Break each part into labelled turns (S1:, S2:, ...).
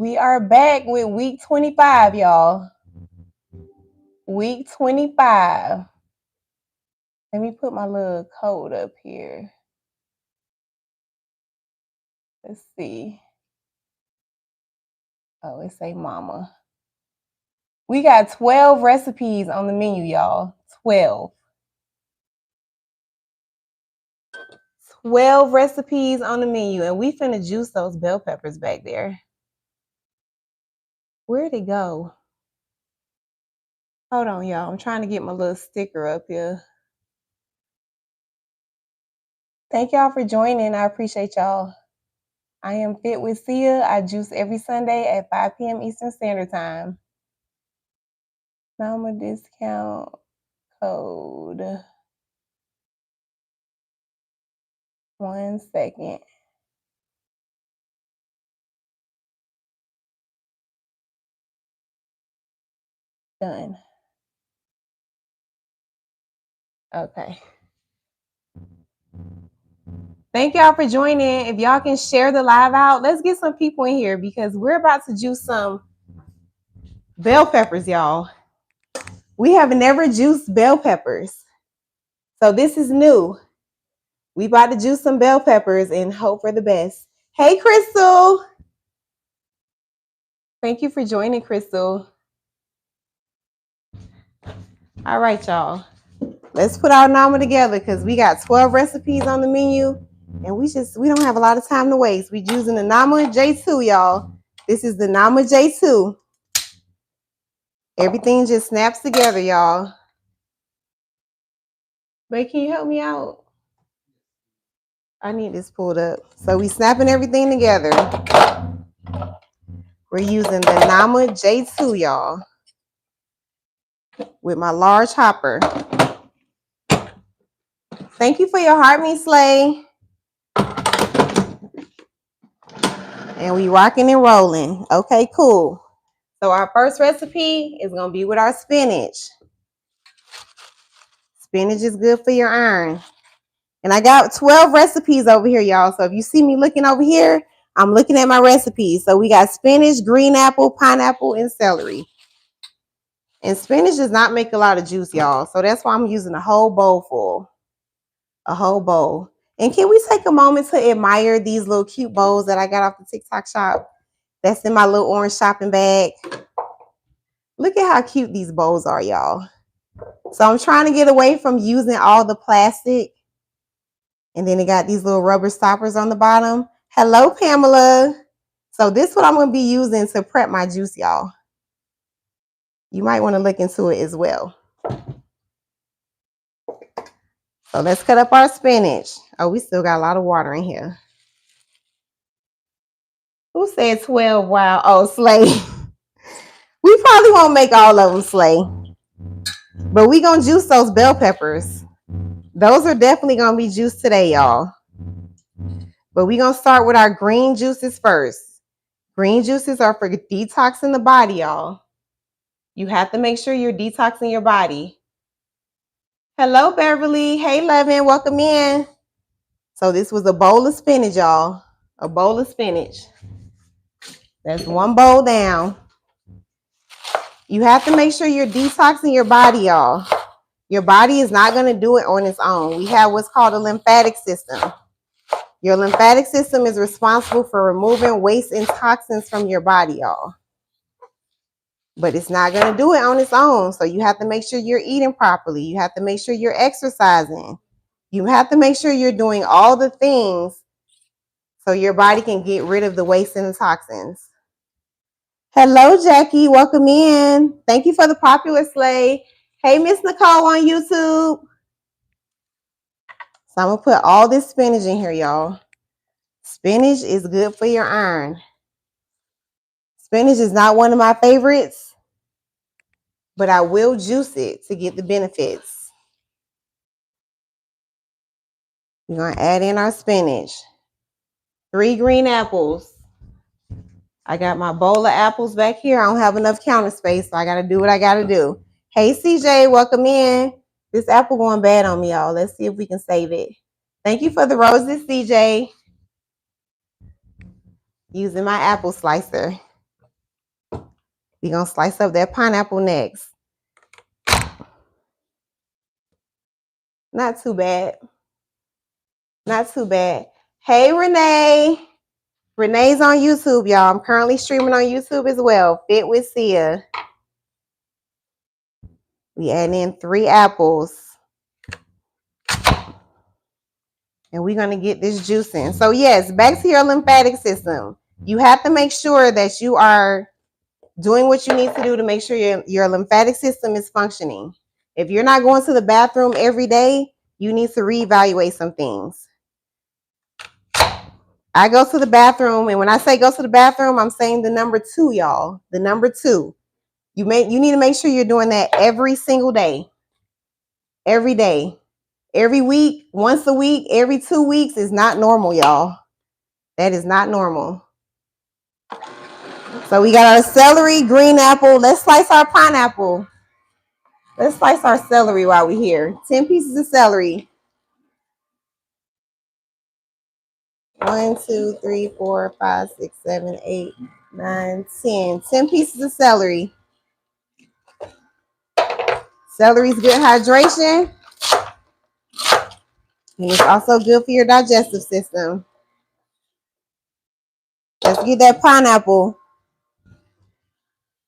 S1: We are back with week 25, y'all. Week 25. Let me put my little code up here. Let's see. Oh, it say mama. We got 12 recipes on the menu, y'all. 12. 12 recipes on the menu, and we finna juice those bell peppers back there. Where'd it go? Hold on, y'all. I'm trying to get my little sticker up here. Thank y'all for joining. I appreciate y'all. I am Fit with Sia. I juice every Sunday at 5 p.m. Eastern Standard Time. Mama discount code. 1 second. Done. Okay. Thank y'all for joining. If y'all can share the live out, let's get some people in here because we're about to juice some bell peppers, y'all. We have never juiced bell peppers. So this is new. We about to juice some bell peppers and hope for the best. Hey, Crystal. Thank you for joining, Crystal. All right, y'all. Let's put our nama together because we got 12 recipes on the menu and we don't have a lot of time to waste. We using the nama J2, y'all. This is the nama J2. Everything just snaps together, y'all. But can you help me out? I need this pulled up. So we snapping everything together. We're using the nama J2, y'all, with my large hopper. Thank you for your heart, me Slay. And we rocking and rolling. Okay, cool. So our first recipe is going to be with our spinach. Spinach is good for your iron. And I got 12 recipes over here, y'all. So if you see me looking over here, I'm looking at my recipes. So we got spinach, green apple, pineapple, and celery. And spinach does not make a lot of juice, y'all. So that's why I'm using a whole bowl full. A whole bowl. And can we take a moment to admire these little cute bowls that I got off the TikTok shop? That's in my little orange shopping bag. Look at how cute these bowls are, y'all. So I'm trying to get away from using all the plastic. And then it got these little rubber stoppers on the bottom. Hello, Pamela. So this is what I'm going to be using to prep my juice, y'all. You might want to look into it as well. So let's cut up our spinach. Oh, we still got a lot of water in here. Who said 12? Wow. Oh, Slay. We probably won't make all of them, Slay. But we going to juice those bell peppers. Those are definitely going to be juiced today, y'all. But we're going to start with our green juices first. Green juices are for detoxing the body, y'all. You have to make sure you're detoxing your body. Hello, Beverly. Hey, Levin. Welcome in. So this was a bowl of spinach, y'all. A bowl of spinach. That's one bowl down. You have to make sure you're detoxing your body, y'all. Your body is not going to do it on its own. We have what's called a lymphatic system. Your lymphatic system is responsible for removing waste and toxins from your body, y'all. But it's not going to do it on its own. So you have to make sure you're eating properly. You have to make sure you're exercising. You have to make sure you're doing all the things so your body can get rid of the waste and the toxins. Hello, Jackie. Welcome in. Thank you for the popular Slay. Hey, Miss Nicole on YouTube. So I'm going to put all this spinach in here, y'all. Spinach is good for your iron. Spinach is not one of my favorites, but I will juice it to get the benefits. We're going to add in our spinach. 3 green apples. I got my bowl of apples back here. I don't have enough counter space, so I got to do what I got to do. Hey, CJ, welcome in. This apple going bad on me, y'all. Let's see if we can save it. Thank you for the roses, CJ. Using my apple slicer. We're going to slice up that pineapple next. Not too bad. Not too bad. Hey, Renee. Renee's on YouTube, y'all. I'm currently streaming on YouTube as well. Fit with Sia. We add in 3 apples. And we're going to get this juicing. So yes, back to your lymphatic system. You have to make sure that you are doing what you need to do to make sure your lymphatic system is functioning. If you're not going to the bathroom every day, you need to reevaluate some things. I go to the bathroom, and when I say go to the bathroom, I'm saying the number 2, y'all. The number 2. You need to make sure you're doing that every single day. Every day. Every week, once a week, every 2 weeks is not normal, y'all. That is not normal. So we got our celery, green apple. Let's slice our pineapple. Let's slice our celery while we're here. 10 pieces of celery. 1, 2, 3, 4, 5, 6, 7, 8, 9, 10. 10 pieces of celery. Celery is good hydration. And it's also good for your digestive system. Let's get that pineapple.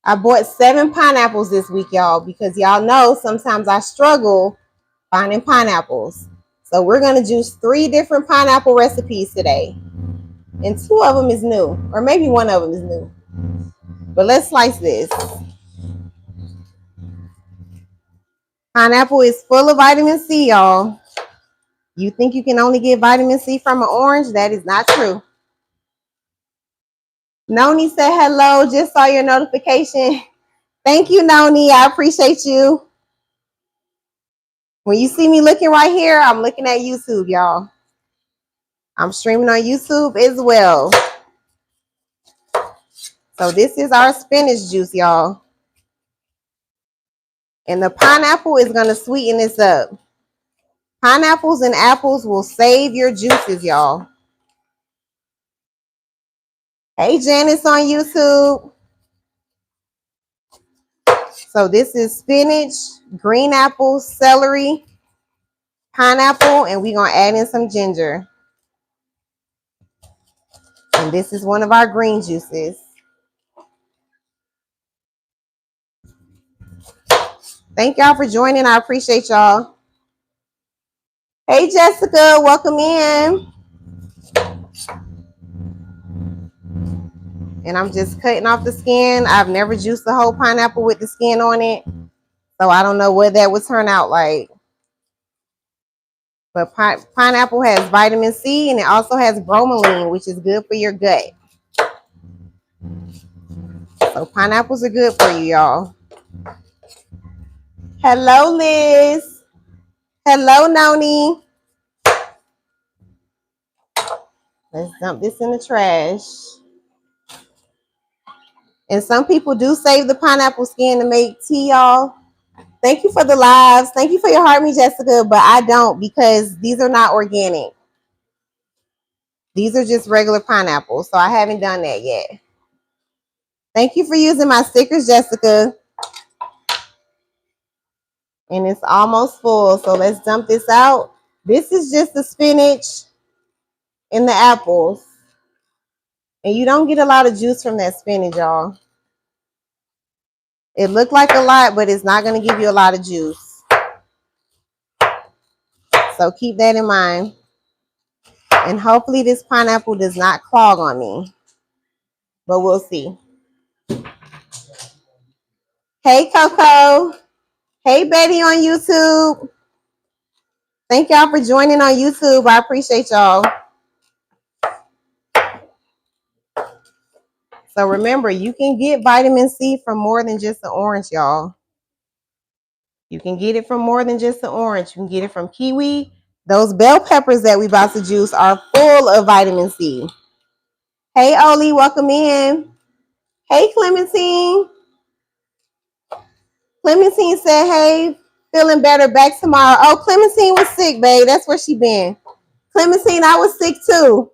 S1: I bought 7 pineapples this week, y'all, because y'all know sometimes I struggle finding pineapples. So we're going to juice 3 different pineapple recipes today. And 2 of them is new, or maybe 1 of them is new. But let's slice this. Pineapple is full of vitamin C, y'all. You think you can only get vitamin C from an orange? That is not true. Noni said hello. Just saw your notification. Thank you, Noni. I appreciate you. When you see me looking right here, I'm looking at YouTube, y'all. I'm streaming on YouTube as well. So this is our spinach juice, y'all. And the pineapple is going to sweeten this up. Pineapples and apples will save your juices, y'all. Hey, Janice on YouTube. So this is spinach, green apple, celery, pineapple, and we're going to add in some ginger. And this is one of our green juices. Thank y'all for joining. I appreciate y'all. Hey, Jessica, welcome in. And I'm just cutting off the skin. I've never juiced a whole pineapple with the skin on it, so I don't know what that would turn out like. But pineapple has vitamin C, and it also has bromelain, which is good for your gut. So pineapples are good for you, y'all. Hello, Liz. Hello, Noni. Let's dump this in the trash. And some people do save the pineapple skin to make tea, y'all. Thank you for the lives. Thank you for your heart, me, Jessica. But I don't, because these are not organic. These are just regular pineapples. So I haven't done that yet. Thank you for using my stickers, Jessica. And it's almost full. So let's dump this out. This is just the spinach and the apples. And you don't get a lot of juice from that spinach, y'all. It looked like a lot, but it's not going to give you a lot of juice. So keep that in mind. And hopefully this pineapple does not clog on me. But we'll see. Hey, Coco. Hey, Betty on YouTube. Thank y'all for joining on YouTube. I appreciate y'all. So remember, you can get vitamin C from more than just the orange, y'all. You can get it from more than just the orange. You can get it from kiwi. Those bell peppers that we about to juice are full of vitamin C. Hey, Oli, welcome in. Hey, Clementine. Clementine said, hey, feeling better, back tomorrow. Oh, Clementine was sick, babe. That's where she been. Clementine, I was sick too.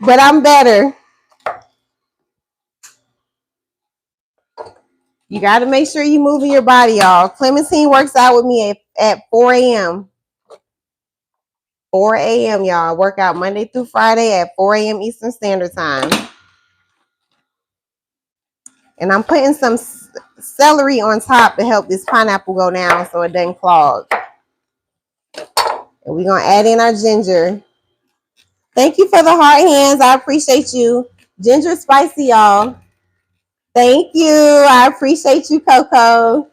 S1: But I'm better. You got to make sure you moving your body, y'all. Clementine works out with me at 4 a.m. 4 a.m., y'all. Work out Monday through Friday at 4 a.m. Eastern Standard Time. And I'm putting some celery on top to help this pineapple go down so it doesn't clog. And we're going to add in our ginger. Thank you for the heart hands. I appreciate you. Ginger spicy, y'all. Thank you. I appreciate you, Coco.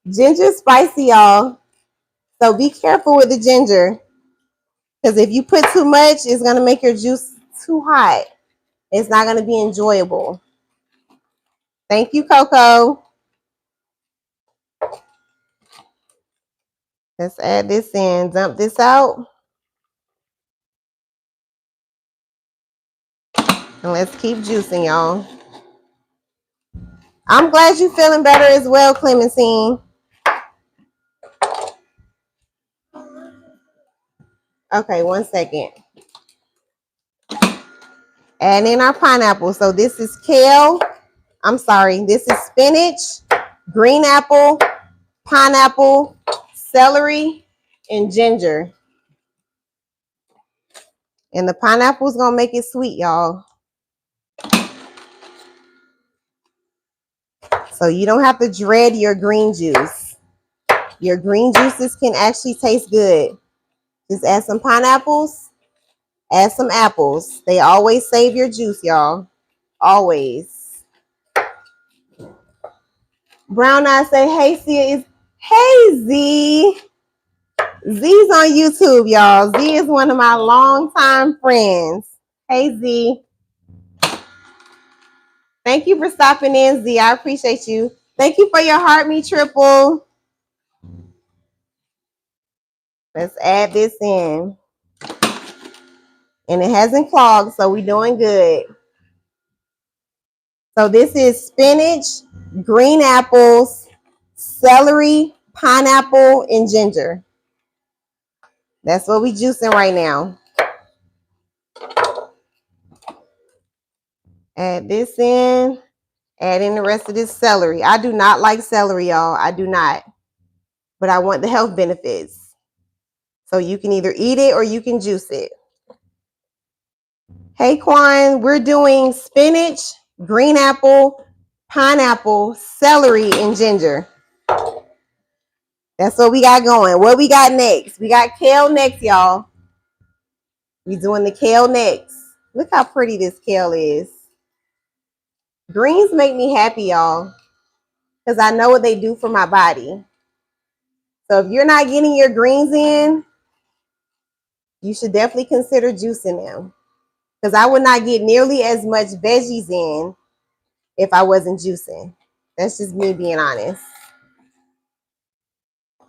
S1: Ginger spicy, y'all. So be careful with the ginger. Because if you put too much, it's going to make your juice too hot. It's not going to be enjoyable. Thank you, Coco. Let's add this in. Dump this out. And let's keep juicing, y'all. I'm glad you're feeling better as well, Clementine. Okay, 1 second. Add in our pineapple. So this is kale. I'm sorry. This is spinach, green apple, pineapple, celery, and ginger. And the pineapple is going to make it sweet, y'all. So you don't have to dread your green juice. Your green juices can actually taste good. Just add some pineapples, add some apples. They always save your juice, y'all. Always. Brown Eye say, hey, Sia. Hey, Z. Z's on YouTube, y'all. Z is one of my longtime friends. Hey, Z. Thank you for stopping in, Z. I appreciate you. Thank you for your heart, me triple. Let's add this in. And it hasn't clogged, so we're doing good. So this is spinach, green apples, celery, pineapple, and ginger. That's what we're juicing right now. Add this in. Add in the rest of this celery. I do not like celery, y'all. I do not. But I want the health benefits. So you can either eat it or you can juice it. Hey, Quan, we're doing spinach, green apple, pineapple, celery, and ginger. That's what we got going. What we got next? We got kale next, y'all. We doing the kale next. Look how pretty this kale is. Greens make me happy, y'all, because I know what they do for my body. So if you're not getting your greens in, you should definitely consider juicing them. Because I would not get nearly as much veggies in if I wasn't juicing. That's just me being honest.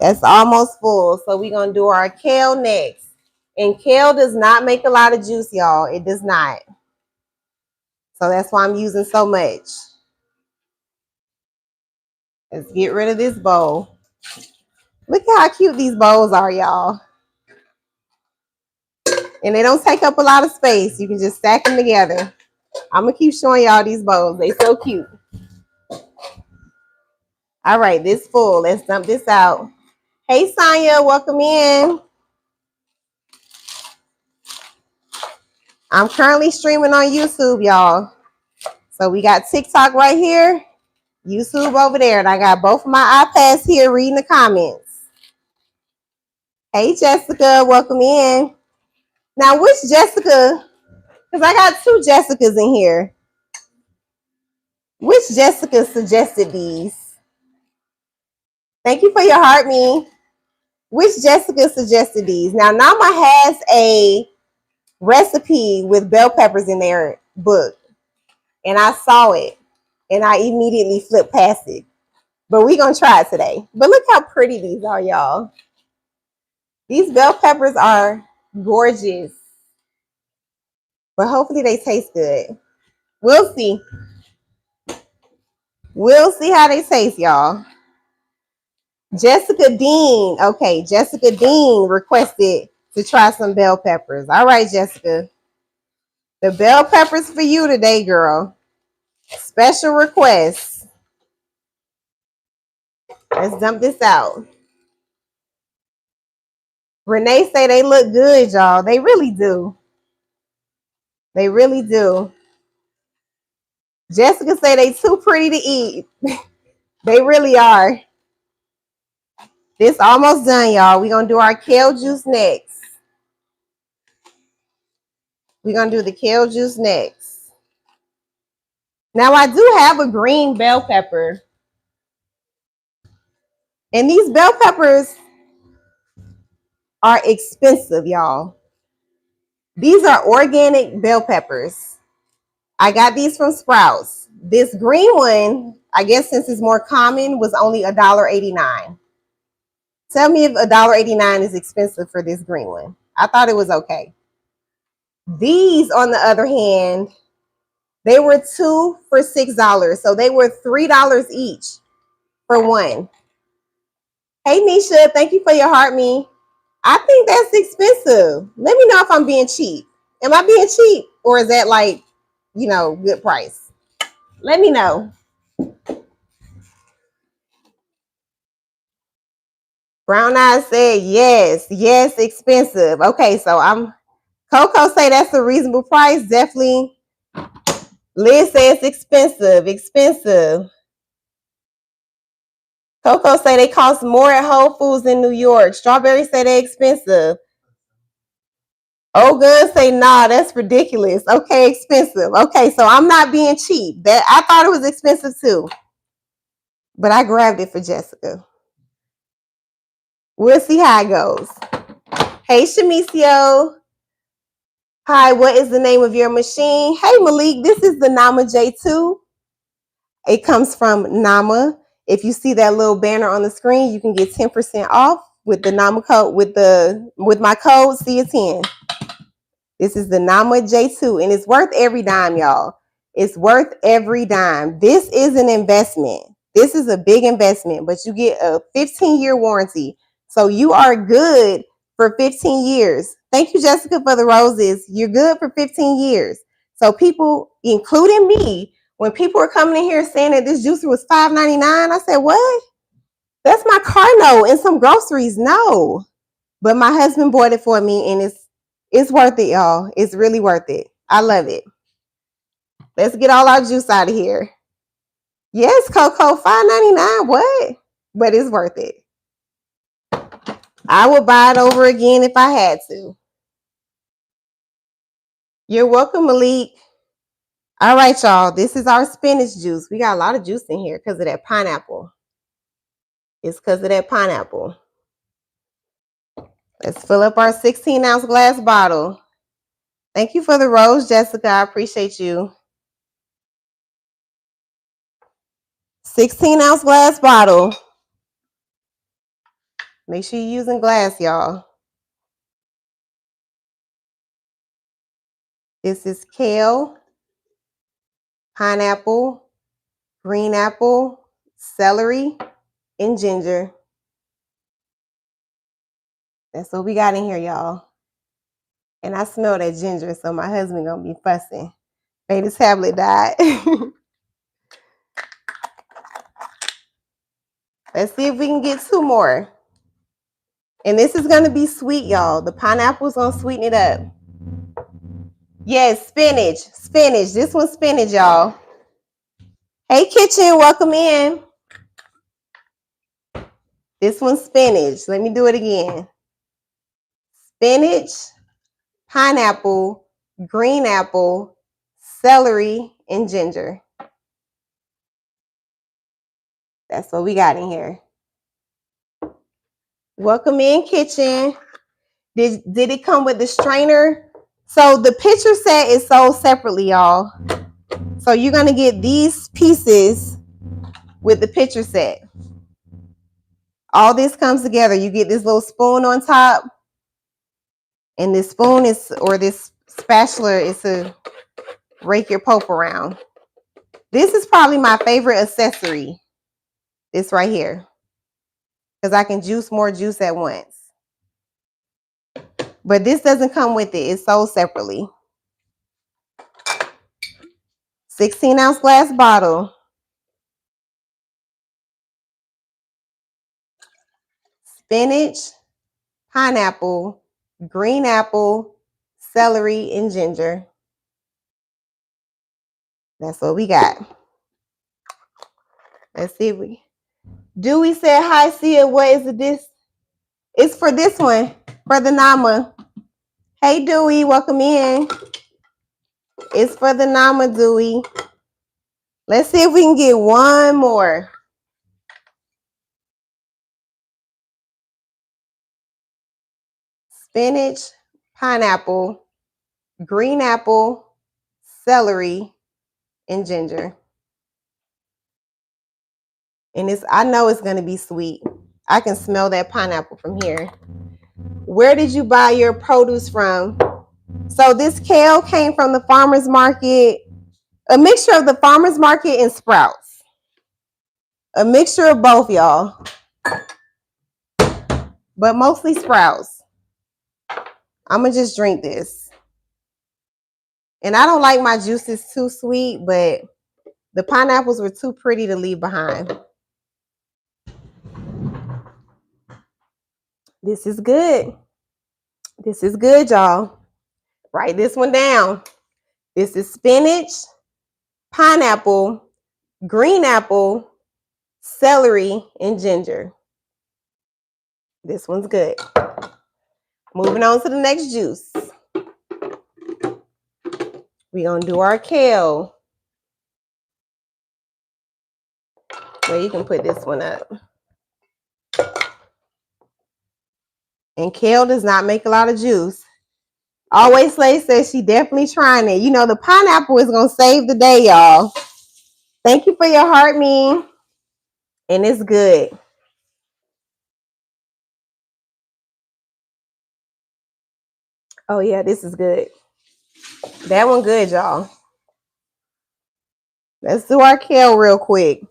S1: That's almost full. So we're going to do our kale next. And kale does not make a lot of juice, y'all. It does not. So that's why I'm using so much. Let's get rid of this bowl. Look how cute these bowls are, y'all. And they don't take up a lot of space. You can just stack them together. I'm going to keep showing y'all these bowls. They so cute. All right, this full. Let's dump this out. Hey, Sonya, welcome in. I'm currently streaming on YouTube, y'all. So we got TikTok right here, YouTube over there, and I got both of my iPads here reading the comments. Hey, Jessica, welcome in. Now, which Jessica? Because I got two Jessicas in here. Which Jessica suggested these? Thank you for your heart, me. Which Jessica suggested these? Now, Nama has a recipe with bell peppers in their book, and I saw it, and I immediately flipped past it. But we're going to try it today. But look how pretty these are, y'all. These bell peppers are gorgeous. But hopefully they taste good. We'll see. We'll see how they taste, y'all. Jessica Dean. Okay, Jessica Dean requested to try some bell peppers. All right, Jessica. The bell peppers for you today, girl. Special request. Let's dump this out. Renee say they look good, y'all. They really do. They really do. Jessica say they too pretty to eat. They really are. This almost done, y'all. We're going to do our kale juice next. We're going to do the kale juice next. Now, I do have a green bell pepper. And these bell peppers are expensive, y'all. These are organic bell peppers. I got these from Sprouts. This green one, I guess since it's more common, was only $1.89. Tell me if $1.89 is expensive for this green one. I thought it was okay. These, on the other hand, they were 2 for $6. So they were $3 each for one. Hey, Nisha, thank you for your heart, me. I think that's expensive. Let me know if I'm being cheap. Am I being cheap? Or is that like, good price? Let me know. Brown Eyes said, yes, expensive. Okay, so Coco say that's a reasonable price. Definitely. Liz says expensive. Coco say they cost more at Whole Foods in New York. Strawberry say they expensive. Oh, good say, nah, that's ridiculous. Okay, expensive. Okay, so I'm not being cheap. I thought it was expensive too. But I grabbed it for Jessica. We'll see how it goes. Hey, Shamicio. Hi, what is the name of your machine? Hey, Malik, this is the Nama J2. It comes from Nama. If you see that little banner on the screen, you can get 10% off with the Nama code, with my code CA10. This is the Nama J2, and it's worth every dime, y'all. It's worth every dime. This is an investment. This is a big investment, but you get a 15-year warranty. So you are good for 15 years. Thank you, Jessica, for the roses. You're good for 15 years. So people, including me, when people were coming in here saying that this juicer was $5.99, I said, what? That's my car note and some groceries. No. But my husband bought it for me, and it's worth it, y'all. It's really worth it. I love it. Let's get all our juice out of here. Yes, Coco, $5.99. What? But it's worth it. I would buy it over again if I had to. You're welcome, Malik. All right, y'all. This is our spinach juice. We got a lot of juice in here because of that pineapple. It's because of that pineapple. Let's fill up our 16-ounce glass bottle. Thank you for the rose, Jessica. I appreciate you. 16-ounce glass bottle. Make sure you're using glass, y'all. This is kale, pineapple, green apple, celery, and ginger. That's what we got in here, y'all. And I smell that ginger, so my husband gonna be fussing. Beta tablet died. Let's see if we can get 2 more. And this is gonna be sweet, y'all. The pineapple's gonna sweeten it up. Yes, spinach. This one's spinach, y'all. Hey, kitchen, welcome in. This one's spinach. Let me do it again. Spinach, pineapple, green apple, celery, and ginger. That's what we got in here. Welcome in, kitchen. Did it come with the strainer? So the pitcher set is sold separately, y'all. So you're going to get these pieces with the pitcher set. All this comes together. You get this little spoon on top. And this spoon is, or this spatula is to rake your pulp around. This is probably my favorite accessory. This right here. Because I can juice more juice at once. But this doesn't come with it. It's sold separately. 16-ounce glass bottle. spinach, pineapple, green apple, celery, and ginger. That's what we got. Let's see if we. Dewey said, hi, Sia. What is this? It's for this one, for the Nama. Hey, Dewey, welcome in. It's for the Nama, Dewey. Let's see if we can get one more. Spinach, pineapple, green apple, celery, and ginger. And I know it's going to be sweet. I can smell that pineapple from here. Where did you buy your produce from? So this kale came from the farmer's market, a mixture of the farmer's market and Sprouts. A mixture of both, y'all. But mostly Sprouts. I'm going to just drink this. And I don't like my juices too sweet, but the pineapples were too pretty to leave behind. This is good. This is good, y'all. Write this one down. This is spinach, pineapple, green apple, celery, and ginger. This one's good. Moving on to the next juice. We're going to do our kale. Well, you can put this one up. And kale does not make a lot of juice. Always Slay says she definitely trying it. You know, the pineapple is going to save the day, y'all. Thank you for your heart, me. And it's good. Oh, yeah, this is good. That one good, y'all. Let's do our kale real quick.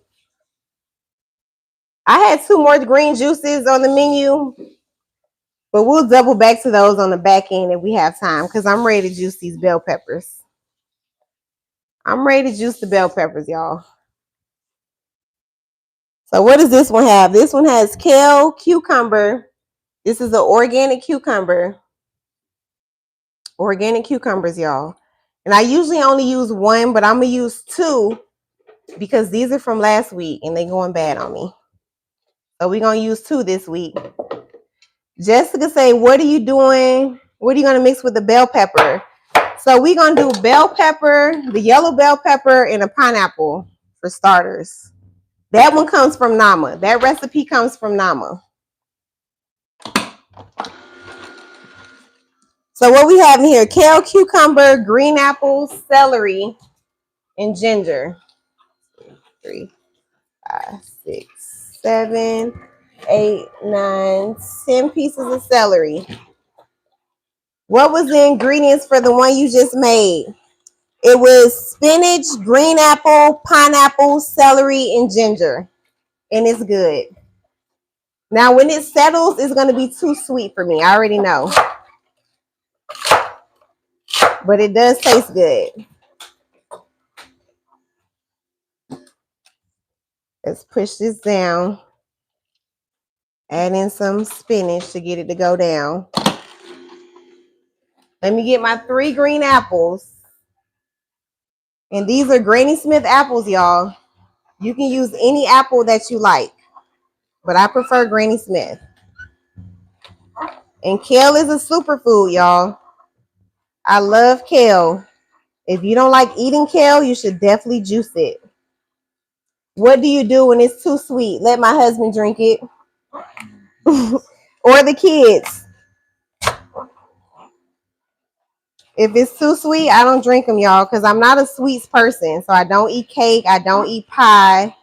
S1: I had 2 more green juices on the menu, but we'll double back to those on the back end if we have time because I'm ready to juice these bell peppers. I'm ready to juice the bell peppers, y'all. So what does this one have? This one has kale, cucumber. This is an organic cucumber. Organic cucumbers, y'all. And I usually only use 1, but I'm going to use 2 because these are from last week and they're going bad on me. So we're going to use 2 this week. Jessica say, what are you doing? What are you going to mix with the bell pepper? So we're going to do bell pepper, the yellow bell pepper, and a pineapple for starters. That one comes from Nama. That recipe comes from Nama. So what we have in here, kale, cucumber, green apple, celery, and ginger. 3, 5, 6, 7, 8, 9, 10 pieces of celery. What was the ingredients for the one you just made? It was spinach, green apple, pineapple, celery, and ginger. And it's good. Now, when it settles, it's going to be too sweet for me. I already know. But it does taste good. Let's push this down. Add in some spinach to get it to go down. Let me get my 3 green apples. And these are Granny Smith apples, y'all. You can use any apple that you like. But I prefer Granny Smith. And kale is a superfood, y'all. I love kale. If you don't like eating kale, you should definitely juice it. What do you do when it's too sweet? Let my husband drink it. Or the kids. If it's too sweet, I don't drink them, y'all, because I'm not a sweets person. So I don't eat cake. I don't eat pie.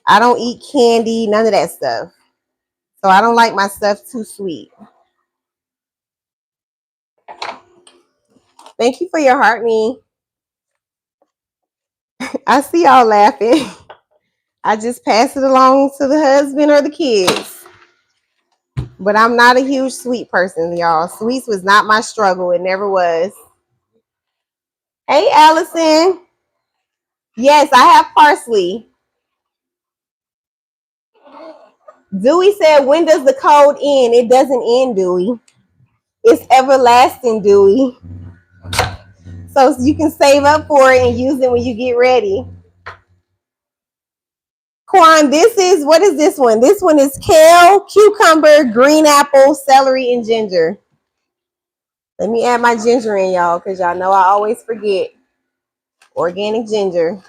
S1: I don't eat candy. None of that stuff. So I don't like my stuff too sweet. Thank you for your heart, me. I see y'all laughing. I just pass it along to the husband or the kids. But I'm not a huge sweet person, y'all. Sweets was not my struggle. It never was. Hey, Allison. Yes, I have parsley. Dewey said, when does the code end? It doesn't end, Dewey. It's everlasting, Dewey. So you can save up for it and use it when you get ready. Quan, what is this one? This one is kale, cucumber, green apple, celery, and ginger. Let me add my ginger in, y'all, because y'all know I always forget. Organic ginger.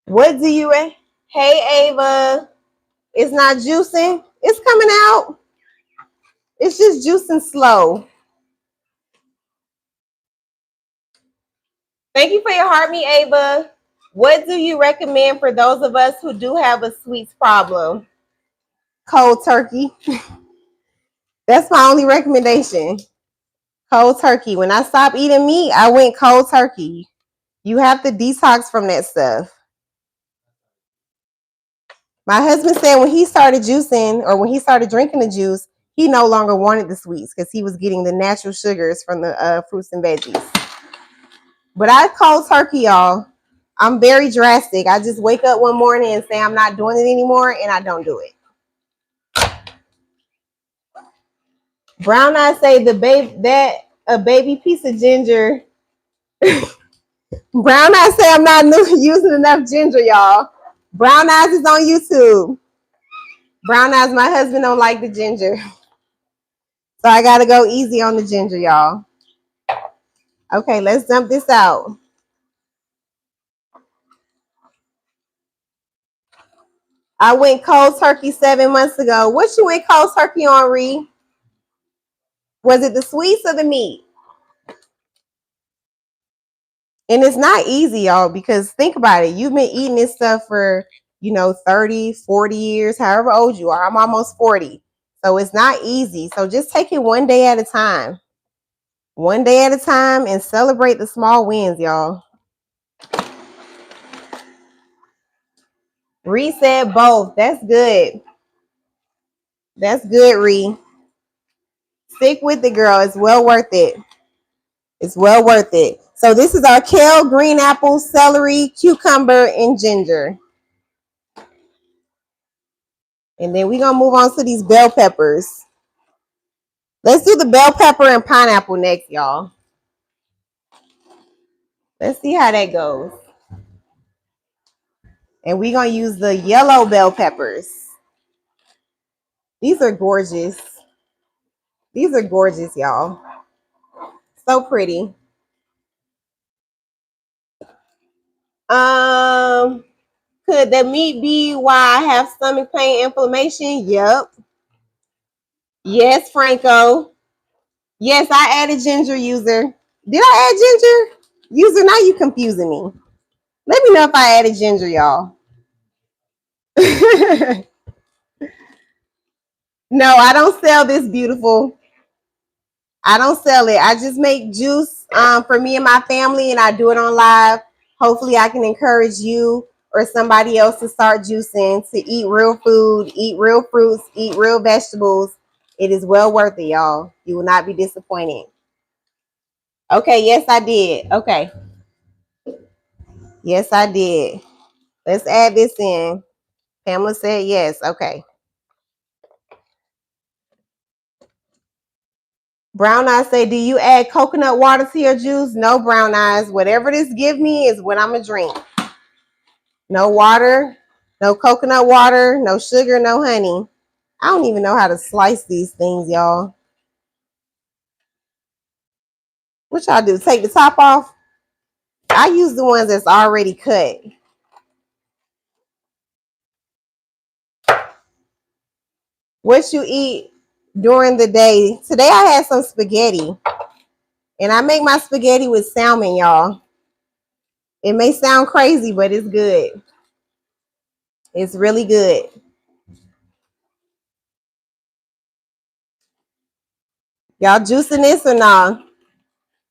S1: What do you read? Hey, Ava. It's not juicing. It's coming out. It's just juicing slow. Thank you for your heart, me, Ava. What do you recommend for those of us who do have a sweets problem? Cold turkey. That's my only recommendation. Cold turkey. When I stopped eating meat, I went cold turkey. You have to detox from that stuff. My husband said when he started juicing or when he started drinking the juice, he no longer wanted the sweets because he was getting the natural sugars from the fruits and veggies. But I cold turkey, y'all. I'm very drastic. I just wake up one morning and say I'm not doing it anymore, and I don't do it. Brown eyes say a baby piece of ginger. Brown eyes say I'm not using enough ginger, y'all. Brown eyes is on YouTube. Brown eyes, my husband don't like the ginger. So I gotta go easy on the ginger, y'all. Okay, let's dump this out. I went cold turkey 7 months ago. What you went cold turkey on, Ree? Was it the sweets or the meat? And it's not easy, y'all, because think about it. You've been eating this stuff for, 30, 40 years, however old you are. I'm almost 40. So it's not easy. So just take it one day at a time. One day at a time and celebrate the small wins, y'all. Ree said both. That's good. That's good, Ree. Stick with it, girl. It's well worth it. It's well worth it. So this is our kale, green apple, celery, cucumber, and ginger. And then we're going to move on to these bell peppers. Let's do the bell pepper and pineapple next, y'all. Let's see how that goes. And we're going to use the yellow bell peppers. These are gorgeous. These are gorgeous, y'all. So pretty. Could the meat be why I have stomach pain, inflammation? Yep. Yes, Franco. Yes, I added ginger, user. Did I add ginger? User, now you confusing me. Let me know if I added ginger, y'all. No, I don't sell this, beautiful. I don't sell it. I just make juice for me and my family, and I do it on live. Hopefully, I can encourage you or somebody else to start juicing, to eat real food, eat real fruits, eat real vegetables. It is well worth it, y'all. You will not be disappointed. Okay, yes, I did. Okay. Yes, I did. Let's add this in. Pamela said yes. Okay. Brown eyes say, do you add coconut water to your juice? No, brown eyes. Whatever this give me is what I'm going to drink. No water, no coconut water, no sugar, no honey. I don't even know how to slice these things, y'all. What y'all do? Take the top off? I use the ones that's already cut. What you eat during the day? Today I had some spaghetti. And I make my spaghetti with salmon, y'all. It may sound crazy, but it's good. It's really good. Y'all juicing this or not?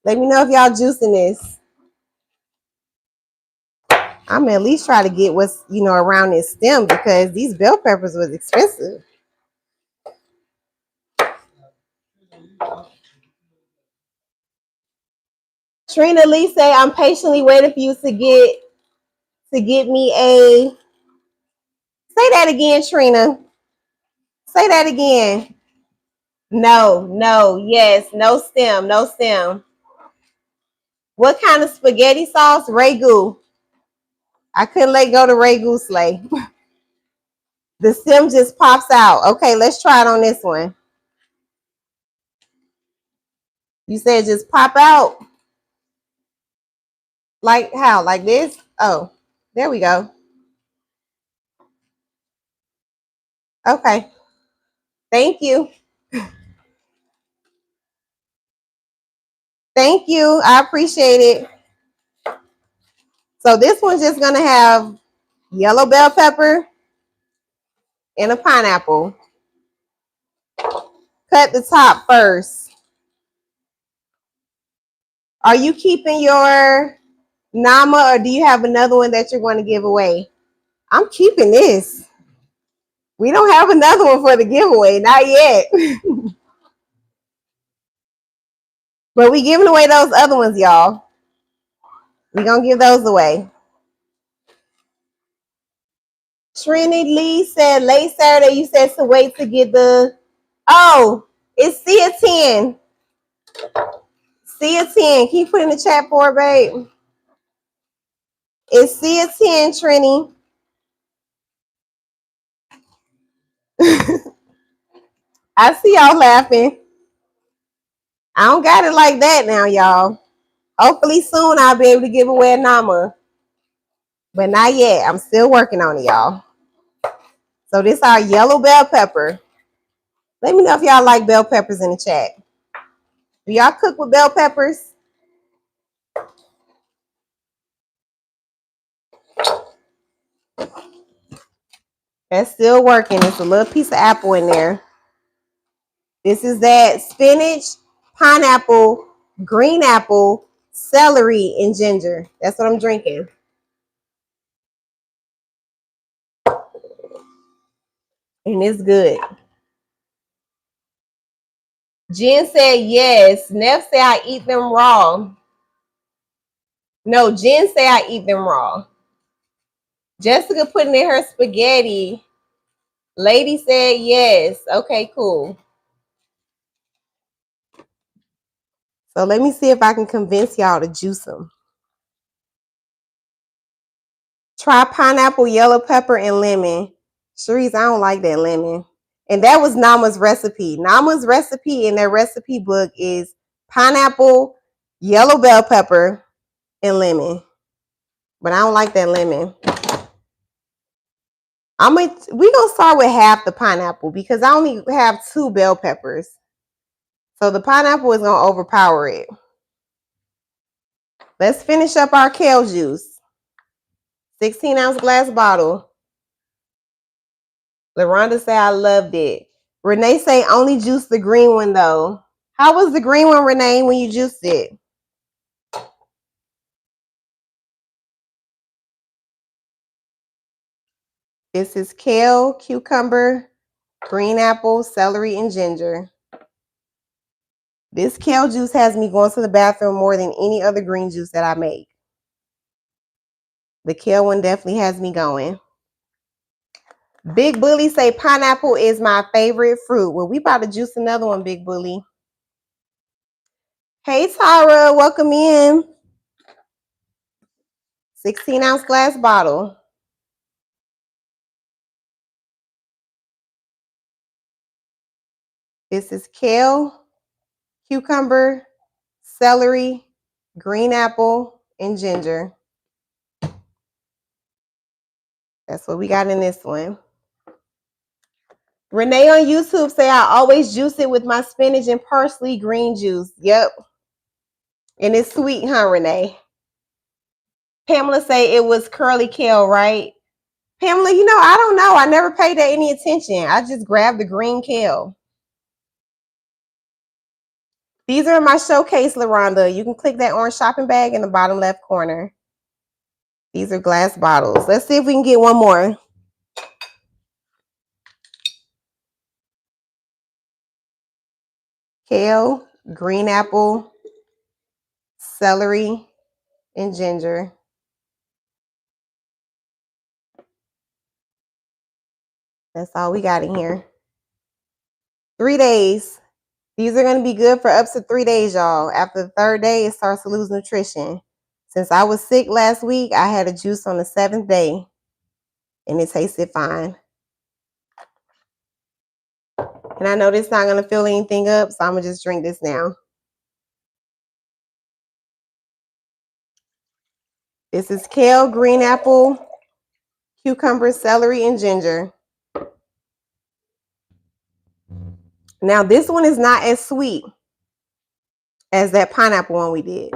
S1: Let me know if y'all juicing this. I'm at least try to get what's, around this stem because these bell peppers was expensive. Trina Lee say, I'm patiently waiting for you to get me a, Say that again, Trina. Say that again. No, no, yes, no stem, no stem. What kind of spaghetti sauce? Ragu. I couldn't let go to Ragu Slay. The stem just pops out. Okay, let's try it on this one. You said just pop out? Like how? Like this? Oh, there we go. Okay. Thank you. Thank you. I appreciate it. So this one's just going to have yellow bell pepper and a pineapple. Cut the top first. Are you keeping your Nama or do you have another one that you're going to give away? I'm keeping this. We don't have another one for the giveaway. Not yet. But we giving away those other ones, y'all. We're going to give those away. Trinity Lee said late Saturday, you said to wait to get the... Oh, it's Cia 10. Cia 10. Can you put in the chat for her, babe? It's Cia 10, Trini. I see y'all laughing. I don't got it like that now, y'all. Hopefully soon I'll be able to give away a Nama. But not yet. I'm still working on it, y'all. So this is our yellow bell pepper. Let me know if y'all like bell peppers in the chat. Do y'all cook with bell peppers? That's still working. It's a little piece of apple in there. This is that spinach, pineapple, green apple, celery, and ginger. That's what I'm drinking. And it's good. Jen said yes. Neff said I eat them raw. No, Jen said I eat them raw. Jessica putting in her spaghetti. Lady said yes. Okay, cool. So let me see if I can convince y'all to juice them. Try pineapple, yellow pepper, and lemon. Cherise, I don't like that lemon. And that was Nama's recipe. Nama's recipe in their recipe book is pineapple, yellow bell pepper, and lemon. But I don't like that lemon. We're gonna start with half the pineapple because I only have 2 bell peppers. So the pineapple is gonna overpower it. Let's finish up our kale juice. 16-ounce glass bottle. LaRonda say I loved it. Renee say only juice the green one though. How was the green one, Renee, when you juiced it? This is kale, cucumber, green apple, celery, and ginger. This kale juice has me going to the bathroom more than any other green juice that I make. The kale one definitely has me going. Big Bully say pineapple is my favorite fruit. Well, we about to juice another one, Big Bully. Hey, Tara, welcome in. 16-ounce glass bottle. This is kale, cucumber, celery, green apple, and ginger. That's what we got in this one. Renee on YouTube say I always juice it with my spinach and parsley green juice. Yep. And it's sweet, huh, Renee? Pamela say it was curly kale, right? Pamela, I don't know. I never paid that any attention. I just grabbed the green kale. These are my showcase, LaRonda. You can click that orange shopping bag in the bottom left corner. These are glass bottles. Let's see if we can get one more. Kale, green apple, celery, and ginger. That's all we got in here. 3 days. These are going to be good for up to 3 days, y'all. After the 3rd day, it starts to lose nutrition. Since I was sick last week, I had a juice on the 7th day, and it tasted fine. And I know this is not going to fill anything up, so I'm going to just drink this now. This is kale, green apple, cucumber, celery, and ginger. Now, this one is not as sweet as that pineapple one we did.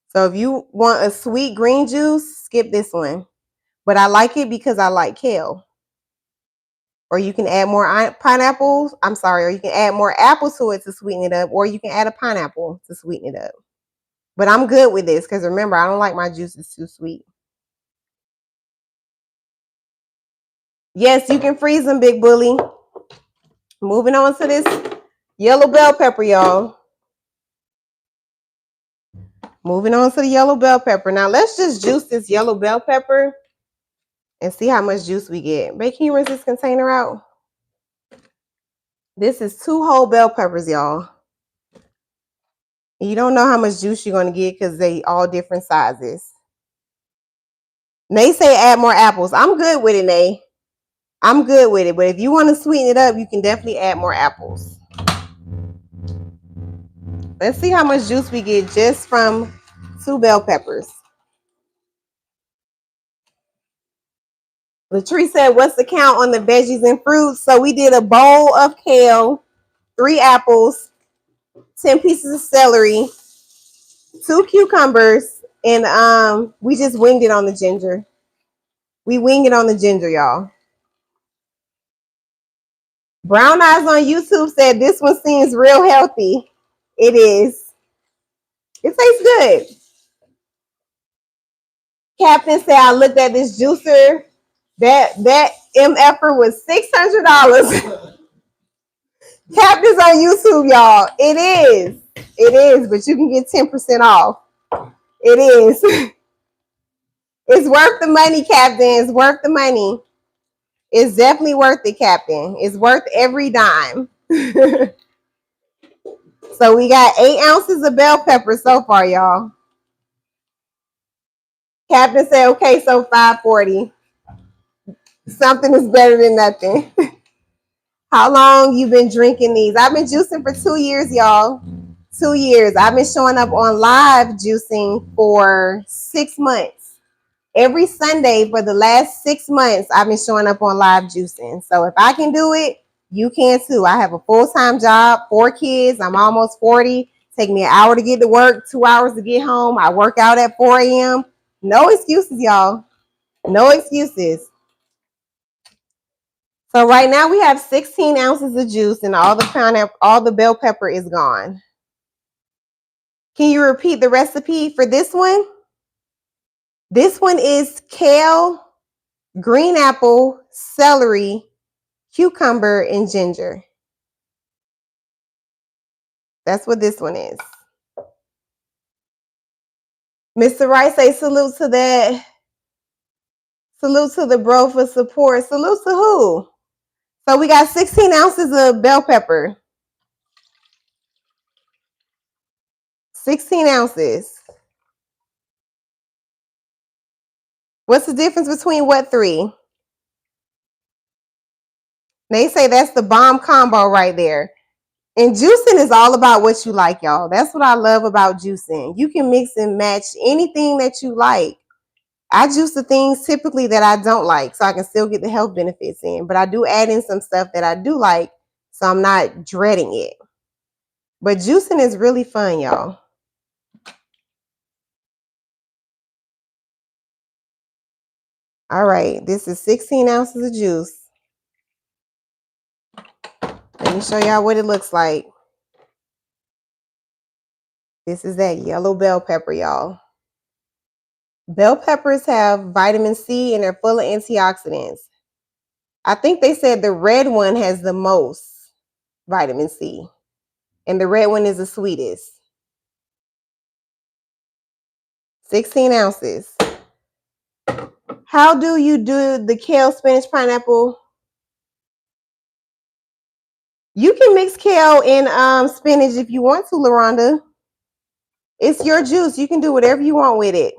S1: So if you want a sweet green juice, skip this one. But I like it because I like kale. Or you can add more pineapples. I'm sorry, or you can add more apple to it to sweeten it up, or you can add a pineapple to sweeten it up. But I'm good with this because remember, I don't like my juices too sweet. Yes, you can freeze them, big bully. Moving on to this yellow bell pepper, y'all. Moving on to the yellow bell pepper. Now let's just juice this yellow bell pepper and see how much juice we get. Babe, can you rinse this container out? This is 2 whole bell peppers, y'all. You don't know how much juice you're going to get because they all different sizes. Nay say add more apples. I'm good with it, Nay. I'm good with it. But if you want to sweeten it up, you can definitely add more apples. Let's see how much juice we get just from 2 bell peppers. Latrice said, what's the count on the veggies and fruits? So we did a bowl of kale, 3 apples, 10 pieces of celery, 2 cucumbers, and we just winged it on the ginger. We wing it on the ginger, y'all. Brown Eyes on YouTube said this one seems real healthy. It is. It tastes good. Captain said I looked at this juicer. That MFer was $600. Captain's on YouTube, y'all. It is. It is, but you can get 10% off. It is. It's worth the money, Captain. It's worth the money. It's definitely worth it, Captain. It's worth every dime. So we got 8 ounces of bell pepper so far, y'all. Captain said, okay, so $5.40. Something is better than nothing. How long you been drinking these? I've been juicing for 2 years, y'all. 2 years. I've been showing up on live juicing for 6 months. Every Sunday for the last 6 months, I've been showing up on live juicing. So if I can do it, you can too. I have a full-time job, 4 kids. I'm almost 40. Take me an hour to get to work, 2 hours to get home. I work out at 4 a.m. No excuses, y'all. No excuses. So right now we have 16 ounces of juice and all the bell pepper is gone. Can you repeat the recipe for this one? This one is kale, green apple, celery, cucumber, and ginger. That's what this one is. Mr. Rice say salute to that. Salute to the bro for support. Salute to who? So we got 16 ounces of bell pepper. 16 ounces. What's the difference between what 3? They say that's the bomb combo right there. And juicing is all about what you like, y'all. That's what I love about juicing. You can mix and match anything that you like. I juice the things typically that I don't like so I can still get the health benefits in. But I do add in some stuff that I do like so I'm not dreading it. But juicing is really fun, y'all. All right, this is 16 ounces of juice. Let me show y'all what it looks like. This is that yellow bell pepper, y'all. Bell peppers have vitamin C and they're full of antioxidants. I think they said the red one has the most vitamin C. And the red one is the sweetest. 16 ounces. How do you do the kale, spinach, pineapple? You can mix kale and spinach if you want to, LaRonda. It's your juice. You can do whatever you want with it.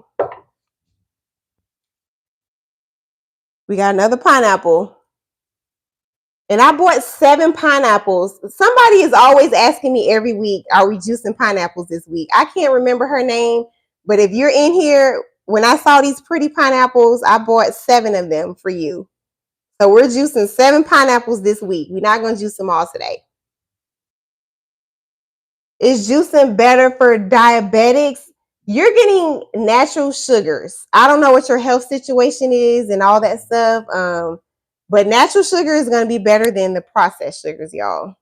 S1: We got another pineapple. And I bought 7 pineapples. Somebody is always asking me every week, are we juicing pineapples this week? I can't remember her name, but if you're in here, when I saw these pretty pineapples, I bought 7 of them for you. So we're juicing 7 pineapples this week. We're not going to juice them all today. Is juicing better for diabetics? You're getting natural sugars. I don't know what your health situation is and all that stuff. But natural sugar is going to be better than the processed sugars, y'all.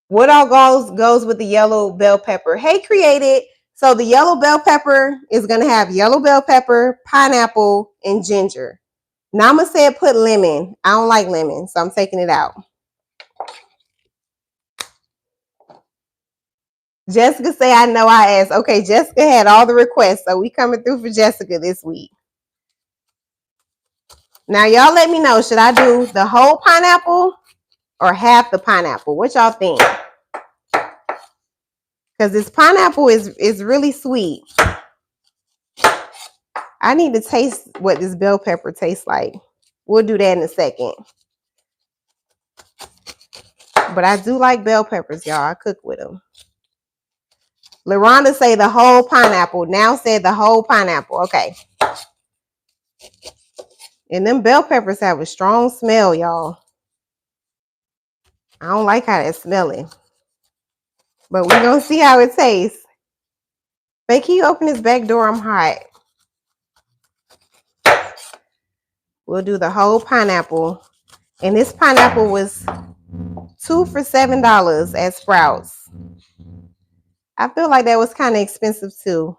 S1: What all goes with the yellow bell pepper? Hey, Created. So the yellow bell pepper is going to have yellow bell pepper, pineapple, and ginger. Nama said put lemon. I don't like lemon, so I'm taking it out. Jessica say, I know I asked. Okay, Jessica had all the requests, so we coming through for Jessica this week. Now, y'all let me know, should I do the whole pineapple or half the pineapple? What y'all think? Because this pineapple is really sweet. I need to taste what this bell pepper tastes like. We'll do that in a second. But I do like bell peppers, y'all. I cook with them. LaRonda say the whole pineapple. Now said the whole pineapple. Okay. And them bell peppers have a strong smell, y'all. I don't like how that's smelling. But we're going to see how it tastes. Babe, can you open this back door? I'm hot. We'll do the whole pineapple. And this pineapple was 2 for $7 at Sprouts. I feel like that was kind of expensive too.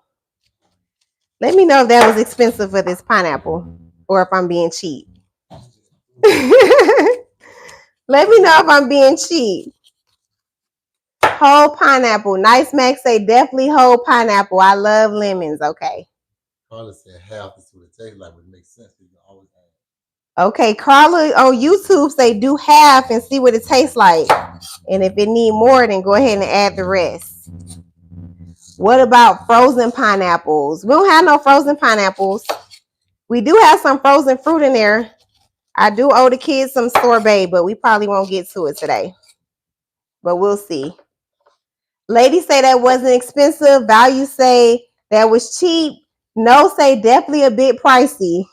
S1: Let me know if that was expensive for this pineapple or if I'm being cheap. Let me know if I'm being cheap. Whole pineapple. Nice Max say definitely whole pineapple. I love lemons. Okay.
S2: Carla said half is what it tastes like, but it makes sense. You can always add.
S1: Okay, Carla on YouTube say do half and see what it tastes like. And if it need more, then go ahead and add the rest. What about frozen pineapples? We don't have no frozen pineapples. We do have some frozen fruit in there. I do owe the kids some sorbet, but we probably won't get to it today. But we'll see. Ladies say that wasn't expensive. Value say that was cheap. No say definitely a bit pricey.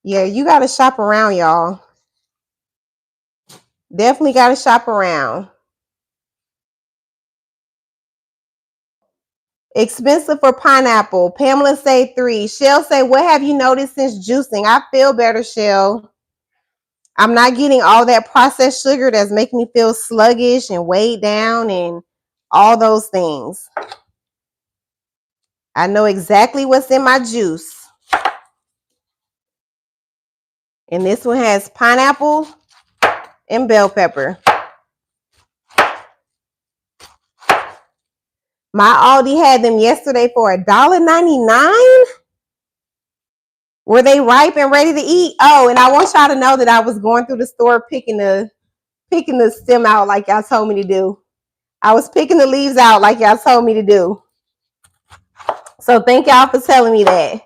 S1: Yeah, you got to shop around, y'all. Definitely got to shop around. Expensive for pineapple. Pamela say 3. Shell say, what have you noticed since juicing? I feel better, Shell. I'm not getting all that processed sugar that's making me feel sluggish and weighed down and all those things. I know exactly what's in my juice. And this one has pineapple and bell pepper. My Aldi had them yesterday for $1.99. Were they ripe and ready to eat? Oh, and I want y'all to know that I was going through the store picking the stem out like y'all told me to do. I was picking the leaves out like y'all told me to do. So thank y'all for telling me that.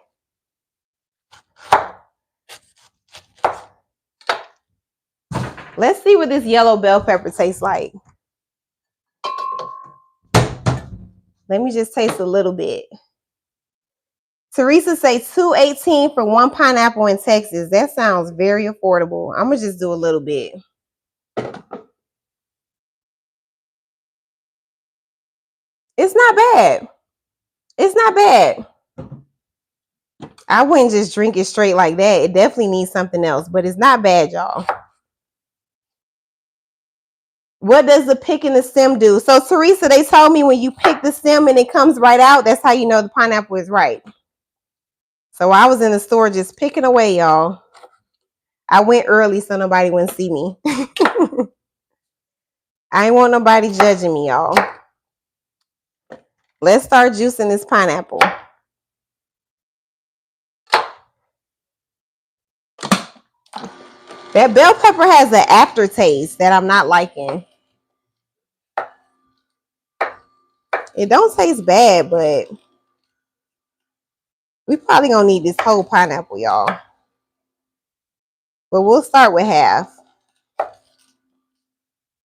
S1: Let's see what this yellow bell pepper tastes like. Let me just taste a little bit. Teresa say $2.18 for 1 pineapple in Texas. That sounds very affordable. I'm going to just do a little bit. It's not bad. It's not bad. I wouldn't just drink it straight like that. It definitely needs something else, but it's not bad, y'all. What does the picking the stem do? So, Teresa, they told me when you pick the stem and it comes right out, that's how you know the pineapple is ripe. So, I was in the store just picking away, y'all. I went early so nobody wouldn't see me. I ain't want nobody judging me, y'all. Let's start juicing this pineapple. That bell pepper has an aftertaste that I'm not liking. It don't taste bad, but we probably gonna need this whole pineapple, y'all. But we'll start with half.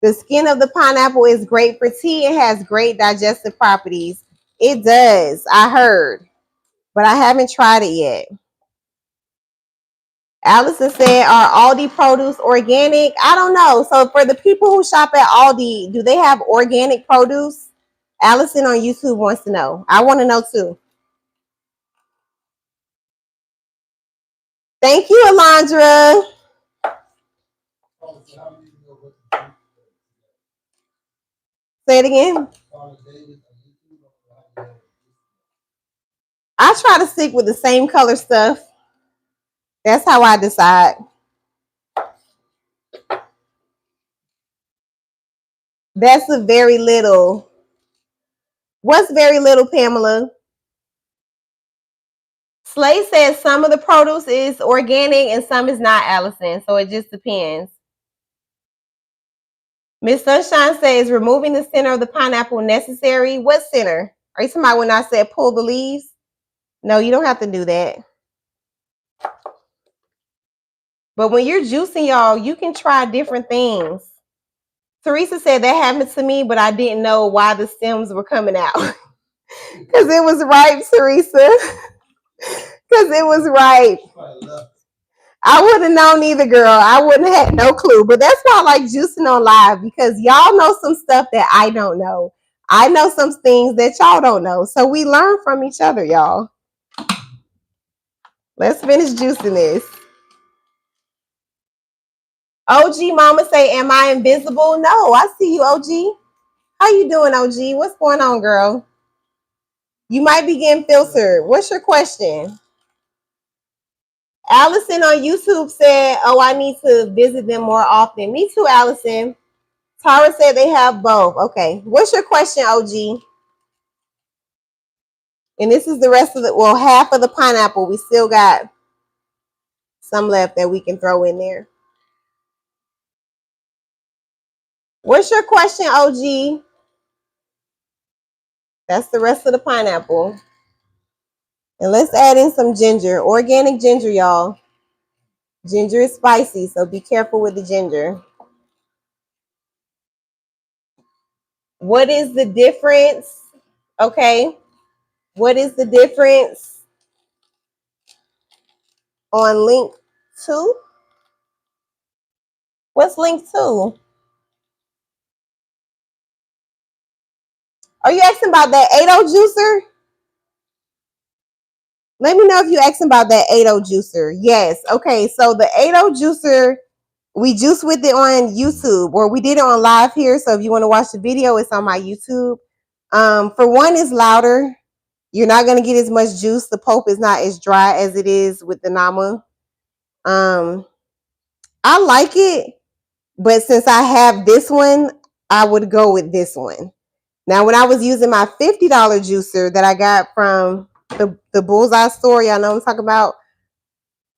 S1: The skin of the pineapple is great for tea. It has great digestive properties. It does, I heard, but I haven't tried it yet. Allison said, are Aldi produce organic? I don't know. So for the people who shop at Aldi, do they have organic produce? Allison on YouTube wants to know. I want to know too. Thank you, Alondra. Say it again. I try to stick with the same color stuff. That's how I decide. That's a very little. What's very little, Pamela? Slay says some of the produce is organic and some is not, Allison. So it just depends. Miss Sunshine says removing the center of the pineapple necessary. What center? Are you talking about when I said pull the leaves? No, you don't have to do that. But when you're juicing, y'all, you can try different things. Teresa said that happened to me, but I didn't know why the stems were coming out. Because it was ripe, Teresa. Because it was ripe. I wouldn't have known either, girl. I wouldn't have had no clue. But that's why I like juicing on live, because y'all know some stuff that I don't know. I know some things that y'all don't know. So we learn from each other, y'all. Let's finish juicing this. OG mama say, am I invisible? No, I see you, OG. How you doing, OG? What's going on, girl? You might be getting filtered. What's your question? Allison on YouTube said, oh, I need to visit them more often. Me too, Allison. Tara said they have both. Okay. What's your question, OG? And this is the rest of the, well, half of the pineapple. We still got some left that we can throw in there. What's your question, OG? That's the rest of the pineapple. And let's add in some ginger. Organic ginger, y'all. Ginger is spicy, so be careful with the ginger. What is the difference? Okay. What is the difference on link 2? What's link 2? Are you asking about that 8-0 juicer? Let me know if you're asking about that 8-0 juicer. Yes. Okay. So the 8-0 juicer, we juice with it on YouTube, or we did it on live here. So if you want to watch the video, it's on my YouTube. For one, it's louder. You're not going to get as much juice. The pulp is not as dry as it is with the Nama. I like it, but since I have this one, I would go with this one. Now, when I was using my $50 juicer that I got from the Bullseye store, y'all know what I'm talking about,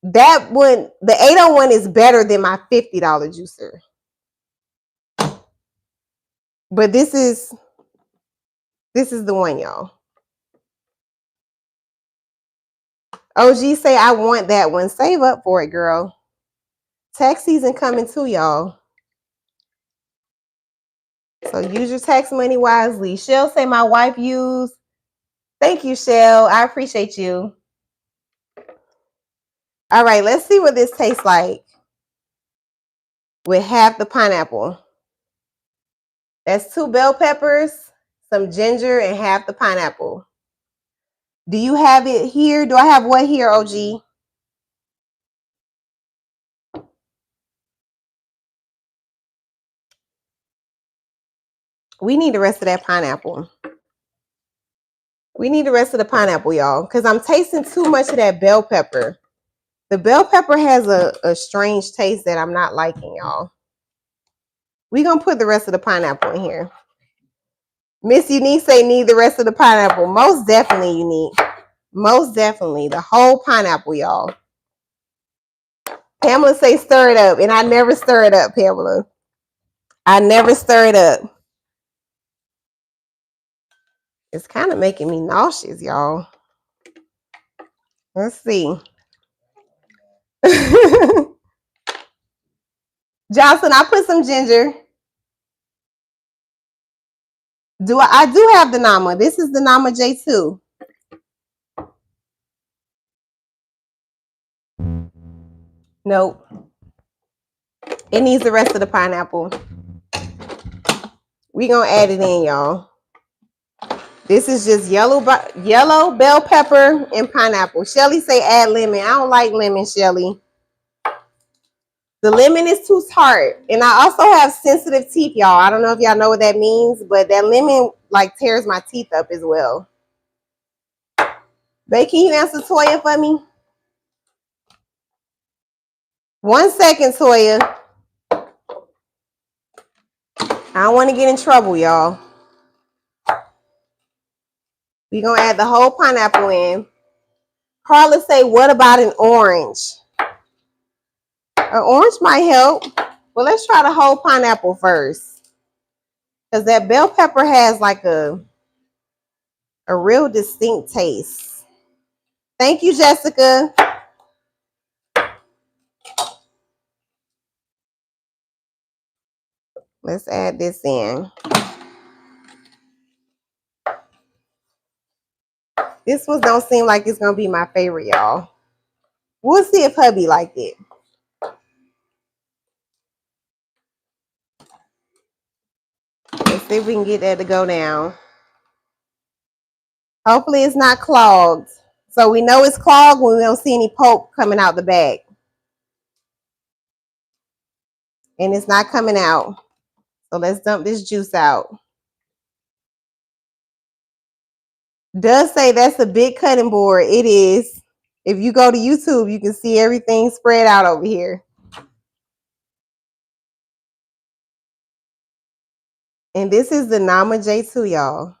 S1: that one, the 801 is better than my $50 juicer. But this is the one, y'all. OG say, I want that one. Save up for it, girl. Tax season coming too, y'all. So use your tax money wisely. Shell say my wife used. Thank you, Shell. I appreciate you. All right, let's see what this tastes like with half the pineapple. That's 2 bell peppers, some ginger, and half the pineapple. Do you have it here? Do I have what here, OG? We need the rest of that pineapple. We need the rest of the pineapple, y'all, because I'm tasting too much of that bell pepper. The bell pepper has a strange taste that I'm not liking, y'all. We're going to put the rest of the pineapple in here. Miss Unique say need the rest of the pineapple. Most definitely, Unique. Most definitely. The whole pineapple, y'all. Pamela say stir it up, and I never stir it up, Pamela. I never stir it up. It's kind of making me nauseous, y'all. Let's see. Jocelyn, I put some ginger. I do have the Nama. This is the Nama J2. Nope. It needs the rest of the pineapple. We gonna add it in, y'all. This is just yellow bell pepper and pineapple. Shelly say add lemon. I don't like lemon, Shelly. The lemon is too tart. And I also have sensitive teeth, y'all. I don't know if y'all know what that means, but that lemon like tears my teeth up as well. Babe, can you answer Toya for me? 1 second, Toya. I don't want to get in trouble, y'all. We're going to add the whole pineapple in. Carla say, what about an orange? An orange might help. Well, let's try the whole pineapple first. Because that bell pepper has like a real distinct taste. Thank you, Jessica. Let's add this in. This one don't seem like it's going to be my favorite, y'all. We'll see if hubby liked it. Let's see if we can get that to go down. Hopefully it's not clogged. So we know it's clogged when we don't see any pulp coming out the bag. And it's not coming out. So let's dump this juice out. Does say that's a big cutting board. It is. If you go to YouTube, you can see everything spread out over here. And this is the Nama J2, y'all.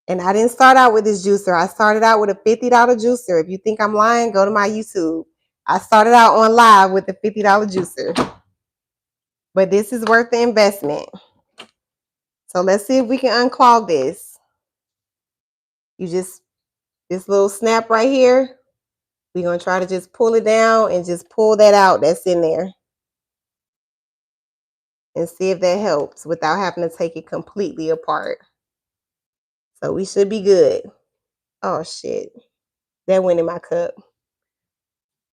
S1: And I didn't start out with this juicer. I started out with a $50 juicer. If you think I'm lying, go to my YouTube. I started out on live with a $50 juicer. But this is worth the investment. So let's see if we can unclog this. This little snap right here. We're going to try to just pull it down and just pull that out that's in there. And see if that helps without having to take it completely apart. So we should be good. Oh, shit. That went in my cup.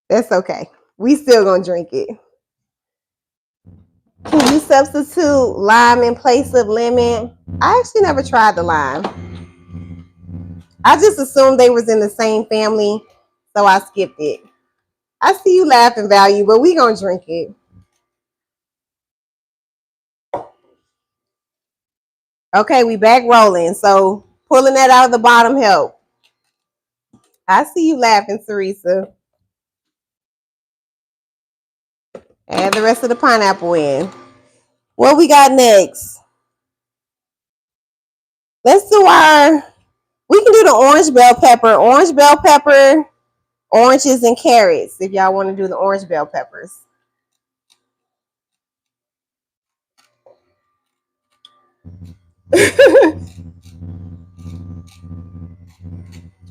S1: That's okay. We still going to drink it. Can you substitute lime in place of lemon? I actually never tried the lime. I just assumed they was in the same family, so I skipped it. I see you laughing, Value, but we going to drink it. Okay, we back rolling. So pulling that out of the bottom help. I see you laughing, Teresa. Add the rest of the pineapple in. What we got next? Let's do we can do the orange bell pepper. Orange bell pepper, oranges and carrots, if y'all want to do the orange bell peppers.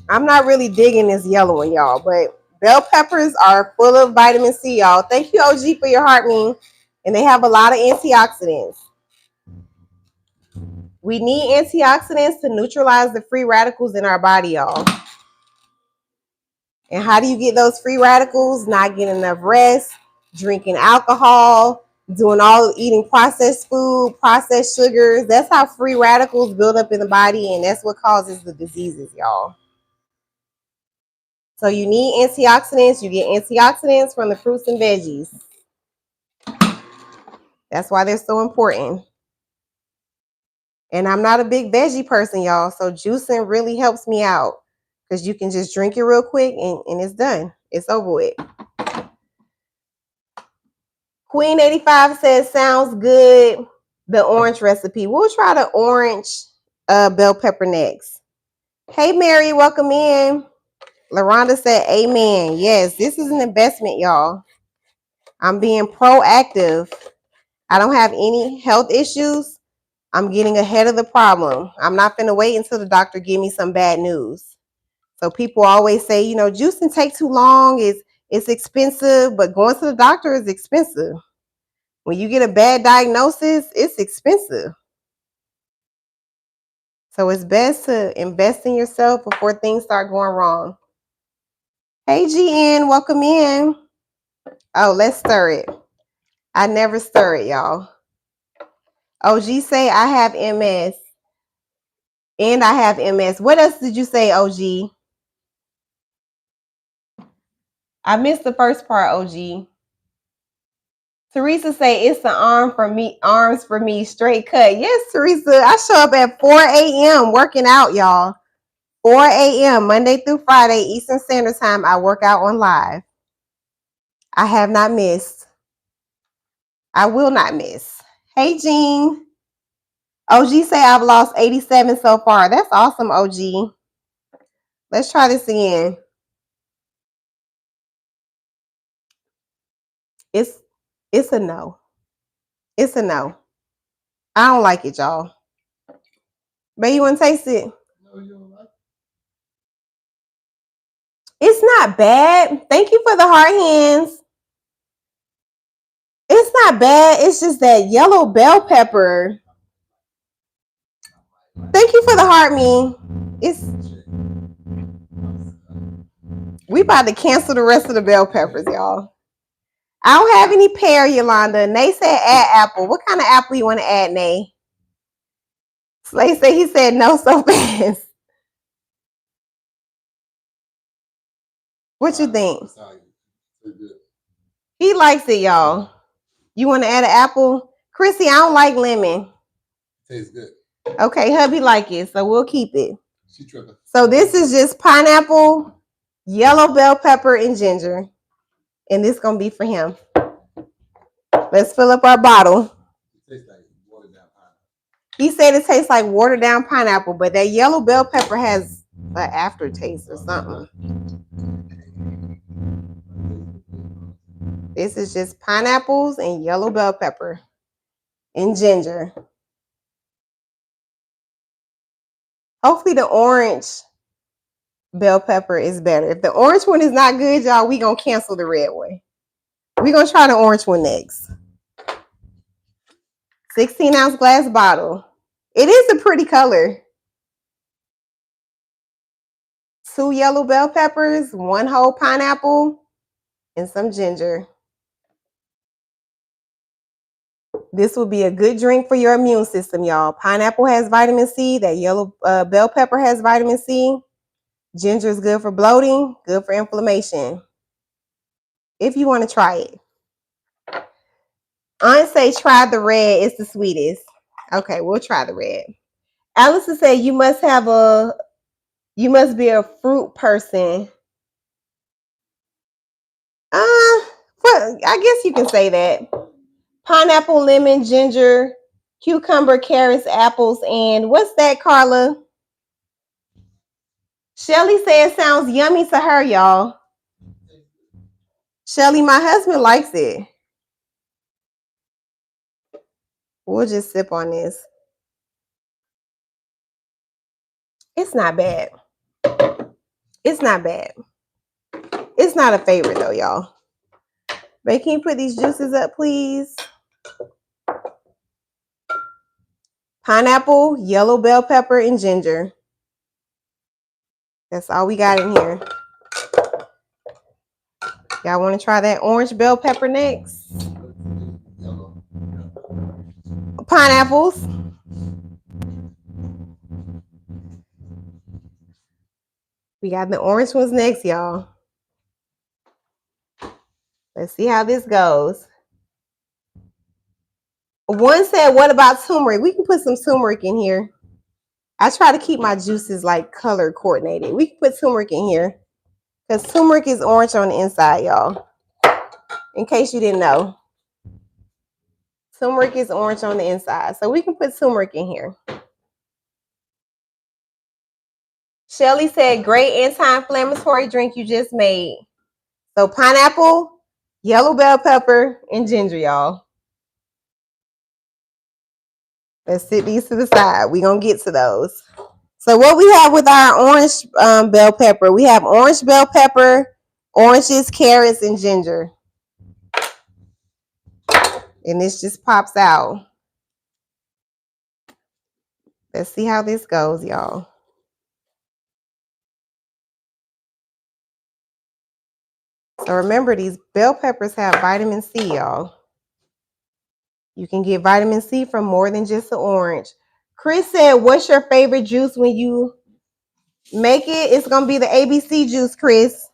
S1: I'm not really digging this yellow one, y'all, but bell peppers are full of vitamin C, y'all. Thank you, OG, for your heart mean. And they have a lot of antioxidants. We need antioxidants to neutralize the free radicals in our body, y'all. And how do you get those free radicals? Not getting enough rest, drinking alcohol, eating processed food, processed sugars. That's how free radicals build up in the body, and that's what causes the diseases, y'all. So you need antioxidants. You get antioxidants from the fruits and veggies. That's why they're so important. And I'm not a big veggie person, y'all. So juicing really helps me out because you can just drink it real quick and it's done. It's over with. Queen 85 says, sounds good. The orange recipe. We'll try the orange bell pepper next. Hey, Mary, welcome in. LaRonda said, amen. Yes, this is an investment, y'all. I'm being proactive. I don't have any health issues. I'm getting ahead of the problem. I'm not going to wait until the doctor give me some bad news. So people always say, you know, juicing take too long. It's expensive, but going to the doctor is expensive. When you get a bad diagnosis, it's expensive. So it's best to invest in yourself before things start going wrong. Hey, GN, welcome in. Oh, let's stir it. I never stir it, y'all. OG say I have MS. And I have MS. What else did you say, OG? I missed the first part, OG. Teresa say it's the arms for me, straight cut. Yes, Teresa. I show up at 4 a.m. working out, y'all. 4 a.m. Monday through Friday, Eastern Standard Time. I work out on live. I have not missed. I will not miss. Hey, Jean. OG say I've lost 87 so far. That's awesome, OG. Let's try this again. It's a no. It's a no. I don't like it, y'all. But you want to taste it?
S2: No, you don't like
S1: It's not bad. Thank you for the heart hands. It's not bad. It's just that yellow bell pepper. Thank you for the heart, me. We about to cancel the rest of the bell peppers, y'all. I don't have any pear, Yolanda. Nay said add apple. What kind of apple you want to add, Nay? Slay said he said no so fast. What you think? He likes it, y'all. You want to add an apple? Chrissy, I don't like lemon.
S2: Tastes good.
S1: Okay, hubby like it, so we'll keep it.
S2: She tripping.
S1: So this is just pineapple, yellow bell pepper, and ginger. And this is going to be for him. Let's fill up our bottle.
S2: It tastes like watered down pineapple.
S1: He said it tastes like watered down pineapple, but that yellow bell pepper has an aftertaste or something. This is just pineapples and yellow bell pepper and ginger. Hopefully the orange bell pepper is better. If the orange one is not good, y'all, we going to cancel the red one. We're going to try the orange one next. 16-ounce glass bottle. It is a pretty color. 2 yellow bell peppers, 1 whole pineapple, and some ginger. This will be a good drink for your immune system, y'all. Pineapple has vitamin C. That yellow bell pepper has vitamin C. Ginger is good for bloating, good for inflammation. If you want to try it. Aunt say try the red. It's the sweetest. Okay, we'll try the red. Allison said you must be a fruit person. I guess you can say that. Pineapple, lemon, ginger, cucumber, carrots, apples, and what's that, Carla? Shelly said sounds yummy to her, y'all. Shelly, my husband likes it. We'll just sip on this. It's not bad. It's not bad. It's not a favorite though, y'all. But can you put these juices up, please? Pineapple, yellow bell pepper, and ginger. That's all we got in here. Y'all want to try that orange bell pepper next? Pineapples. We got the orange ones next, y'all. Let's see how this goes. One said, what about turmeric? We can put some turmeric in here. I try to keep my juices like color coordinated. We can put turmeric in here because turmeric is orange on the inside, y'all. In case you didn't know. Turmeric is orange on the inside. So we can put turmeric in here. Shelly said, great anti-inflammatory drink you just made. So pineapple, yellow bell pepper, and ginger, y'all. Let's sit these to the side. We're going to get to those. So what we have with our orange bell pepper, we have orange bell pepper, oranges, carrots, and ginger. And this just pops out. Let's see how this goes, y'all. So remember, these bell peppers have vitamin C, y'all. You can get vitamin C from more than just the orange. Chris said, what's your favorite juice when you make it? It's going to be the ABC juice, Chris.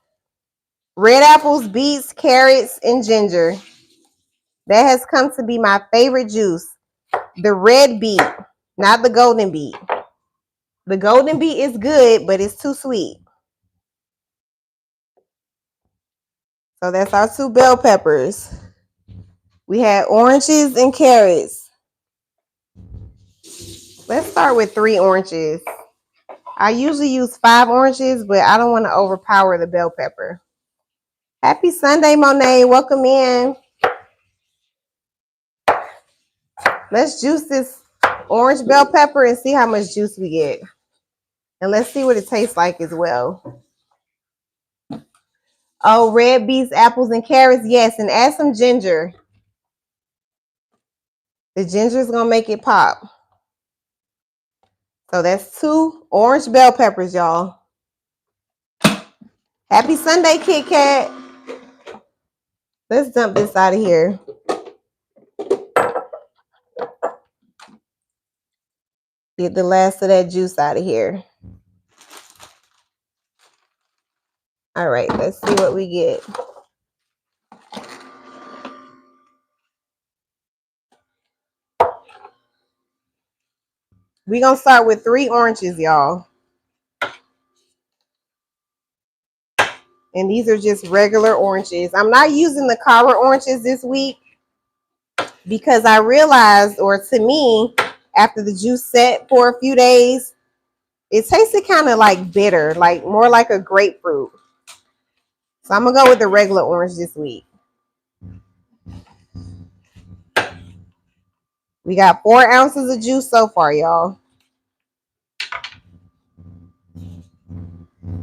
S1: Red apples, beets, carrots, and ginger. That has come to be my favorite juice. The red beet, not the golden beet. The golden beet is good, but it's too sweet. So that's our 2 bell peppers. We had oranges and carrots. Let's start with 3 oranges. I usually use 5 oranges, but I don't want to overpower the bell pepper. Happy Sunday, Monet. Welcome in. Let's juice this orange bell pepper and see how much juice we get. And let's see what it tastes like as well. Oh, red beets, apples, and carrots. Yes, and add some ginger. The ginger is going to make it pop. So that's 2 orange bell peppers, y'all. Happy Sunday, Kit Kat. Let's dump this out of here. Get the last of that juice out of here. All right, let's see what we get. We're going to start with 3 oranges, y'all. And these are just regular oranges. I'm not using the Cara oranges this week because I realized, or to me, after the juice set for a few days, it tasted kind of like bitter, like more like a grapefruit. So I'm going to go with the regular orange this week. We got 4 ounces of juice so far, y'all.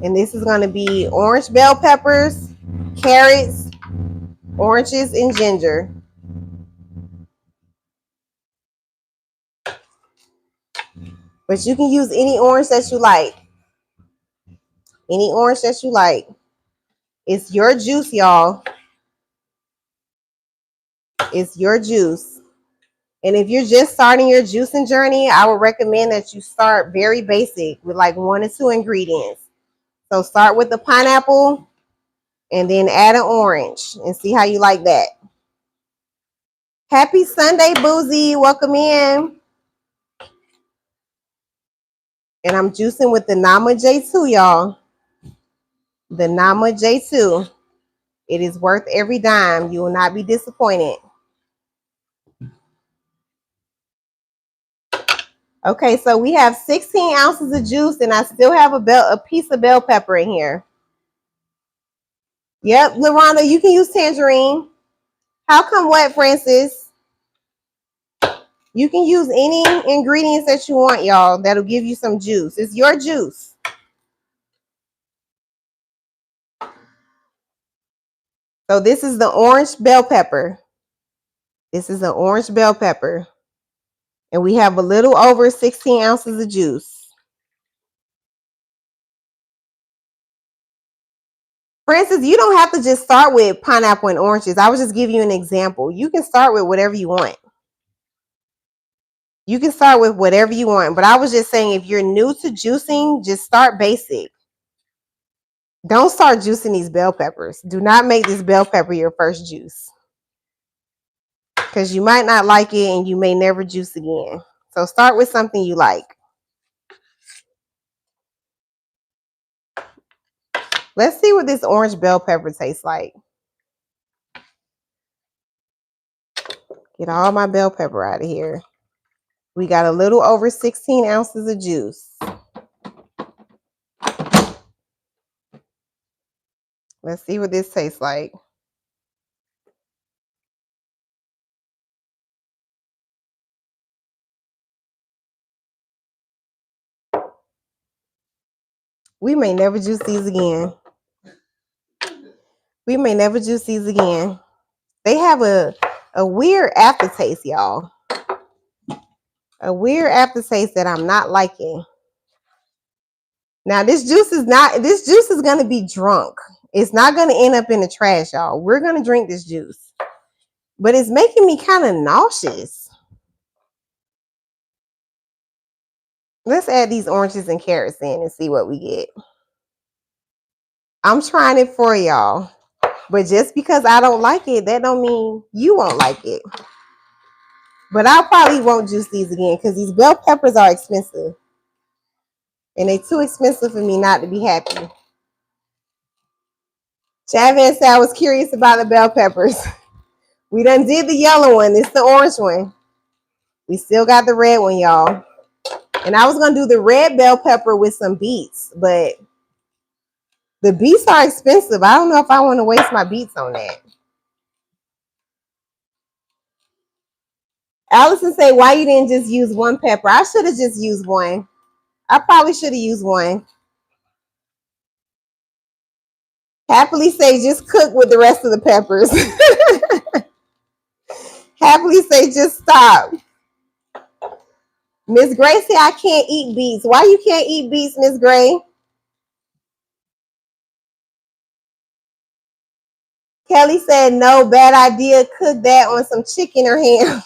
S1: And this is going to be orange bell peppers, carrots, oranges, and ginger. But you can use any orange that you like. Any orange that you like. It's your juice, y'all. It's your juice. And if you're just starting your juicing journey, I would recommend that you start very basic with like 1 or 2 ingredients. So start with the pineapple and then add an orange and see how you like that. Happy Sunday, Boozy. Welcome in. And I'm juicing with the Nama J2, y'all. The Nama J2. It is worth every dime. You will not be disappointed. Okay, so we have 16 ounces of juice, and I still have a piece of bell pepper in here. Yep, LaRonda, you can use tangerine. How come what, Francis? You can use any ingredients that you want, y'all. That'll give you some juice. It's your juice. So this is the orange bell pepper. This is an orange bell pepper. And we have a little over 16 ounces of juice. Francis, you don't have to just start with pineapple and oranges. I was just giving you an example. You can start with whatever you want. You can start with whatever you want. But I was just saying, if you're new to juicing, just start basic. Don't start juicing these bell peppers. Do not make this bell pepper your first juice. Because you might not like it and you may never juice again. So start with something you like. Let's see what this orange bell pepper tastes like. Get all my bell pepper out of here. We got a little over 16 ounces of juice. Let's see what this tastes like. We may never juice these again. We may never juice these again. They have a weird aftertaste, y'all. A weird aftertaste that I'm not liking. Now this juice is gonna be drunk. It's not gonna end up in the trash, y'all. We're gonna drink this juice. But it's making me kind of nauseous. Let's add these oranges and carrots in and see what we get. I'm trying it for y'all. But just because I don't like it, that don't mean you won't like it. But I probably won't juice these again because these bell peppers are expensive. And they're too expensive for me not to be happy. Chavez said I was curious about the bell peppers. We done did the yellow one. It's the orange one. We still got the red one, y'all. And I was going to do the red bell pepper with some beets. But the beets are expensive. I don't know if I want to waste my beets on that. Allison said, why you didn't just use one pepper? I should have just used one. I probably should have used one. Happily say just cook with the rest of the peppers. Happily say just stop. Miss Gray said I can't eat beets. Why you can't eat beets, Miss Gray? Kelly said no, bad idea. Cook that on some chicken or ham.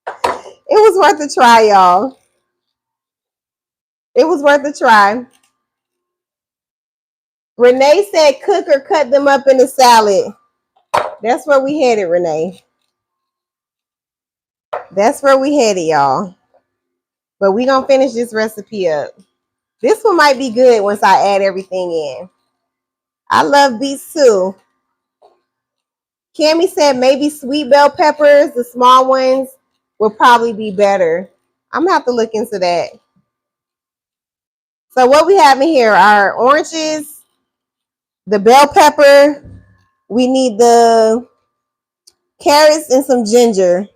S1: It was worth a try, y'all. It was worth a try. Renee said cook or cut them up in a salad. That's where we headed, Renee. That's where we headed, y'all. But we gonna finish this recipe up. This one might be good once I add everything in. I love beets too. Cammy said maybe sweet bell peppers, the small ones, will probably be better. I'm gonna have to look into that. So what we have in here are oranges, the bell pepper. We need the carrots and some ginger.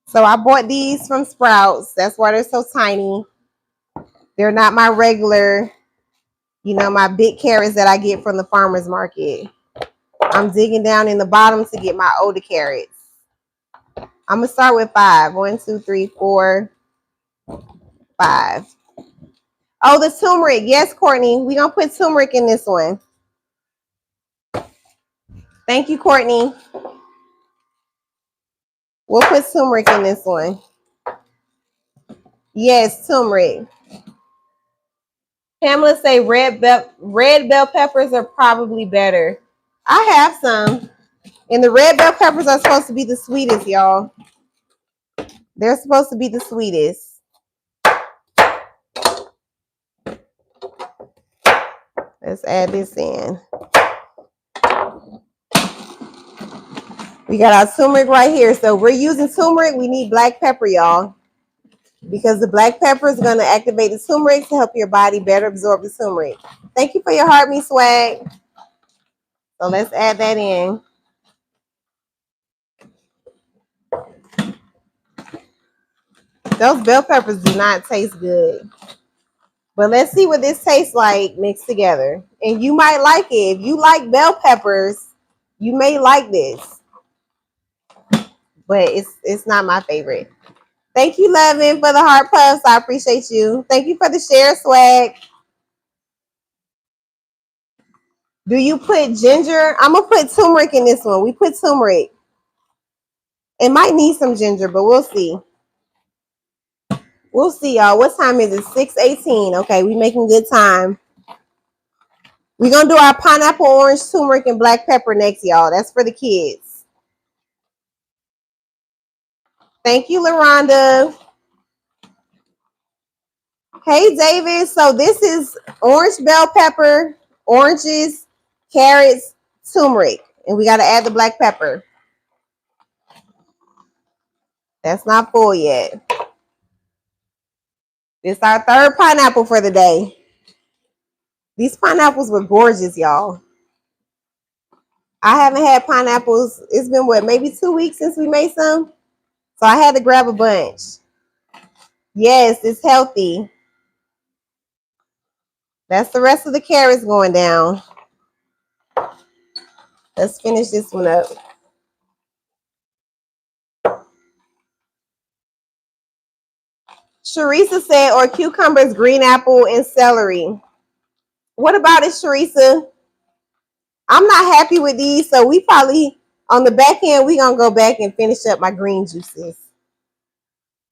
S1: So I bought these from Sprouts. That's why they're so tiny. They're not my regular, my big carrots that I get from the farmer's market. I'm digging down in the bottom to get my older carrots. I'm going to start with 5. 1, 2, 3, 4, 5. Oh, the turmeric. Yes, Courtney. We're going to put turmeric in this one. Thank you, Courtney. We'll put turmeric in this one. Yes, turmeric. Pamela say red bell peppers are probably better. I have some. And the red bell peppers are supposed to be the sweetest, y'all. They're supposed to be the sweetest. Let's add this in. We got our turmeric right here. So we're using turmeric. We need black pepper, y'all. Because the black pepper is going to activate the turmeric to help your body better absorb the turmeric. Thank you for your heart, me swag. So let's add that in. Those bell peppers do not taste good. But let's see what this tastes like mixed together. And you might like it. If you like bell peppers, you may like this. But it's not my favorite. Thank you, Levin, for the heart puffs. I appreciate you. Thank you for the share, swag. Do you put ginger? I'm going to put turmeric in this one. We put turmeric. It might need some ginger, but we'll see. We'll see, y'all. What time is it? 6:18. Okay, we making good time. We're going to do our pineapple, orange, turmeric, and black pepper next, y'all. That's for the kids. Thank you, LaRonda. Hey, David. So this is orange bell pepper, oranges, carrots, turmeric. And we got to add the black pepper. That's not full yet. This is our third pineapple for the day. These pineapples were gorgeous, y'all. I haven't had pineapples. It's been what, maybe 2 weeks since we made some? So I had to grab a bunch. Yes, it's healthy. That's the rest of the carrots going down. Let's finish this one up. Sharisa said, or cucumbers, green apple, and celery. What about it, Sharisa? I'm not happy with these, so we probably, on the back end, we going to go back and finish up my green juices.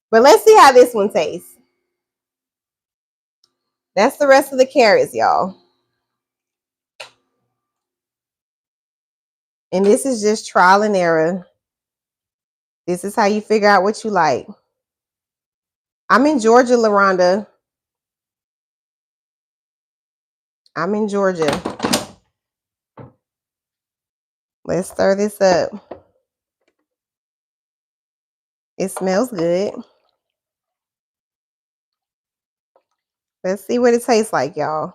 S1: But let's see how this one tastes. That's the rest of the carrots, y'all. And this is just trial and error. This is how you figure out what you like. I'm in Georgia, LaRonda. I'm in Georgia. Let's stir this up. It smells good. Let's see what it tastes like, y'all.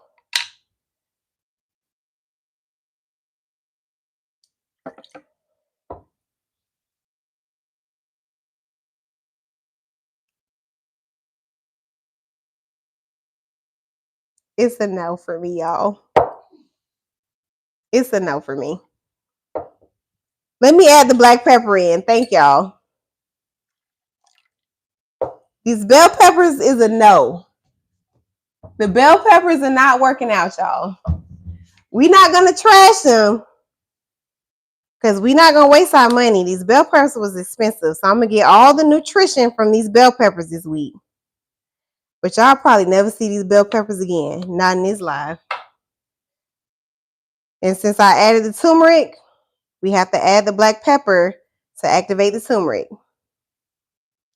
S1: It's a no for me, y'all. It's a no for me. Let me add the black pepper in. Thank y'all. These bell peppers is a no. The bell peppers are not working out, y'all. We're not going to trash them because we're not going to waste our money. These bell peppers was expensive, so I'm going to get all the nutrition from these bell peppers this week. But y'all probably never see these bell peppers again. Not in this live. And since I added the turmeric, we have to add the black pepper to activate the turmeric.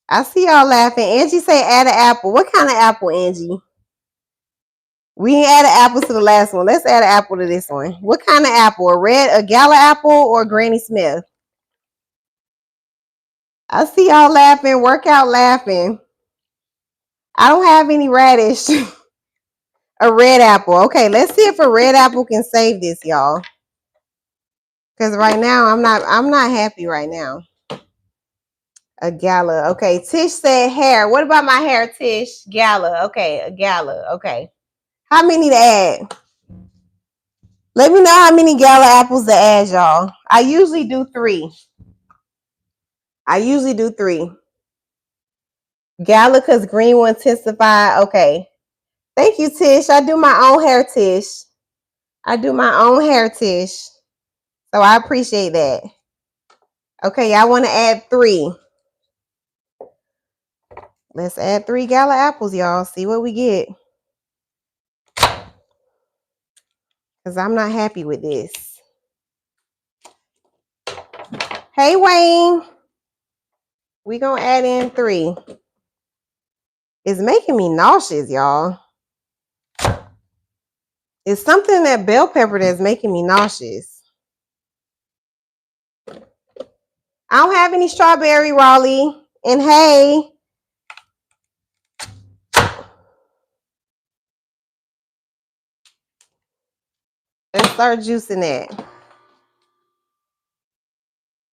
S1: I see y'all laughing. Angie say add an apple. What kind of apple, Angie? We ain't add an apple to the last one. Let's add an apple to this one. What kind of apple? A gala apple or Granny Smith? I see y'all laughing. Workout laughing. I don't have any radish. A red apple. Okay, let's see if a red apple can save this, y'all. Because right now I'm not happy right now. A gala. Okay, Tish said hair. What about my hair, Tish? Gala. Okay, a gala. Okay. How many to add? Let me know how many gala apples to add, y'all. I usually do 3. Gala because green will intensify. Okay. Thank you, Tish. I do my own hair, Tish. So I appreciate that. Okay, y'all want to add 3. Let's add 3 gala apples, y'all. See what we get. Because I'm not happy with this. Hey, Wayne. We gonna add in 3. It's making me nauseous, y'all. It's something in that bell pepper that's making me nauseous. I don't have any strawberry, Raleigh. And hey. Let's start juicing that.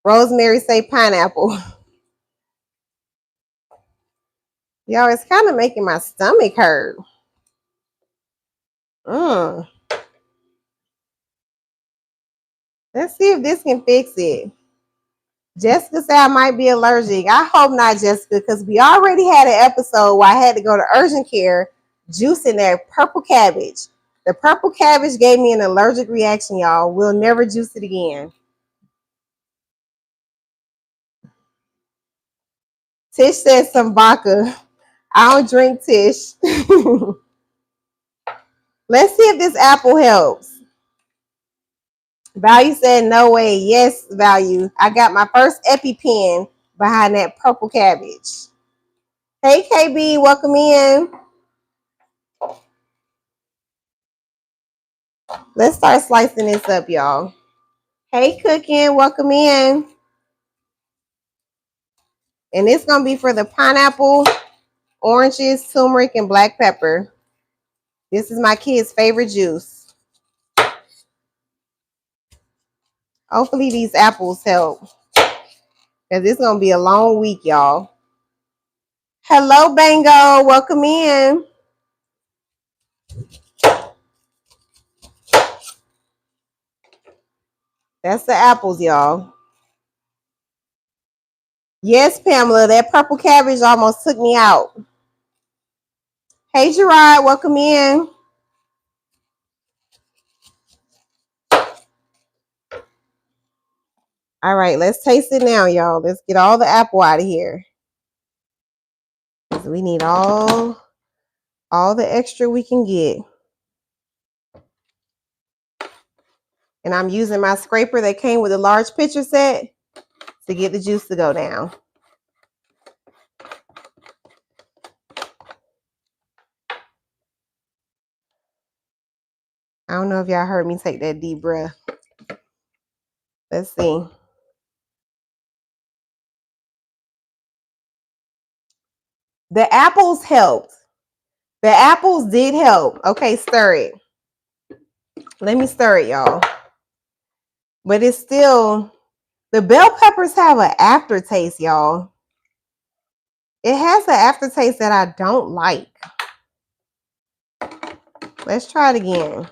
S1: Rosemary say pineapple. Y'all, it's kind of making my stomach hurt. Let's see if this can fix it. Jessica said I might be allergic. I hope not, Jessica, because we already had an episode where I had to go to urgent care juicing that purple cabbage. The purple cabbage gave me an allergic reaction, y'all. We'll never juice it again. Tish said some vodka. I don't drink, Tish. Let's see if this apple helps. Value said no way. Yes, Value. I got my first EpiPen behind that purple cabbage. Hey, KB, welcome in. Let's start slicing this up, y'all. Hey, Cooking, welcome in. And it's going to be for the pineapple, oranges, turmeric, and black pepper. This is my kid's favorite juice. Hopefully these apples help. Because it's going to be a long week, y'all. Hello, Bango. Welcome in. That's the apples, y'all. Yes, Pamela, that purple cabbage almost took me out. Hey, Gerard, welcome in. All right, let's taste it now, y'all. Let's get all the apple out of here. We need all the extra we can get. And I'm using my scraper that came with a large pitcher set to get the juice to go down. I don't know if y'all heard me take that deep breath. Let's see. The apples helped. The apples did help. Okay, stir it. Let me stir it, y'all. But it's still, the bell peppers have an aftertaste, y'all. It has an aftertaste that I don't like. Let's try it again.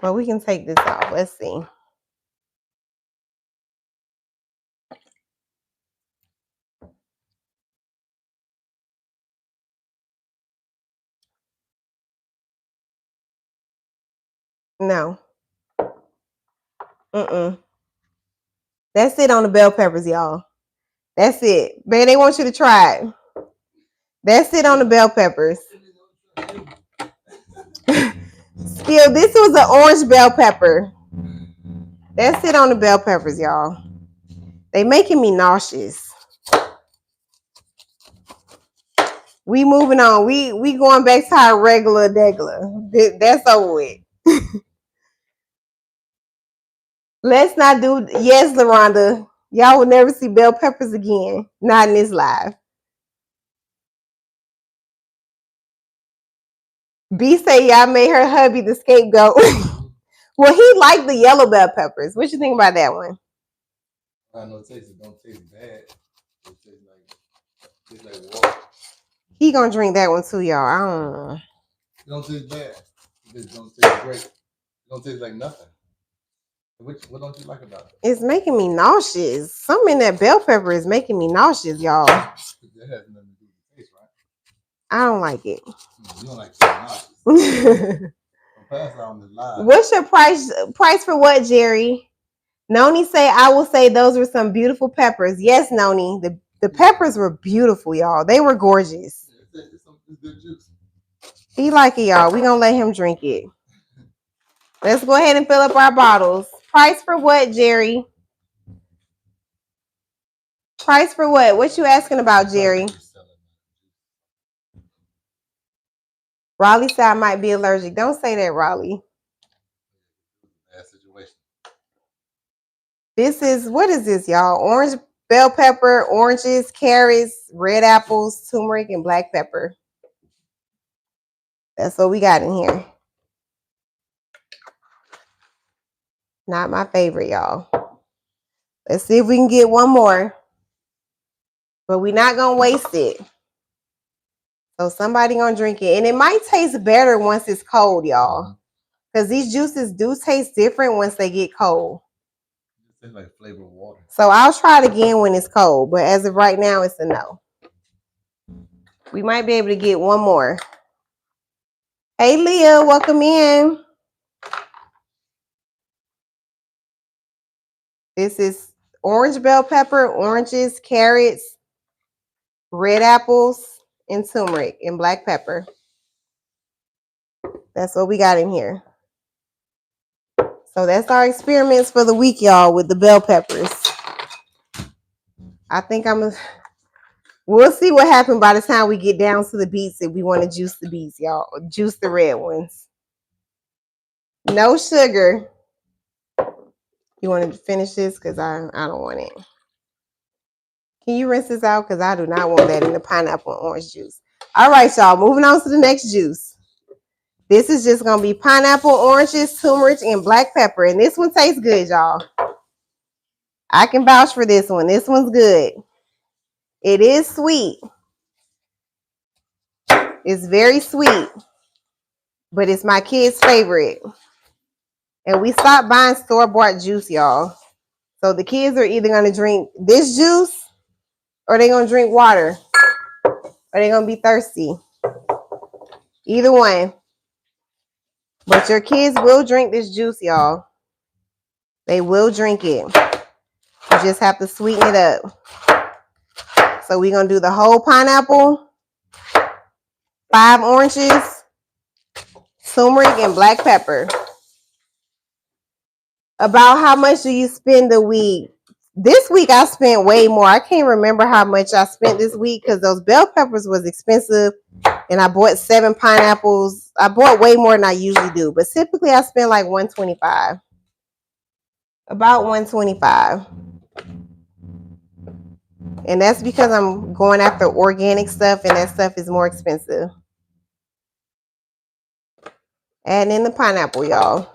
S1: Well, we can take this off. Let's see. No. That's it on the bell peppers, y'all. That's it. Man, they want you to try it. That's it on the bell peppers. Still, this was an orange bell pepper. That's it on the bell peppers, y'all. They making me nauseous. We moving on. We going back to our regular degular. That's over with. Let's not do. Yes, LaRonda. Y'all will never see bell peppers again. Not in this live. B say y'all made her hubby the scapegoat. Well, he liked the yellow bell peppers. What you think about that one?
S2: I know it don't taste bad. It tastes like water.
S1: He gonna drink that one too, y'all. I don't know.
S2: It don't taste bad. It just don't taste great. It don't taste like nothing. What don't you like about it?
S1: It's making me nauseous. Something in that bell pepper is making me nauseous, y'all.
S2: That has nothing to do with the taste, right?
S1: I don't like it.
S2: You don't like it. Pass on the live.
S1: What's your price for what, Jerry? Noni say, I will say those were some beautiful peppers. Yes, Noni. The peppers were beautiful, y'all. They were gorgeous.
S2: It's good juice.
S1: He like it, y'all. We gonna let him drink it. Let's go ahead and fill up our bottles. Price for what, Jerry? Price for what? What you asking about, Jerry? Raleigh said I might be allergic. Don't say that, Raleigh.
S2: Bad situation.
S1: This is, what is this, y'all? Orange bell pepper, oranges, carrots, red apples, turmeric, and black pepper. That's what we got in here. Not my favorite, y'all. Let's see if we can get one more. But we're not going to waste it. So somebody going to drink it. And it might taste better once it's cold, y'all. Because these juices do taste different once they get cold.
S2: It tastes like flavored water.
S1: So I'll try it again when it's cold. But as of right now, it's a no. We might be able to get one more. Hey, Leah, welcome in. This is orange bell pepper, oranges, carrots, red apples, and turmeric, and black pepper. That's what we got in here. So that's our experiments for the week, y'all, with the bell peppers. I think we'll see what happens by the time we get down to the beets if we want to juice the beets, y'all. Juice the red ones. No sugar. You want to finish this? Because I don't want it. Can you rinse this out? Because I do not want that in the pineapple and orange juice. All right, y'all. Moving on to the next juice. This is just going to be pineapple, oranges, turmeric, and black pepper. And this one tastes good, y'all. I can vouch for this one. This one's good. It is sweet. It's very sweet. But it's my kids' favorite. And we stopped buying store-bought juice, y'all. So the kids are either going to drink this juice or they're going to drink water. Or they're going to be thirsty. Either one. But your kids will drink this juice, y'all. They will drink it. You just have to sweeten it up. So we're going to do the whole pineapple, 5 oranges, turmeric, and black pepper. About how much do you spend a week? This week I spent way more. I can't remember how much I spent this week because those bell peppers was expensive. And I bought 7 pineapples. I bought way more than I usually do. But typically I spend like $125. About $125. And that's because I'm going after organic stuff and that stuff is more expensive. Adding in the pineapple, y'all.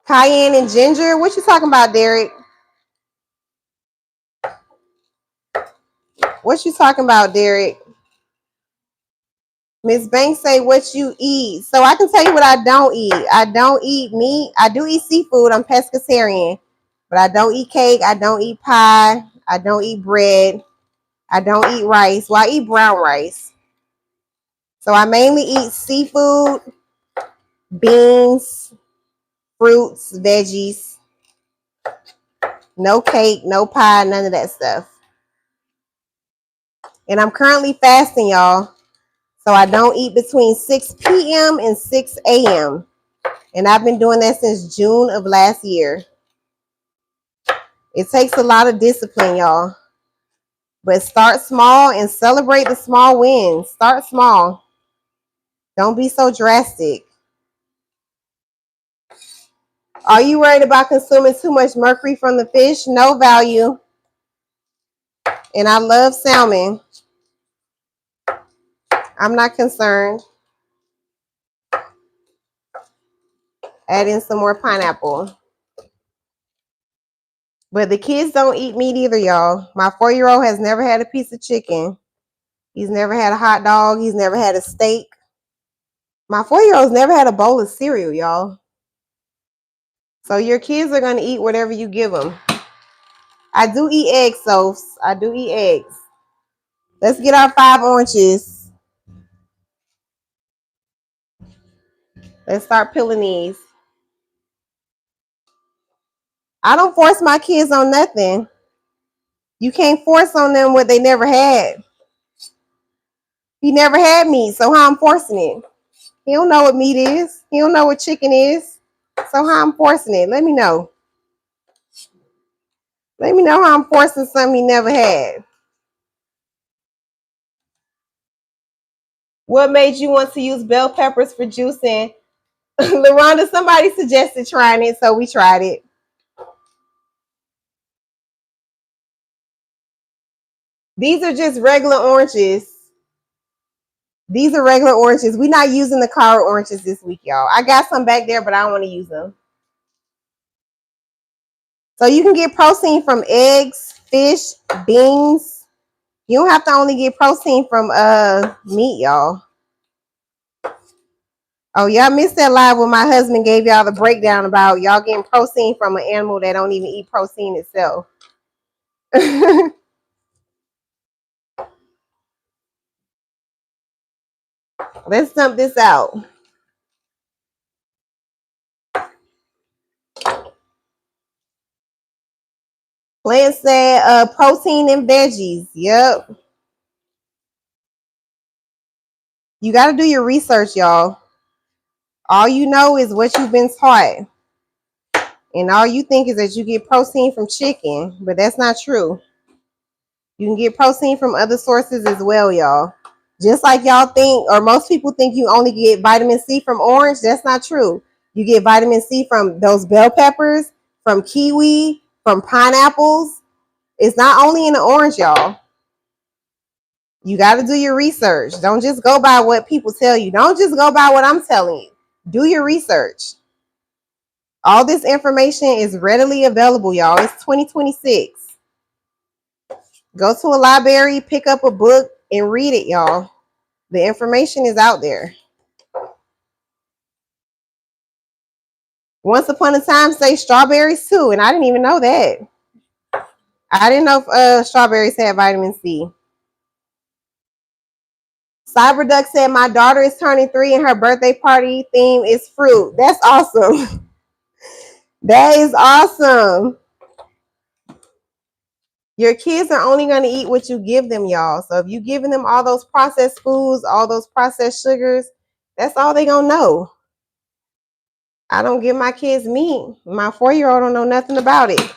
S1: Cayenne and ginger. What you talking about, Derek? What you talking about, Derek? Miss Banks say what you eat. So I can tell you what I don't eat. I don't eat meat. I do eat seafood. I'm pescatarian. But I don't eat cake. I don't eat pie. I don't eat bread. I don't eat rice. Well, I eat brown rice. So I mainly eat seafood, beans, fruits, veggies. No cake, no pie, none of that stuff. And I'm currently fasting, y'all. So I don't eat between 6 p.m. and 6 a.m. And I've been doing that since June of last year. It takes a lot of discipline, y'all. But start small and celebrate the small wins. Start small. Don't be so drastic. Are you worried about consuming too much mercury from the fish? No value. And I love salmon. I'm not concerned. Add in some more pineapple. But the kids don't eat meat either, y'all. My 4-year-old has never had a piece of chicken. He's never had a hot dog. He's never had a steak. My 4-year-old's never had a bowl of cereal, y'all. So your kids are going to eat whatever you give them. I do eat eggs, so I do eat eggs. Let's get our 5 oranges. Let's start peeling these. I don't force my kids on nothing. You can't force on them what they never had. He never had meat, so how I'm forcing it? He don't know what meat is. He don't know what chicken is. So how I'm forcing it? Let me know. Let me know how I'm forcing something he never had. What made you want to use bell peppers for juicing? LaRonda, somebody suggested trying it, so we tried it. These are just regular oranges. These are regular oranges. We're not using the Cara oranges this week, y'all. I got some back there, but I don't want to use them. So you can get protein from eggs, fish, beans. You don't have to only get protein from meat, y'all. Oh, y'all missed that live when my husband gave y'all the breakdown about y'all getting protein from an animal that don't even eat protein itself. Let's dump this out. Plant said protein and veggies. Yep. You got to do your research, y'all. All you know is what you've been taught. And all you think is that you get protein from chicken, but that's not true. You can get protein from other sources as well, y'all. Just like y'all think, or most people think you only get vitamin C from orange. That's not true. You get vitamin C from those bell peppers, from kiwi, from pineapples. It's not only in the orange, y'all. You got to do your research. Don't just go by what people tell you. Don't just go by what I'm telling you. Do your research. All this information is readily available, y'all. It's 2026. Go to a library, pick up a book, and read it, y'all. The information is out there. Once upon a time, say strawberries too, and I didn't even know that. I didn't know if strawberries had vitamin C. Cyberduck said, my daughter is turning 3 and her birthday party theme is fruit. That's awesome. That is awesome. Your kids are only going to eat what you give them, y'all. So if you're giving them all those processed foods, all those processed sugars, that's all they're going to know. I don't give my kids meat. My 4-year-old don't know nothing about it.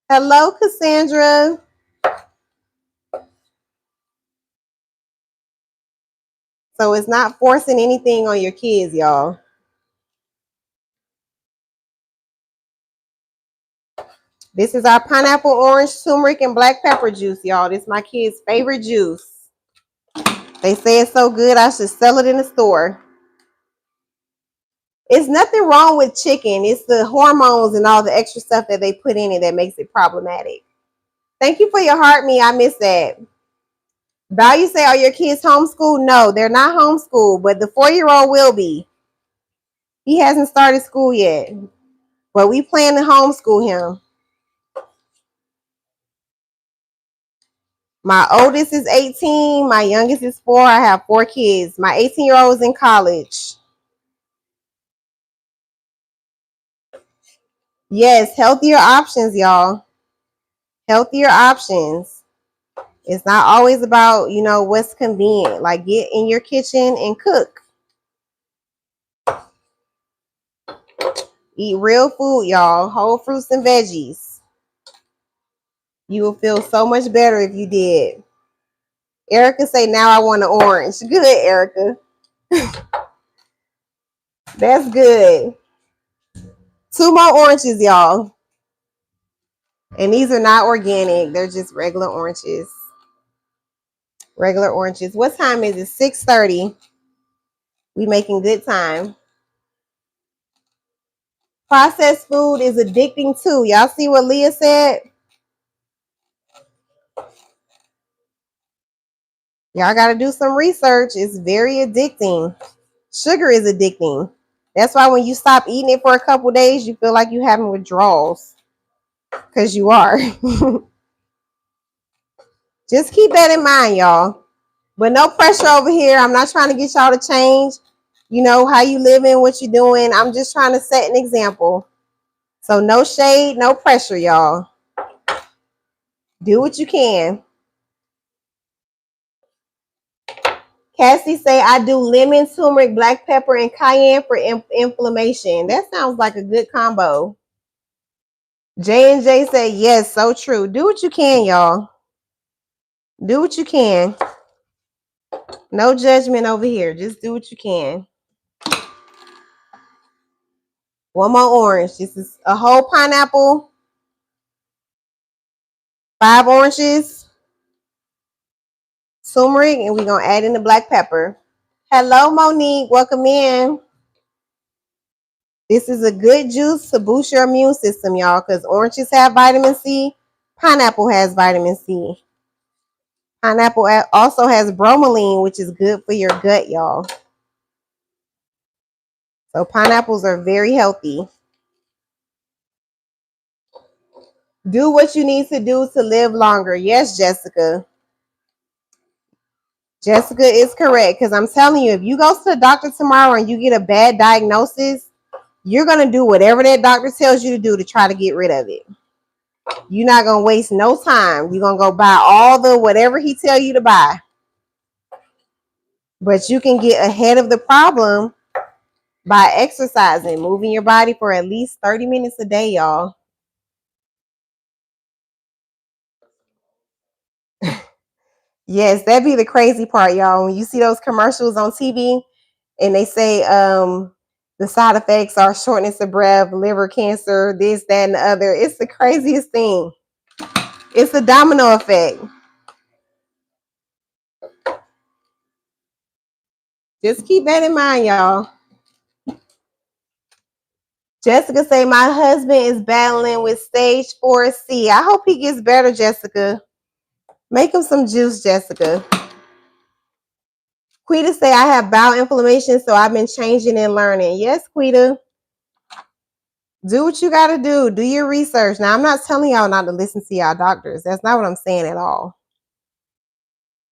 S1: Hello, Cassandra. So it's not forcing anything on your kids, y'all. This is our pineapple, orange, turmeric, and black pepper juice, y'all. This is my kids' favorite juice. They say it's so good, I should sell it in the store. It's nothing wrong with chicken. It's the hormones and all the extra stuff that they put in it that makes it problematic. Thank you for your heart, me. I missed that. Value say, are your kids homeschooled? No, they're not homeschooled, but the 4-year-old will be. He hasn't started school yet, but we plan to homeschool him. My oldest is 18. My youngest is 4. I have 4 kids. My 18-year-old is in college. Yes, healthier options, y'all. Healthier options. It's not always about, what's convenient. Like, get in your kitchen and cook. Eat real food, y'all. Whole fruits and veggies. You will feel so much better if you did. Erica say, now I want an orange. Good, Erica. That's good. 2 more oranges, y'all. And these are not organic. They're just regular oranges. Regular oranges. What time is it? 6:30. We making good time. Processed food is addicting too. Y'all see what Leah said? Y'all got to do some research. It's very addicting. Sugar is addicting. That's why when you stop eating it for a couple days, you feel like you're having withdrawals. Because you are. Just keep that in mind, y'all. But no pressure over here. I'm not trying to get y'all to change, how you living, what you're doing. I'm just trying to set an example. So no shade, no pressure, y'all. Do what you can. Cassie say, I do lemon, turmeric, black pepper, and cayenne for inflammation. That sounds like a good combo. J&J say, yes, so true. Do what you can, y'all. Do what you can. No judgment over here. Just do what you can. One more orange. This is a whole pineapple. 5 oranges. Turmeric. And we're going to add in the black pepper. Hello, Monique. Welcome in. This is a good juice to boost your immune system, y'all, because oranges have vitamin C. Pineapple has vitamin C. Pineapple also has bromelain, which is good for your gut, y'all. So pineapples are very healthy. Do what you need to do to live longer. Yes, Jessica. Jessica is correct, because I'm telling you, if you go to the doctor tomorrow and you get a bad diagnosis, you're going to do whatever that doctor tells you to do to try to get rid of it. You're not going to waste no time. You're going to go buy all the whatever he tell you to buy. But you can get ahead of the problem by exercising, moving your body for at least 30 minutes a day, y'all. Yes, that'd be the crazy part, y'all. When you see those commercials on TV and they say the side effects are shortness of breath, liver cancer, this, that, and the other. It's the craziest thing. It's a domino effect. Just keep that in mind, y'all. Jessica say my husband is battling with stage 4C. I hope he gets better, Jessica. Make him some juice, Jessica. Quita say I have bowel inflammation, so I've been changing and learning. Yes, Quita. Do what you got to do. Do your research. Now, I'm not telling y'all not to listen to y'all doctors. That's not what I'm saying at all.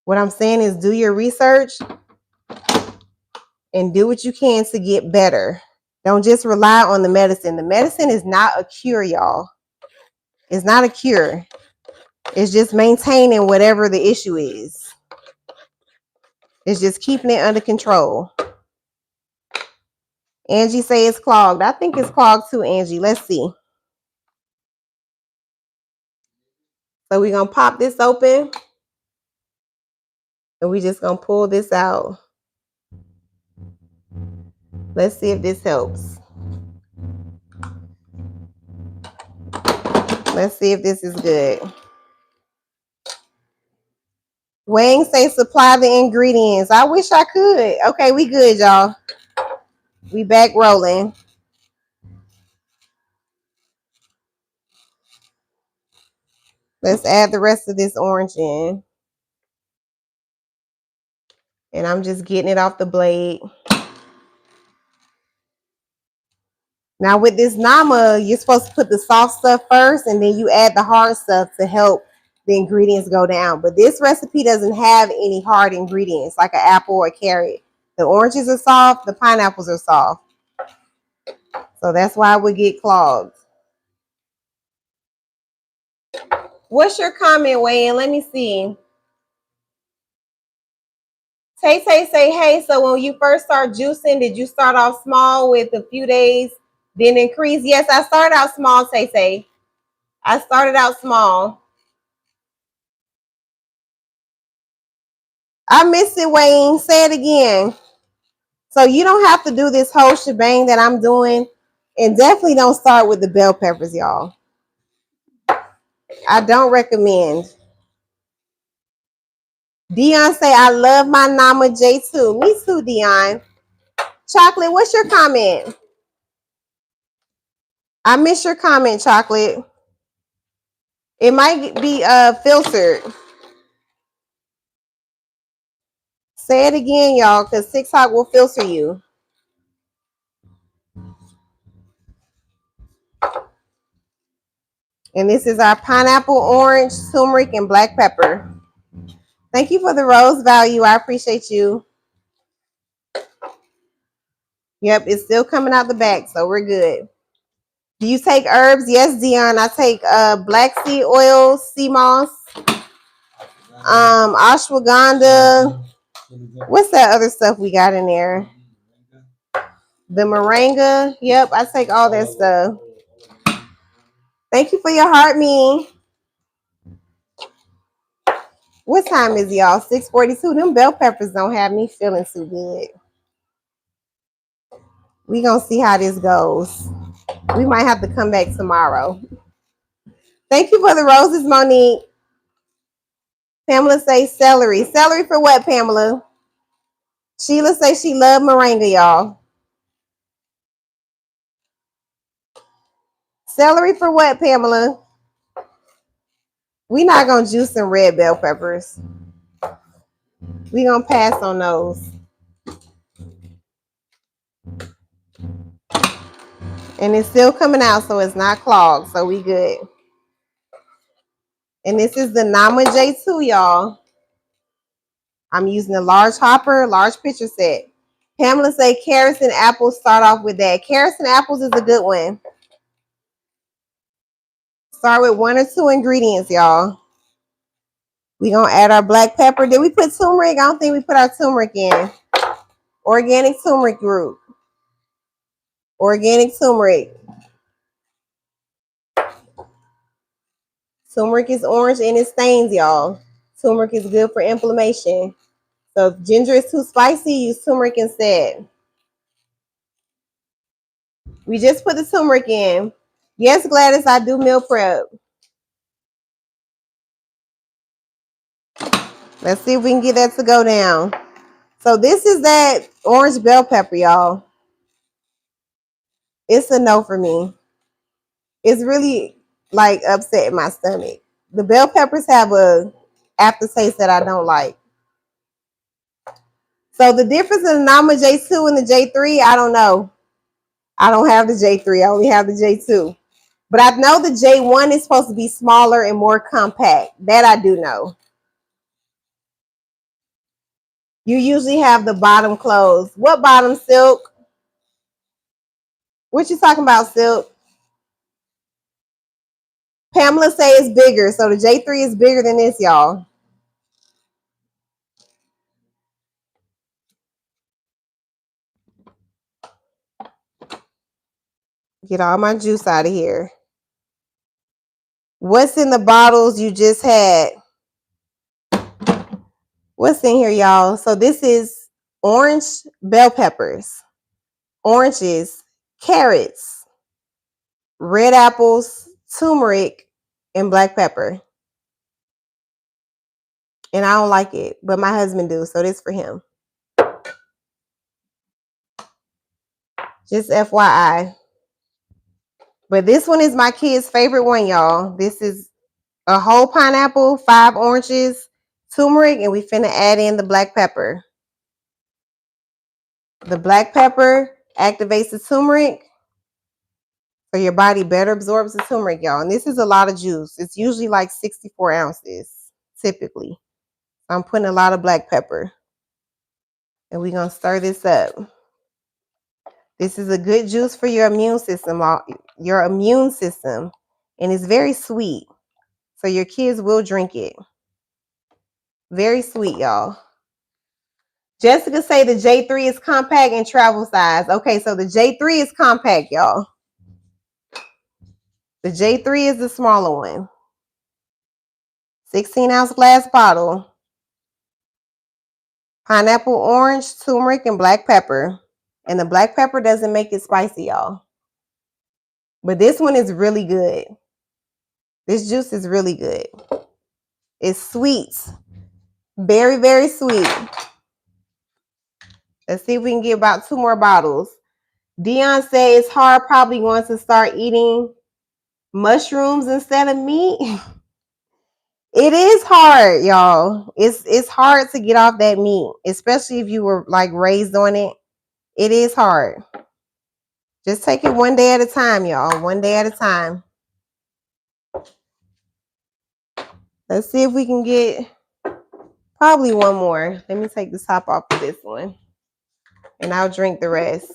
S1: What I'm saying is do your research and do what you can to get better. Don't just rely on the medicine. The medicine is not a cure, y'all. It's not a cure. It's just maintaining whatever the issue is. It's just keeping it under control. Angie say it's clogged. I think it's clogged too, Angie. Let's see. So we're going to pop this open. And we just going to pull this out. Let's see if this helps. Let's see if this is good. Wang say supply the ingredients. I wish I could. Okay, we good, y'all. We back rolling. Let's add the rest of this orange in. And I'm just getting it off the blade. Now with this nama, you're supposed to put the soft stuff first and then you add the hard stuff to help the ingredients go down. But this recipe doesn't have any hard ingredients like an apple or a carrot. The oranges are soft, the pineapples are soft. So that's why it would get clogged. What's your comment, Wayne? Let me see. Tay Tay say, hey, so when you first start juicing, did you start off small with a few days, then increase? Yes, I started out small, Tay Tay. I started out small. I missed it, Wayne. Say it again. So you don't have to do this whole shebang that I'm doing. And definitely don't start with the bell peppers, y'all. I don't recommend. Dion say, I love my Nama J2. Me too, Dion. Chocolate, what's your comment? I missed your comment, Chocolate. It might be filtered. Say it again, y'all, because TikTok will filter you. And this is our pineapple, orange, turmeric, and black pepper. Thank you for the rose value. I appreciate you. Yep, it's still coming out the back, so we're good. Do you take herbs? Yes, Dion. I take black seed oil, sea moss, ashwagandha. What's that other stuff we got in there? The moringa. Yep, I take all that stuff. Thank you for your heart, me. What time is y'all? 6:42. Them bell peppers don't have me feeling too good. We gonna see how this goes. We might have to come back tomorrow. Thank you for the roses, Monique. Pamela say celery. Celery for what, Pamela? Sheila say she love moringa, y'all. Celery for what, Pamela? We not gonna juice some red bell peppers. We gonna pass on those. And it's still coming out, so it's not clogged, so we good. And this is the Nama J2, y'all. I'm using a large hopper, large pitcher set. Pamela say carrots and apples, start off with that. Carrots and apples is a good one. Start with 1 or 2 ingredients, y'all. We gonna add our black pepper. Did we put turmeric? I don't think we put our turmeric in. Organic turmeric group. Organic turmeric. Turmeric is orange and it stains, y'all. Turmeric is good for inflammation. So if ginger is too spicy, use turmeric instead. We just put the turmeric in. Yes, Gladys, I do meal prep. Let's see if we can get that to go down. So this is that orange bell pepper, y'all. It's a no for me. It's really like upsetting my stomach. The bell peppers have a aftertaste that I don't like. So the difference in the Nama J2 and the J3, I don't know. I don't have the J3. I only have the J2. But I know the J1 is supposed to be smaller and more compact. That I do know. You usually have the bottom closed. What bottom, Silk? What you talking about, Silk? Pamela say it's bigger. So the J3 is bigger than this, y'all. Get all my juice out of here. What's in the bottles you just had? What's in here, y'all? So this is orange bell peppers, oranges, carrots, red apples, turmeric, and black pepper. And I don't like it, but my husband do, so this for him. Just FYI. But this one is my kid's favorite one, y'all. This is a whole pineapple, 5 oranges, turmeric, and we finna add in the black pepper. The black pepper activates the turmeric, so your body better absorbs the turmeric, y'all. And this is a lot of juice. It's usually like 64 ounces, typically. I'm putting a lot of black pepper. And we're going to stir this up. This is a good juice for your immune system. And it's very sweet. So your kids will drink it. Very sweet, y'all. Jessica say the J3 is compact and travel size. Okay, so the J3 is compact, y'all. The J3 is the smaller one. 16-ounce glass bottle. Pineapple, orange, turmeric, and black pepper. And the black pepper doesn't make it spicy, y'all. But this one is really good. This juice is really good. It's sweet. Very, very sweet. Let's see if we can get about 2 more bottles. Dion says it's hard probably wants to start eating mushrooms instead of meat. It is hard, y'all. It's hard to get off that meat, especially if you were like raised on it. It is hard. Just take it one day at a time, y'all. One day at a time. Let's see if we can get probably one more. Let me take the top off of this one. And I'll drink the rest.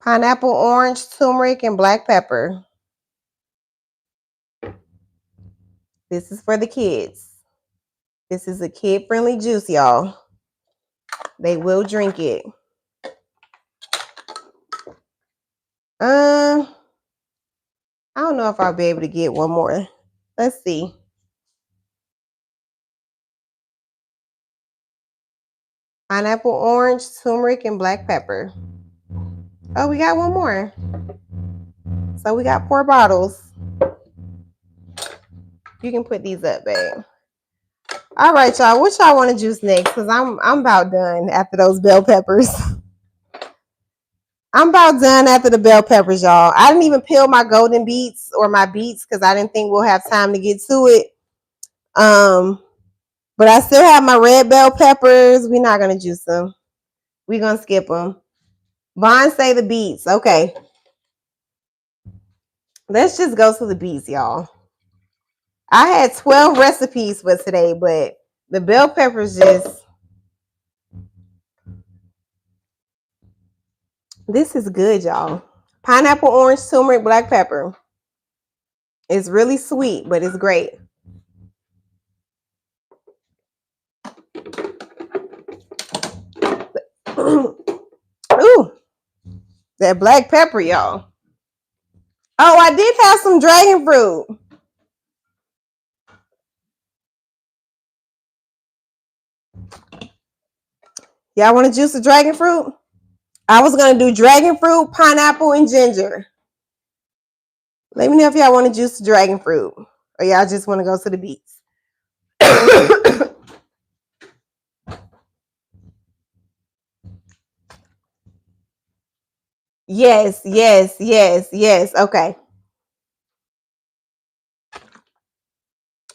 S1: Pineapple, orange, turmeric, and black pepper. This is for the kids. This is a kid-friendly juice, y'all. They will drink it. I don't know if I'll be able to get one more. Let's see. Pineapple, orange, turmeric, and black pepper. Oh, we got one more. So we got 4 bottles. You can put these up, babe. All right, y'all. What y'all want to juice next? Because I'm about done after those bell peppers. I'm about done after the bell peppers, y'all. I didn't even peel my golden beets or my beets because I didn't think we'll have time to get to it. But I still have my red bell peppers. We're not going to juice them. We're going to skip them. Vaughn say the beets. Okay. Let's just go to the beets, y'all. I had 12 recipes for today, but the bell peppers just... This is good, y'all. Pineapple, orange, turmeric, black pepper. It's really sweet, but it's great. Ooh, that black pepper, y'all. Oh, I did have some dragon fruit. Y'all want to juice the dragon fruit? I was going to do dragon fruit, pineapple, and ginger. Let me know if y'all want to juice the dragon fruit or y'all just want to go to the beets. Yes, yes, yes, yes. Okay.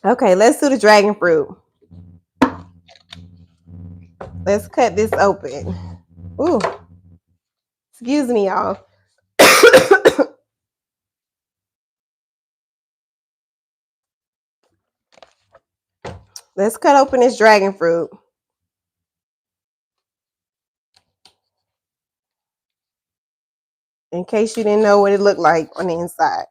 S1: Okay, let's do the dragon fruit. Let's cut this open. Ooh, excuse me, y'all. Let's cut open this dragon fruit. In case you didn't know what it looked like on the inside.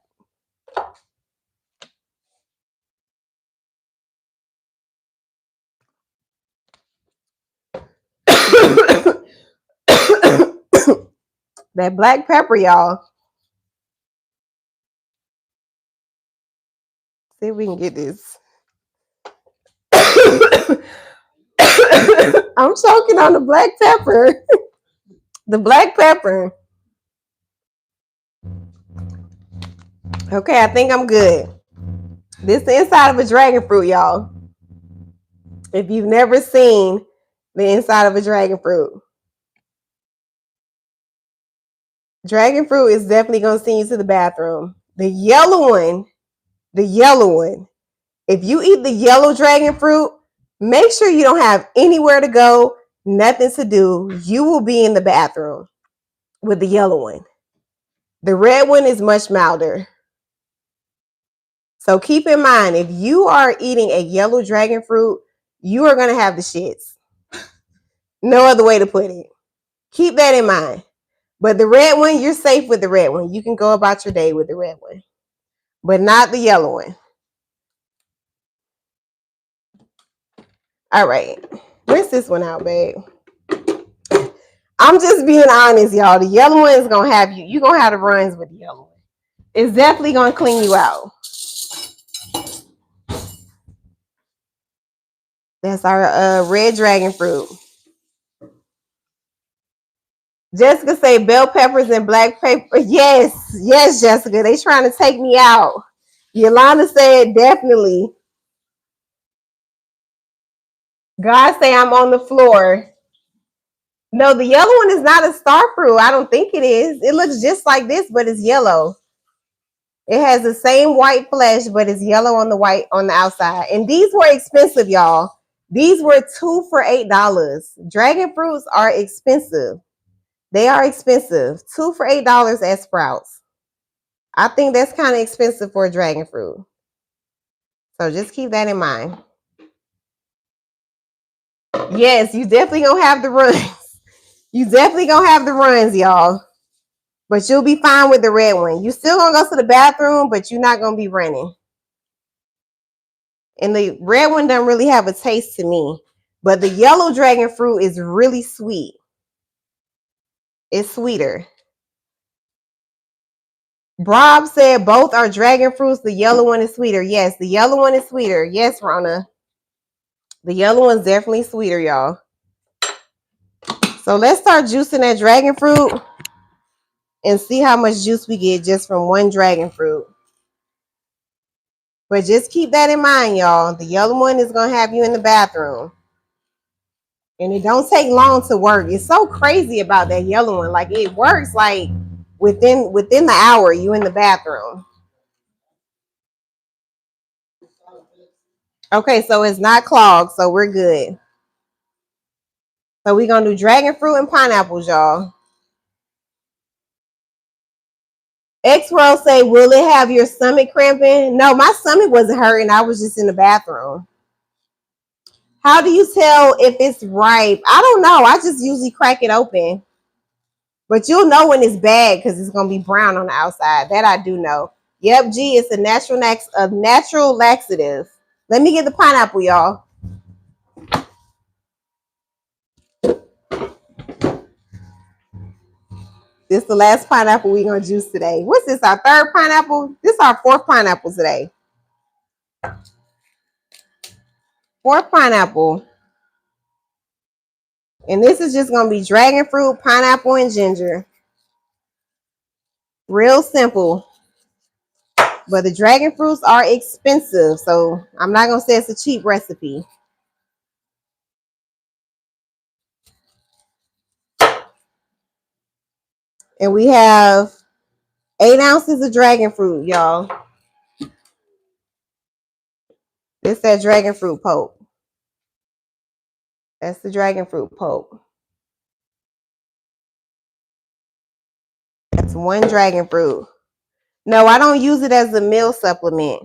S1: That black pepper, y'all. See if we can get this. I'm choking on the black pepper. The black pepper. Okay, I think I'm good. This is the inside of a dragon fruit, y'all. If you've never seen the inside of a dragon fruit, dragon fruit is definitely going to send you to the bathroom. The yellow one, if you eat the yellow dragon fruit, make sure you don't have anywhere to go, nothing to do. You will be in the bathroom with the yellow one. The red one is much milder. So keep in mind, if you are eating a yellow dragon fruit, you are going to have the shits. No other way to put it. Keep that in mind. But the red one, you're safe with the red one. You can go about your day with the red one, but not the yellow one. All right. Rinse this one out, babe. I'm just being honest, y'all. The yellow one is going to have you. You're going to have the runs with the yellow one. It's definitely going to clean you out. That's our red dragon fruit. Jessica say bell peppers and black pepper. Yes, yes, Jessica. They trying to take me out. Yolanda said definitely. God say I'm on the floor. No, the yellow one is not a star fruit. I don't think it is. It looks just like this, but it's yellow. It has the same white flesh, but it's yellow on the white on the outside. And these were expensive, y'all. These were 2 for $8. Dragon fruits are expensive. They are expensive. 2 for $8 at Sprouts. I think that's kind of expensive for a dragon fruit. So just keep that in mind. Yes, you definitely gonna have the runs. You definitely gonna have the runs, y'all. But you'll be fine with the red one. You still gonna go to the bathroom, but you're not gonna be running. And the red one doesn't really have a taste to me. But the yellow dragon fruit is really sweet. It's sweeter. Brob said both are dragon fruits. The yellow one is sweeter. Yes, the yellow one is sweeter. Yes, Rona. The yellow one's definitely sweeter, y'all. So let's start juicing that dragon fruit and see how much juice we get just from one dragon fruit. But just keep that in mind, y'all. The yellow one is going to have you in the bathroom. And it don't take long to work. It's so crazy about that yellow one. Like it works like within the hour you in the bathroom. Okay, so it's not clogged, so we're good. So we're going to do dragon fruit and pineapples, y'all. X-Roll say, will it have your stomach cramping? No, my stomach wasn't hurting. I was just in the bathroom. How do you tell if it's ripe? I don't know. I just usually crack it open. But you'll know when it's bad because it's going to be brown on the outside. That I do know. Yep, G, it's a natural laxative. Let me get the pineapple, y'all. This is the last pineapple we're going to juice today. What's this, our third pineapple? This is our fourth pineapple today. Fourth pineapple. And this is just going to be dragon fruit, pineapple, and ginger. Real simple. But the dragon fruits are expensive, so I'm not going to say it's a cheap recipe. And we have 8 ounces of dragon fruit, y'all. This is that dragon fruit pulp. That's the dragon fruit pulp. That's 1 dragon fruit. No, I don't use it as a meal supplement.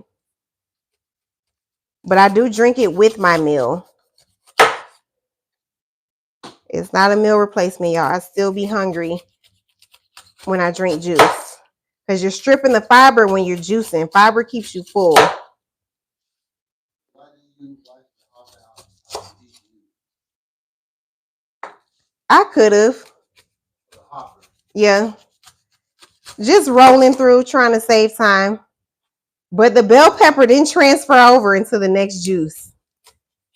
S1: But I do drink it with my meal. It's not a meal replacement, y'all. I still be hungry when I drink juice. Because you're stripping the fiber when you're juicing. Fiber keeps you full. I could have. Yeah. Just rolling through, trying to save time. But the bell pepper didn't transfer over into the next juice.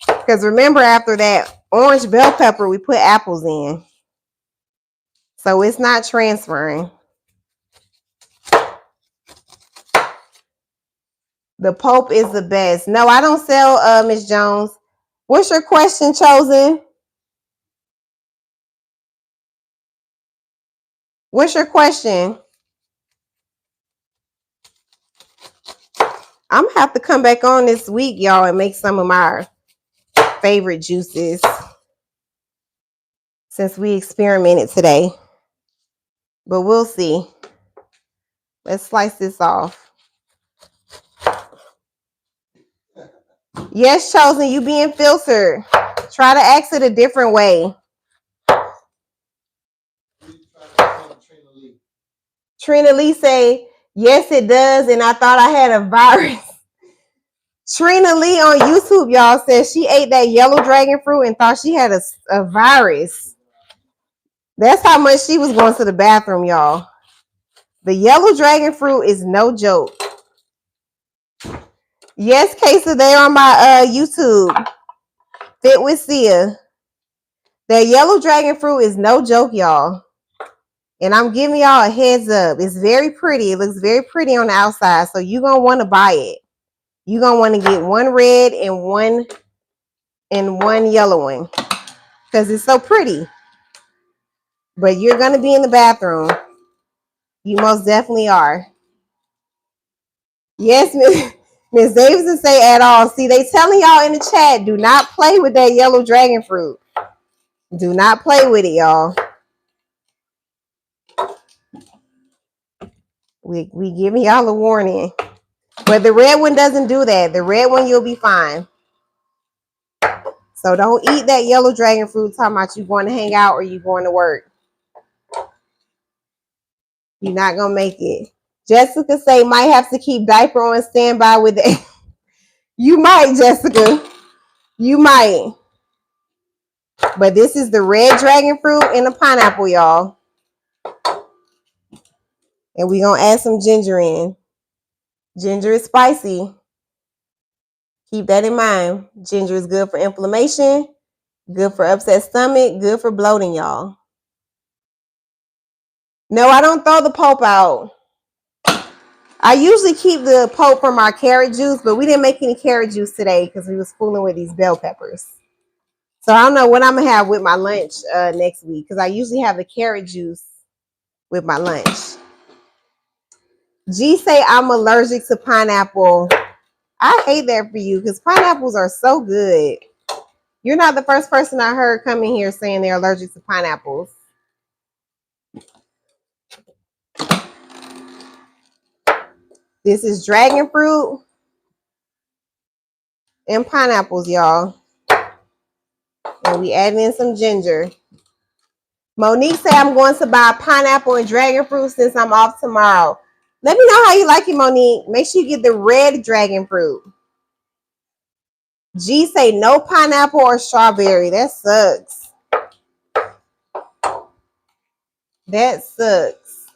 S1: Because remember, after that orange bell pepper, we put apples in. So it's not transferring. The pulp is the best. No, I don't sell Miss Jones. What's your question, Chosen? What's your question? I'm gonna have to come back on this week, y'all, and make some of my favorite juices since we experimented today. But we'll see. Let's slice this off. Yes, Chosen, you being filtered. Try to ask it a different way. Trina Lee say, yes, it does, and I thought I had a virus. Trina Lee on YouTube, y'all, says she ate that yellow dragon fruit and thought she had a virus. That's how much she was going to the bathroom, y'all. The yellow dragon fruit is no joke. Yes, Casey, they on my YouTube. Fit with Sia. That yellow dragon fruit is no joke, y'all. And I'm giving y'all a heads up. It's very pretty. It looks very pretty on the outside. So you're going to want to buy it. You're going to want to get 1 red and one yellow one. Because it's so pretty. But you're going to be in the bathroom. You most definitely are. Yes, Miss Davidson say at all. See, they telling y'all in the chat, do not play with that yellow dragon fruit. Do not play with it, y'all. We giving y'all a warning. But the red one doesn't do that. The red one, you'll be fine. So don't eat that yellow dragon fruit talking about you going to hang out or you going to work. You're not going to make it. Jessica say might have to keep diaper on standby with it. You might, Jessica. You might. But this is the red dragon fruit and the pineapple, y'all. And we're going to add some ginger in. Ginger is spicy. Keep that in mind. Ginger is good for inflammation, good for upset stomach, good for bloating, y'all. No, I don't throw the pulp out. I usually keep the pulp from our carrot juice, but we didn't make any carrot juice today because we was fooling with these bell peppers. So I don't know what I'm going to have with my lunch next week because I usually have the carrot juice with my lunch. G say I'm allergic to pineapple. I hate that for you because pineapples are so good. You're not the first person I heard coming here saying they're allergic to pineapples. This is dragon fruit and pineapples, y'all. And we adding in some ginger. Monique say I'm going to buy pineapple and dragon fruit since I'm off tomorrow. Let me know how you like it, Monique. Make sure you get the red dragon fruit. G say no pineapple or strawberry. That sucks. That sucks.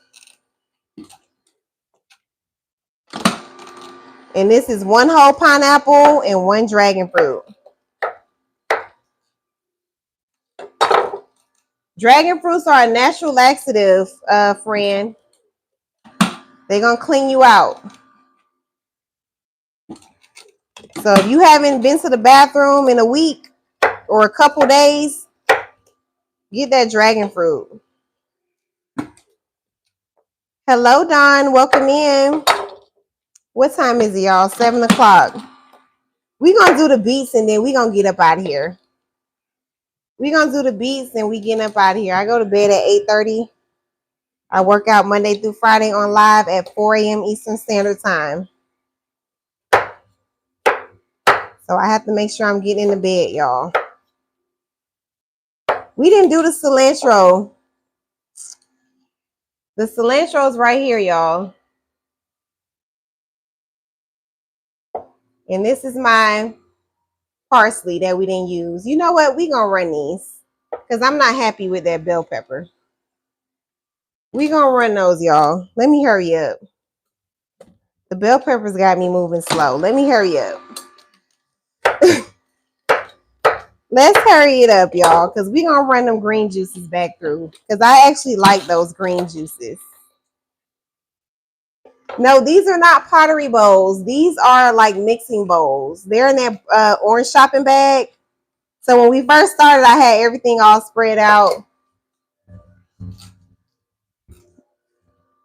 S1: And this is 1 whole pineapple and 1 dragon fruit. Dragon fruits are a natural laxative, friend. They're going to clean you out. So if you haven't been to the bathroom in a week or a couple days, get that dragon fruit. Hello, Don. Welcome in. What time is it, y'all? 7 o'clock. We gonna do the beats and then we gonna get up out of here. We gonna do the beats and we getting up out of here. I go to bed at 8:30. I work out Monday through Friday on live at 4 a.m. Eastern Standard Time. So I have to make sure I'm getting in the bed, y'all. We didn't do the cilantro. The cilantro is right here, y'all. And this is my parsley that we didn't use. You know what? We gonna run these because I'm not happy with that bell pepper. We gonna run those, y'all. Let me hurry up. The bell peppers got me moving slow. Let me hurry up. Let's hurry it up, y'all, because we gonna run them green juices back through. Because I actually like those green juices. No, these are not pottery bowls. These are like mixing bowls. They're in that orange shopping bag. So when we first started, I had everything all spread out.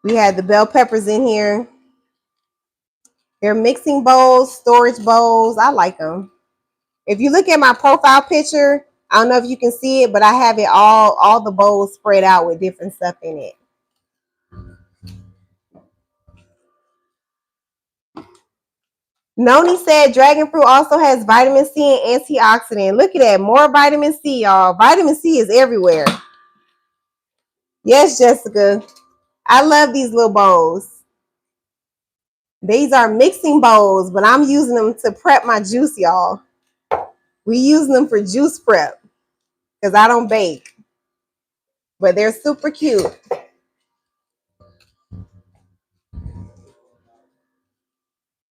S1: We had the bell peppers in here. They're mixing bowls, storage bowls. I like them. If you look at my profile picture, I don't know if you can see it, but I have it all the bowls spread out with different stuff in it. Noni said dragon fruit also has vitamin C and antioxidant. Look at that. More vitamin C, y'all. Vitamin C is everywhere. Yes, Jessica. I love these little bowls. These are mixing bowls, but I'm using them to prep my juice, y'all. We using them for juice prep because I don't bake. But they're super cute.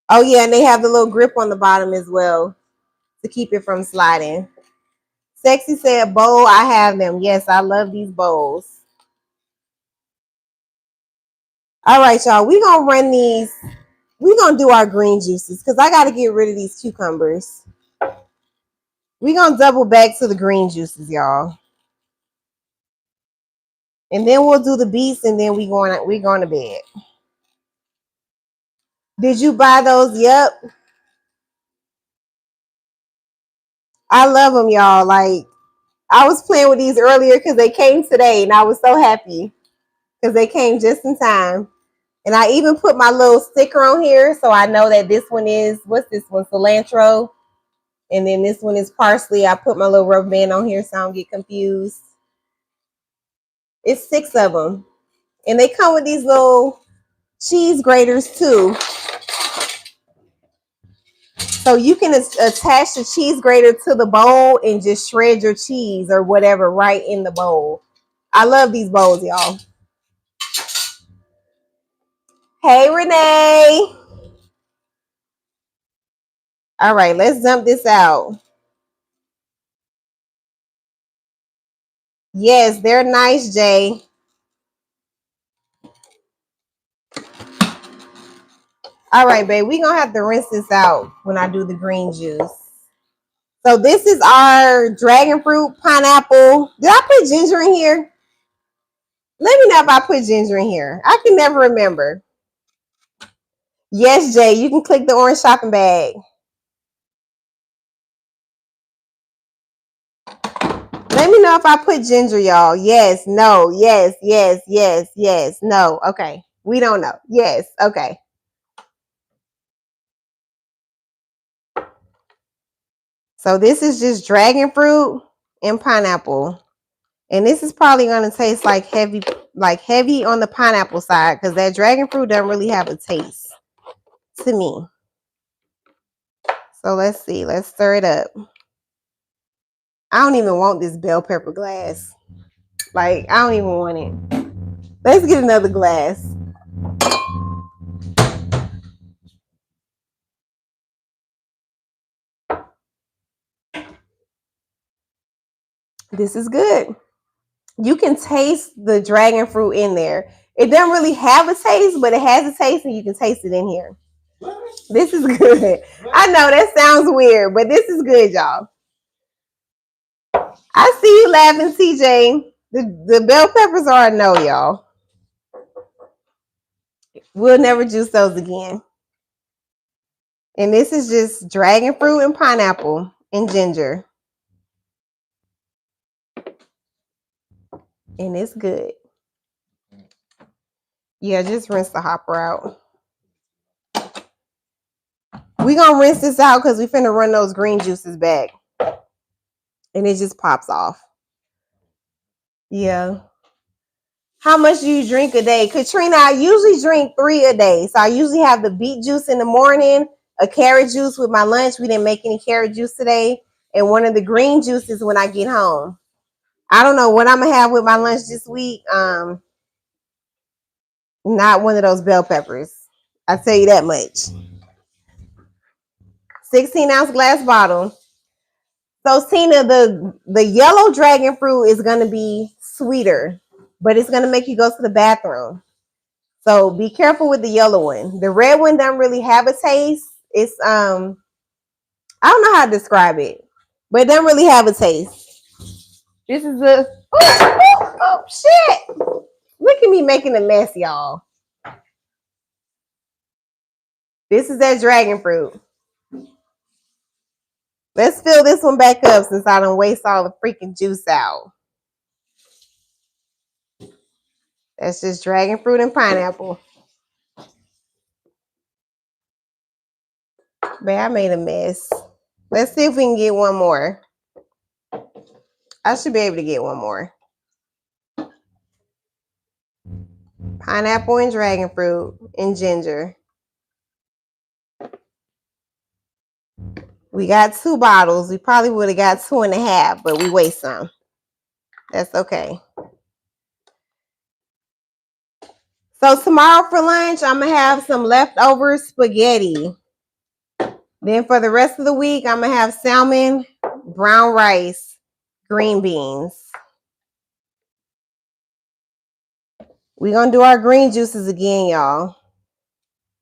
S1: Oh, yeah, and they have the little grip on the bottom as well to keep it from sliding. Sexy said, bowl, I have them. Yes, I love these bowls. All right, y'all, we going to run these. We're going to do our green juices because I got to get rid of these cucumbers. We're going to double back to the green juices, y'all. And then we'll do the beets and then we're going to bed. Did you buy those? Yep. I love them, y'all. Like, I was playing with these earlier because they came today and I was so happy because they came just in time. And I even put my little sticker on here so I know that this one is, what's this one? Cilantro. And then this one is parsley. I put my little rubber band on here so I don't get confused. It's 6 of them. And they come with these little cheese graters too. So you can attach the cheese grater to the bowl and just shred your cheese or whatever right in the bowl. I love these bowls, y'all. Hey, Renee. All right, let's dump this out. Yes, they're nice, Jay. All right, babe, we're going to have to rinse this out when I do the green juice. So this is our dragon fruit pineapple. Did I put ginger in here? Let me know if I put ginger in here. I can never remember. Yes, Jay, you can click the orange shopping bag. Let me know if I put ginger, y'all. Yes, no, yes, yes, yes, yes, no. Okay. We don't know. Yes, okay. So this is just dragon fruit and pineapple. And this is probably going to taste like heavy on the pineapple side because that dragon fruit doesn't really have a taste to me. So let's see. Let's stir it up. I don't even want this bell pepper glass. Like, I don't even want it. Let's get another glass. This is good. You can taste the dragon fruit in there. It doesn't really have a taste, but it has a taste and you can taste it in here. This is good. I know that sounds weird, but this is good, y'all. I see you laughing, TJ. The bell peppers are a no, y'all. We'll never juice those again. And this is just dragon fruit and pineapple and ginger. And it's good. Yeah, just rinse the hopper out. We gonna rinse this out because we finna run those green juices back. And it just pops off. Yeah. How much do you drink a day? Katrina, I usually drink 3 a day. So I usually have the beet juice in the morning, a carrot juice with my lunch. We didn't make any carrot juice today. And one of the green juices when I get home. I don't know what I'm gonna have with my lunch this week. Not one of those bell peppers. I tell you that much. 16-ounce glass bottle. So Tina, the yellow dragon fruit is gonna be sweeter, but it's gonna make you go to the bathroom. So be careful with the yellow one. The red one doesn't really have a taste. It's I don't know how to describe it, but it doesn't really have a taste. This is a oh shit. Look at me making a mess, y'all. This is that dragon fruit. Let's fill this one back up since I don't waste all the freaking juice out. That's just dragon fruit and pineapple. Man, I made a mess. Let's see if we can get one more. I should be able to get one more. Pineapple and dragon fruit and ginger. We got 2 bottles. We probably would have got 2.5, but we waste some. That's okay. So tomorrow for lunch, I'm going to have some leftover spaghetti. Then for the rest of the week, I'm going to have salmon, brown rice, green beans. We're going to do our green juices again, y'all.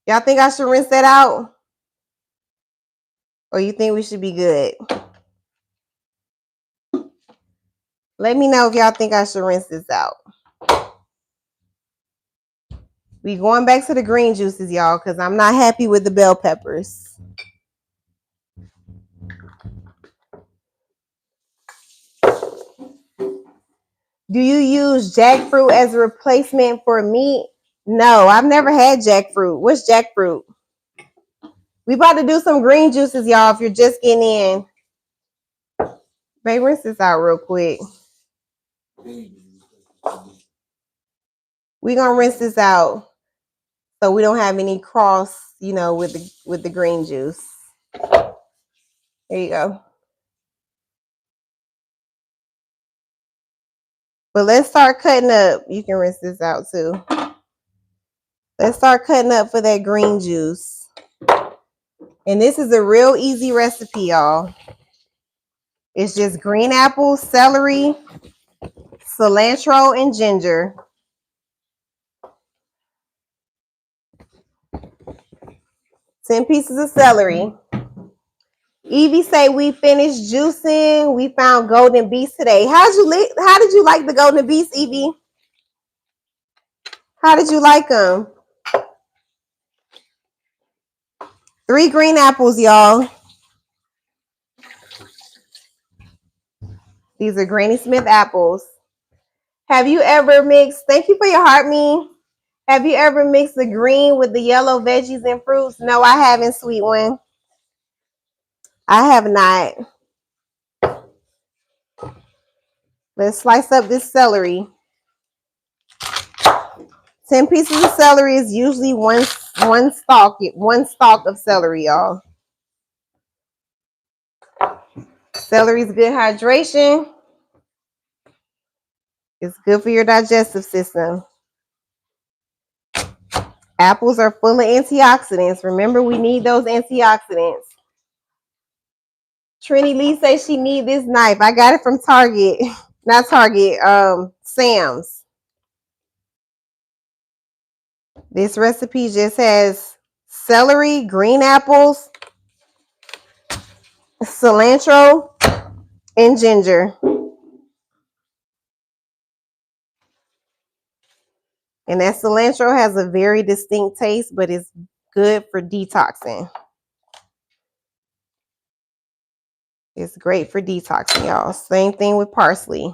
S1: Y'all think I should rinse that out? Or you think we should be good? Let me know if y'all think I should rinse this out. We going back to the green juices, y'all, because I'm not happy with the bell peppers. Do you use jackfruit as a replacement for meat? No, I've never had jackfruit. What's jackfruit? We about to do some green juices, y'all, if you're just getting in. Babe, rinse this out real quick. We're going to rinse this out so we don't have any cross, with the green juice. There you go. But let's start cutting up. You can rinse this out too. Let's start cutting up for that green juice. And this is a real easy recipe, y'all. It's just green apples, celery, cilantro, and ginger. Ten pieces of celery. Evie say we finished juicing. We found golden beets today. How did you like the golden beets, Evie? How did you like them? 3 green apples, y'all. These are Granny Smith apples. Have you ever mixed, thank you for your heart, me. Have you ever mixed the green with the yellow veggies and fruits? No, I haven't, sweet one. I have not. Let's slice up this celery. 10 pieces of celery is usually one stalk of celery, y'all. Celery is good hydration. It's good for your digestive system. Apples are full of antioxidants. Remember, we need those antioxidants. Trini Lee says she need this knife. I got it from Target. Not Target, Sam's. This recipe just has celery, green apples, cilantro, and ginger. And And that cilantro has a very distinct taste, but it's good for detoxing. It's great for detoxing, y'all. Same thing with parsley.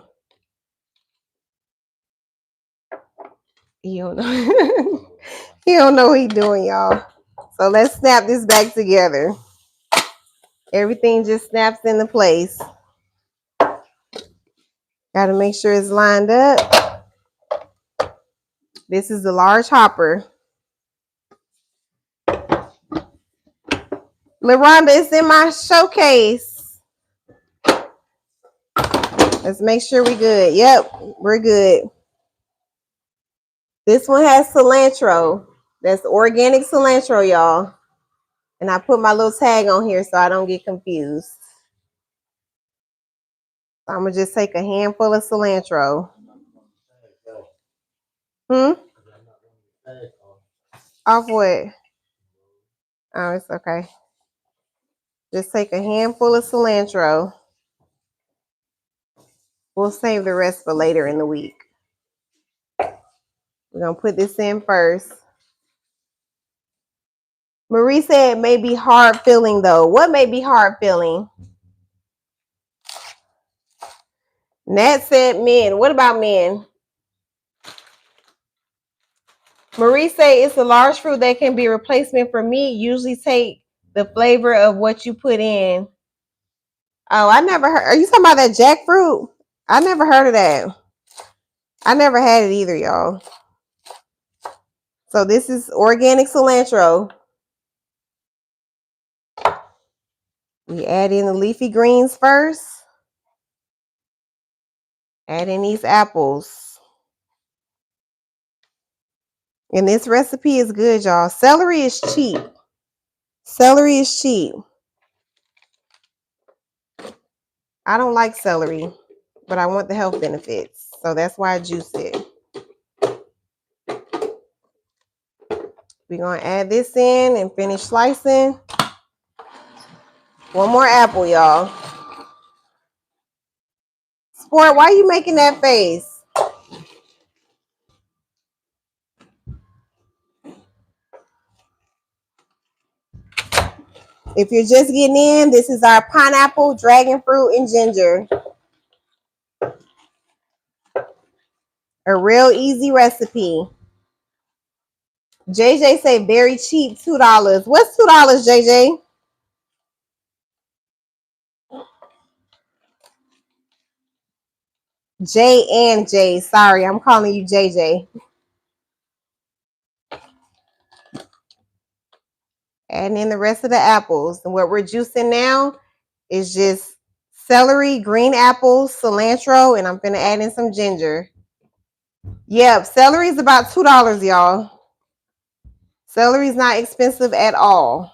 S1: You don't know. He don't know what he's doing, y'all. So let's snap this back together. Everything just snaps into place. Got to make sure it's lined up. This is the large hopper. LaRonda, it's in my showcase. Let's make sure we're good. Yep, we're good. This one has cilantro. That's organic cilantro, y'all. And I put my little tag on here so I don't get confused. I'm going to just take a handful of cilantro. Off what? Oh, it's okay. Just take a handful of cilantro. We'll save the rest for later in the week. We're going to put this in first. Marie said it may be hard feeling though. What may be hard feeling? Nat said men. What about men? Marie said it's a large fruit that can be a replacement for meat. Usually take the flavor of what you put in. Oh, I never heard. Are you talking about that jackfruit? I never heard of that. I never had it either, y'all. So this is organic cilantro. We add in the leafy greens first. Add in these apples. And this recipe is good, y'all. Celery is cheap. Celery is cheap. I don't like celery, but I want the health benefits. So that's why I juice it. We're going to add this in and finish slicing. One more apple, y'all. Sport, why are you making that face? If you're just getting in, this is our pineapple, dragon fruit, and ginger. A real easy recipe. JJ say very cheap, $2. What's $2, JJ? J and J. Sorry, I'm calling you JJ. Adding in the rest of the apples. And what we're juicing now is just celery, green apples, cilantro, and I'm going to add in some ginger. Yep, celery is about $2, y'all. Celery is not expensive at all.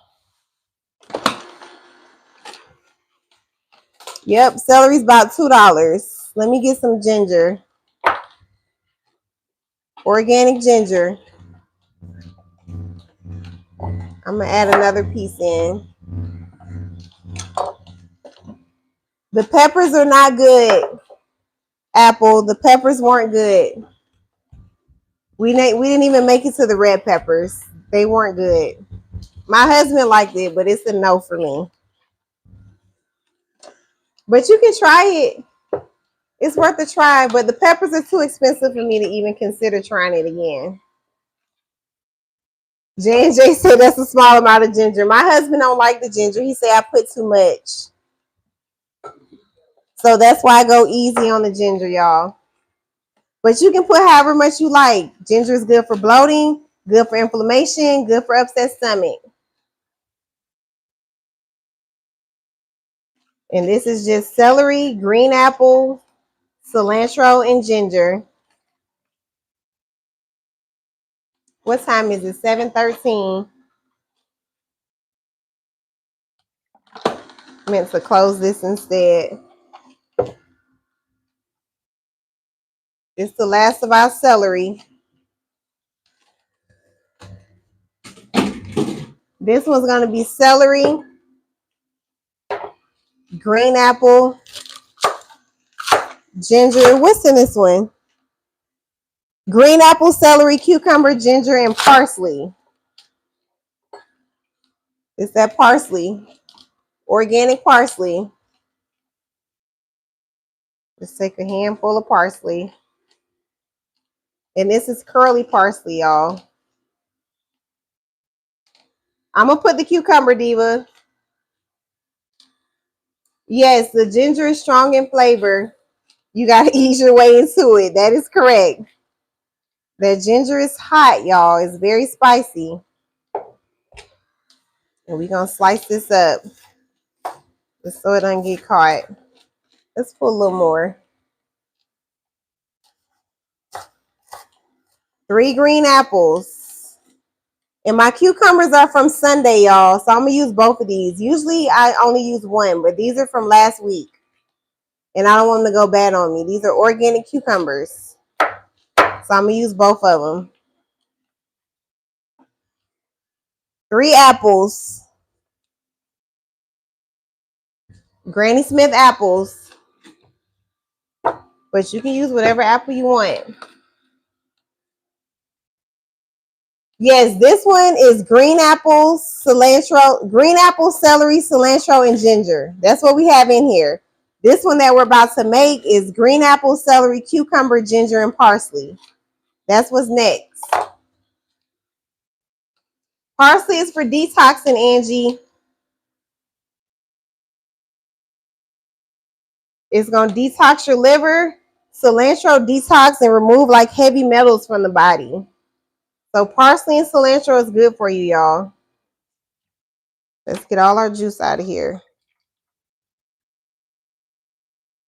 S1: Yep, celery's about $2. Let me get some ginger. Organic ginger. I'm going to add another piece in. The peppers are not good, Apple. The peppers weren't good. We didn't even make it to the red peppers. They weren't good. My husband liked it, but it's a no for me. But you can try it. It's worth a try, but the peppers are too expensive for me to even consider trying it again. J&J said that's a small amount of ginger. My husband don't like the ginger. He said I put too much. So that's why I go easy on the ginger, y'all. But you can put however much you like. Ginger is good for bloating, good for inflammation, good for upset stomach. And this is just celery, green apple, cilantro, and ginger. What time is it? 7:13. Meant to close this instead. It's the last of our celery. This one's going to be celery, green apple, ginger. What's in this one? Green apple, celery, cucumber, ginger, and parsley. It's that parsley. Organic parsley. Just take a handful of parsley. And this is curly parsley, y'all. I'm going to put the cucumber, Diva. Yes, the ginger is strong in flavor. You got to ease your way into it. That is correct. That ginger is hot, y'all. It's very spicy. And we're going to slice this up just so it doesn't get caught. Let's put a little more. 3 green apples. And my cucumbers are from Sunday, y'all. So I'm going to use both of these. Usually I only use one, but these are from last week. And I don't want them to go bad on me. These are organic cucumbers. So I'm going to use both of them. 3 apples. Granny Smith apples. But you can use whatever apple you want. Yes, this one is green apples, cilantro, green apple, celery, cilantro, and ginger. That's what we have in here. This one that we're about to make is green apple, celery, cucumber, ginger, and parsley. That's what's next. Parsley is for detoxing, Angie. It's going to detox your liver. Cilantro detox and remove like heavy metals from the body. So parsley and cilantro is good for you, y'all. Let's get all our juice out of here.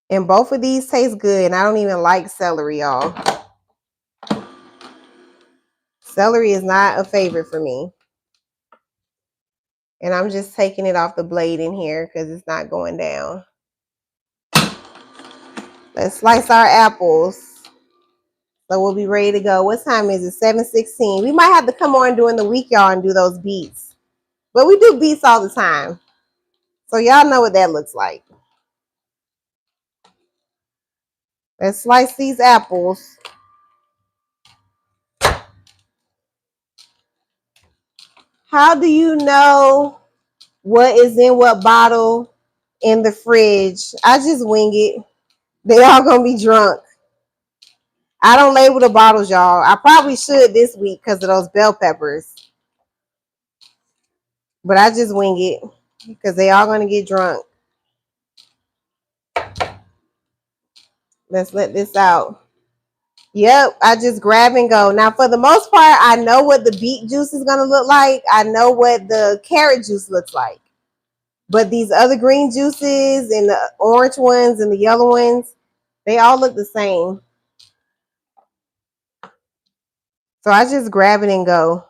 S1: And both of these taste good. And I don't even like celery, y'all. Celery is not a favorite for me. And I'm just taking it off the blade in here because it's not going down. Let's slice our apples. So we'll be ready to go. What time is it? 7:16. We might have to come on during the week, y'all, and do those beets. But we do beets all the time. So y'all know what that looks like. Let's slice these apples. How do you know what is in what bottle in the fridge? I just wing it. They all gonna be drunk. I don't label the bottles, y'all. I probably should this week because of those bell peppers. But I just wing it because they all gonna get drunk. Let's let this out. Yep, I just grab and go. Now, for the most part, I know what the beet juice is gonna look like. I know what the carrot juice looks like. But these other green juices and the orange ones and the yellow ones, they all look the same. So I just grab it and go.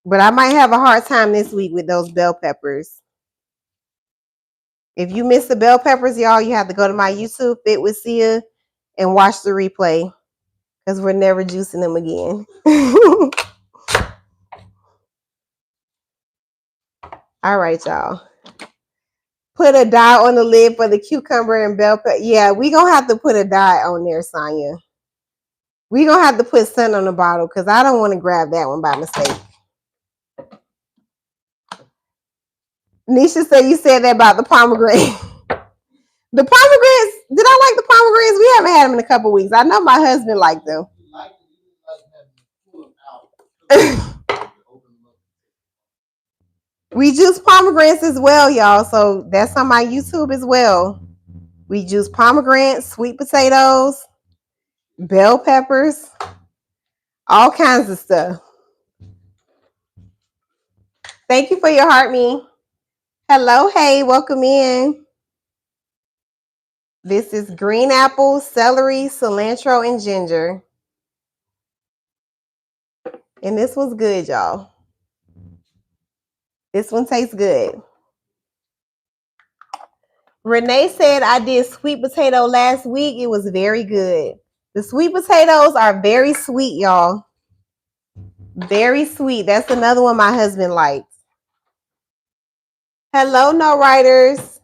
S1: But I might have a hard time this week with those bell peppers. If you miss the bell peppers, y'all, you have to go to my YouTube, Fit with Sia, and watch the replay. Because we're never juicing them again. All right, y'all. Put a dye on the lid for the cucumber and bell pepper. Yeah, we going to have to put a dye on there, Sonya. We going to have to put sun on the bottle because I don't want to grab that one by mistake. Nisha said you said that about the pomegranate. The pomegranates, did I like the pomegranates? We haven't had them in a couple weeks. I know my husband liked them. We juice pomegranates as well, y'all. So that's on my YouTube as well. We juice pomegranates, sweet potatoes, bell peppers, all kinds of stuff. Thank you for your heart, me. Hello, hey, welcome in. This is green apple, celery, cilantro, and ginger. And this one's good, y'all. This one tastes good. Renee said I did sweet potato last week. It was very good. The sweet potatoes are very sweet, y'all. Very sweet. That's another one my husband likes. Hello, no writers.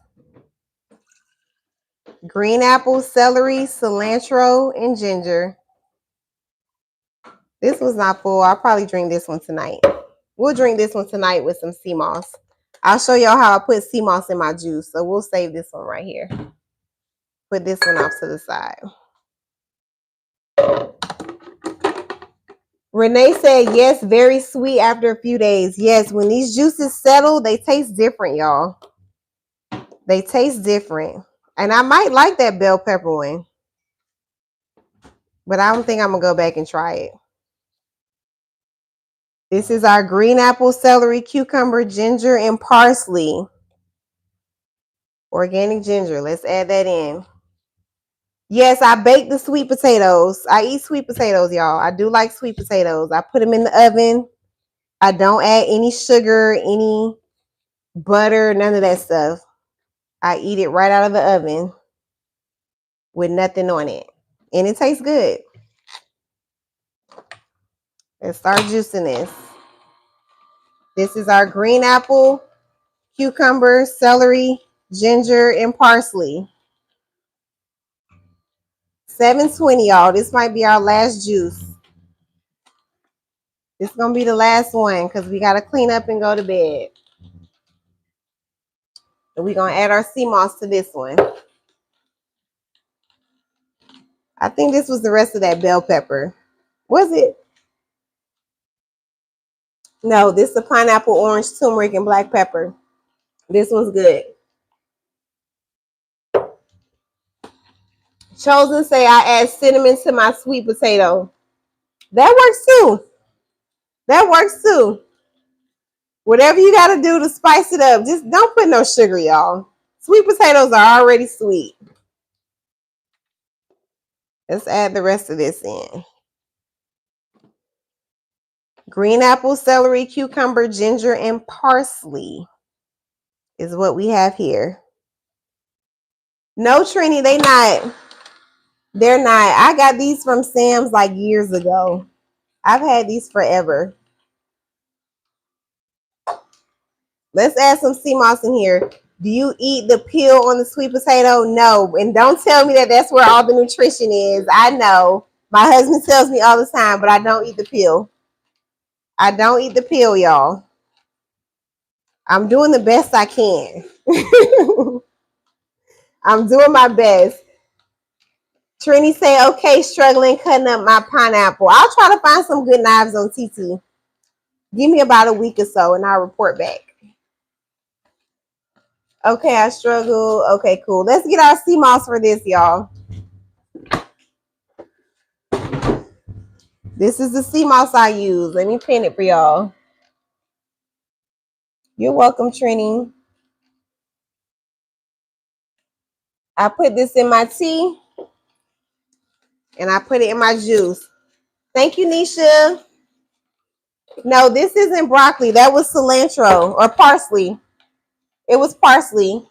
S1: Green apple, celery, cilantro, and ginger. This one's not full. I'll probably drink this one tonight. We'll drink this one tonight with some sea moss. I'll show y'all how I put sea moss in my juice. So we'll save this one right here. Put this one off to the side. Renee said, yes, very sweet after a few days. Yes, when these juices settle, they taste different, y'all. They taste different. And I might like that bell pepper one. But I don't think I'm going to go back and try it. This is our green apple, celery, cucumber, ginger, and parsley. Organic ginger. Let's add that in. Yes, I bake the sweet potatoes. I eat sweet potatoes, y'all. I do like sweet potatoes. I put them in the oven. I don't add any sugar, any butter, none of that stuff. I eat it right out of the oven with nothing on it. And it tastes good. Let's start juicing this. This is our green apple, cucumber, celery, ginger, and parsley. 7:20, y'all. This might be our last juice. This is going to be the last one because we got to clean up and go to bed. And we're going to add our sea moss to this one. I think this was the rest of that bell pepper. Was it? No, this is the pineapple, orange, turmeric, and black pepper. This one's good. Chosen say I add cinnamon to my sweet potato. That works too. That works too. Whatever you got to do to spice it up. Just don't put no sugar, y'all. Sweet potatoes are already sweet. Let's add the rest of this in. Green apple, celery, cucumber, ginger, and parsley is what we have here. No, Trini, they not. They're not. I got these from Sam's like years ago. I've had these forever. Let's add some sea moss in here. Do you eat the peel on the sweet potato? No. And don't tell me that that's where all the nutrition is. I know. My husband tells me all the time, but I don't eat the peel. I don't eat the peel, y'all. I'm doing the best I can. I'm doing my best. Trini say, okay, struggling cutting up my pineapple. I'll try to find some good knives on TT. Give me about a week or so and I'll report back. Okay, I struggle. Okay, cool. Let's get our sea moss for this, y'all. This is the sea moss I use. Let me pin it for y'all. You're welcome, Trini. I put this in my tea and I put it in my juice. Thank you, Nisha. No, this isn't broccoli. That was cilantro or parsley. It was parsley.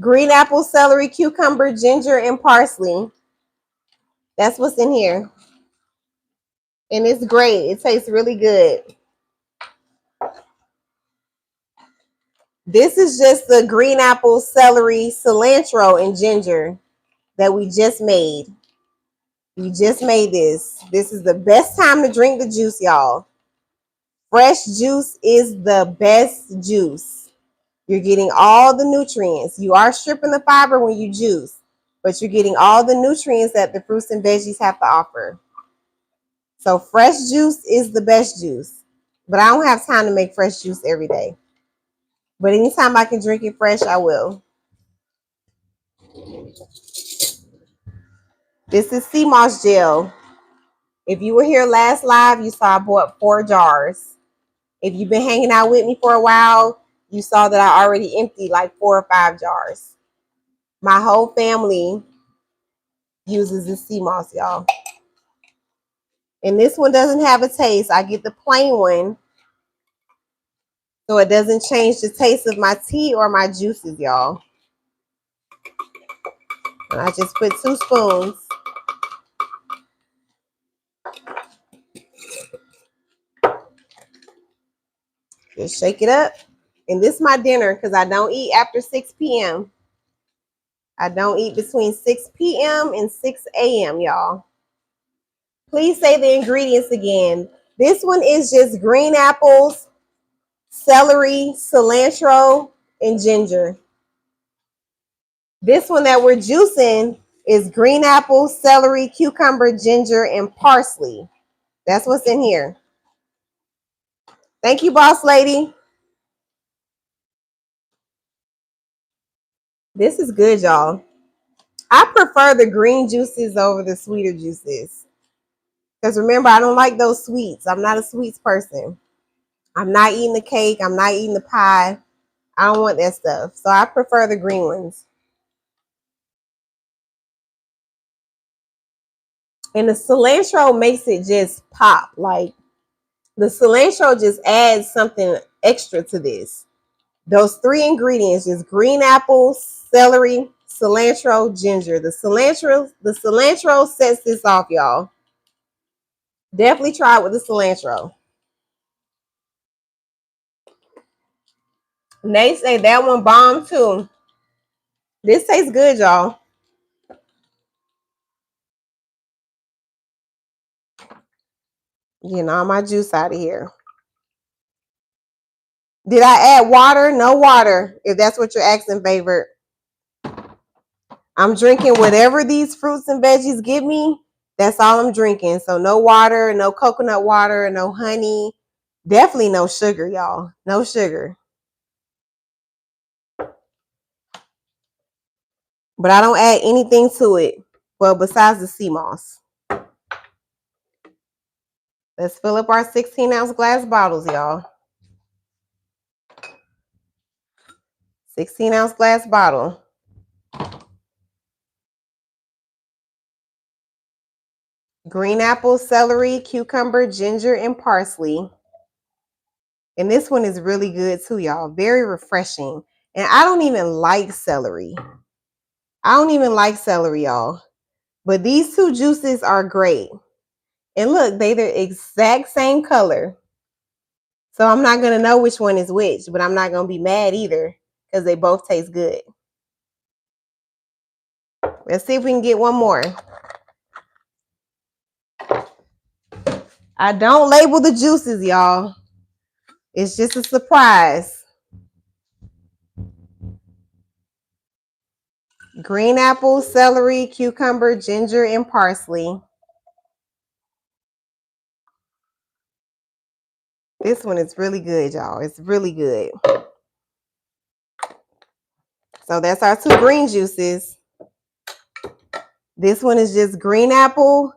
S1: Green apple, celery, cucumber, ginger, and parsley. That's what's in here. And it's great. It tastes really good. This is just the green apple, celery, cilantro, and ginger that we just made. We just made this. This is the best time to drink the juice, y'all. Fresh juice is the best juice. You're getting all the nutrients. You are stripping the fiber when you juice, but you're getting all the nutrients that the fruits and veggies have to offer. So fresh juice is the best juice. But I don't have time to make fresh juice every day. But anytime I can drink it fresh, I will. This is sea moss gel. If you were here last live, you saw I bought 4 jars. If you've been hanging out with me for a while, you saw that I already emptied like 4 or 5 jars. My whole family uses this sea moss, y'all. And this one doesn't have a taste. I get the plain one, so it doesn't change the taste of my tea or my juices, y'all. And I just put 2 spoons. Just shake it up. And this is my dinner because I don't eat after 6 p.m. I don't eat between 6 p.m. and 6 a.m., y'all. Please say the ingredients again. This one is just green apples, celery, cilantro, and ginger. This one that we're juicing is green apples, celery, cucumber, ginger, and parsley. That's what's in here. Thank you, boss lady. This is good, y'all. I prefer the green juices over the sweeter juices. Because remember, I don't like those sweets. I'm not a sweets person. I'm not eating the cake. I'm not eating the pie. I don't want that stuff. So I prefer the green ones. And the cilantro makes it just pop. Like the cilantro just adds something extra to this. Those three ingredients, just green apples, celery, cilantro, ginger. The cilantro sets this off, y'all. Definitely try it with the cilantro. And they say that one bomb too. This tastes good, y'all. Getting all my juice out of here. Did I add water? No water, if that's what you're asking, favorite. I'm drinking whatever these fruits and veggies give me. That's all I'm drinking. So no water, no coconut water, no honey. Definitely no sugar, y'all. No sugar. But I don't add anything to it. Well, besides the sea moss. Let's fill up our 16-ounce glass bottles, y'all. 16-ounce glass bottle. Green apple, celery, cucumber, ginger, and parsley. And this one is really good too, y'all. Very refreshing. And I don't even like celery. I don't even like celery, y'all. But these two juices are great. And look, they're the exact same color. So I'm not going to know which one is which, but I'm not going to be mad either because they both taste good. Let's see if we can get one more. I don't label the juices, y'all. It's just a surprise. Green apple, celery, cucumber, ginger, and parsley. This one is really good, y'all. It's really good. So that's our two green juices. This one is just green apple,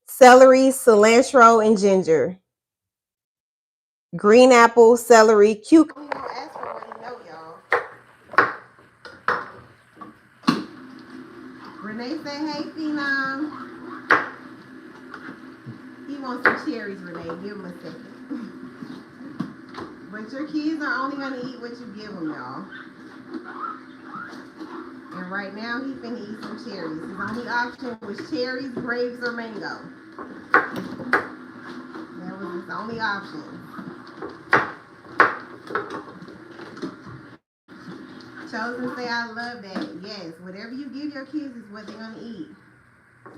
S1: celery, cilantro, and ginger. Green apple, celery, cucumber. Renee say, hey, Phenom. He wants some cherries, Renee. Give him a second. But your kids are only going to eat what you give them, y'all. And right now, he's finna eat some cherries. His only option was cherries, grapes, or mango. That was his only option. Chosen say, I love that. Yes, whatever you give your kids is what they're gonna eat.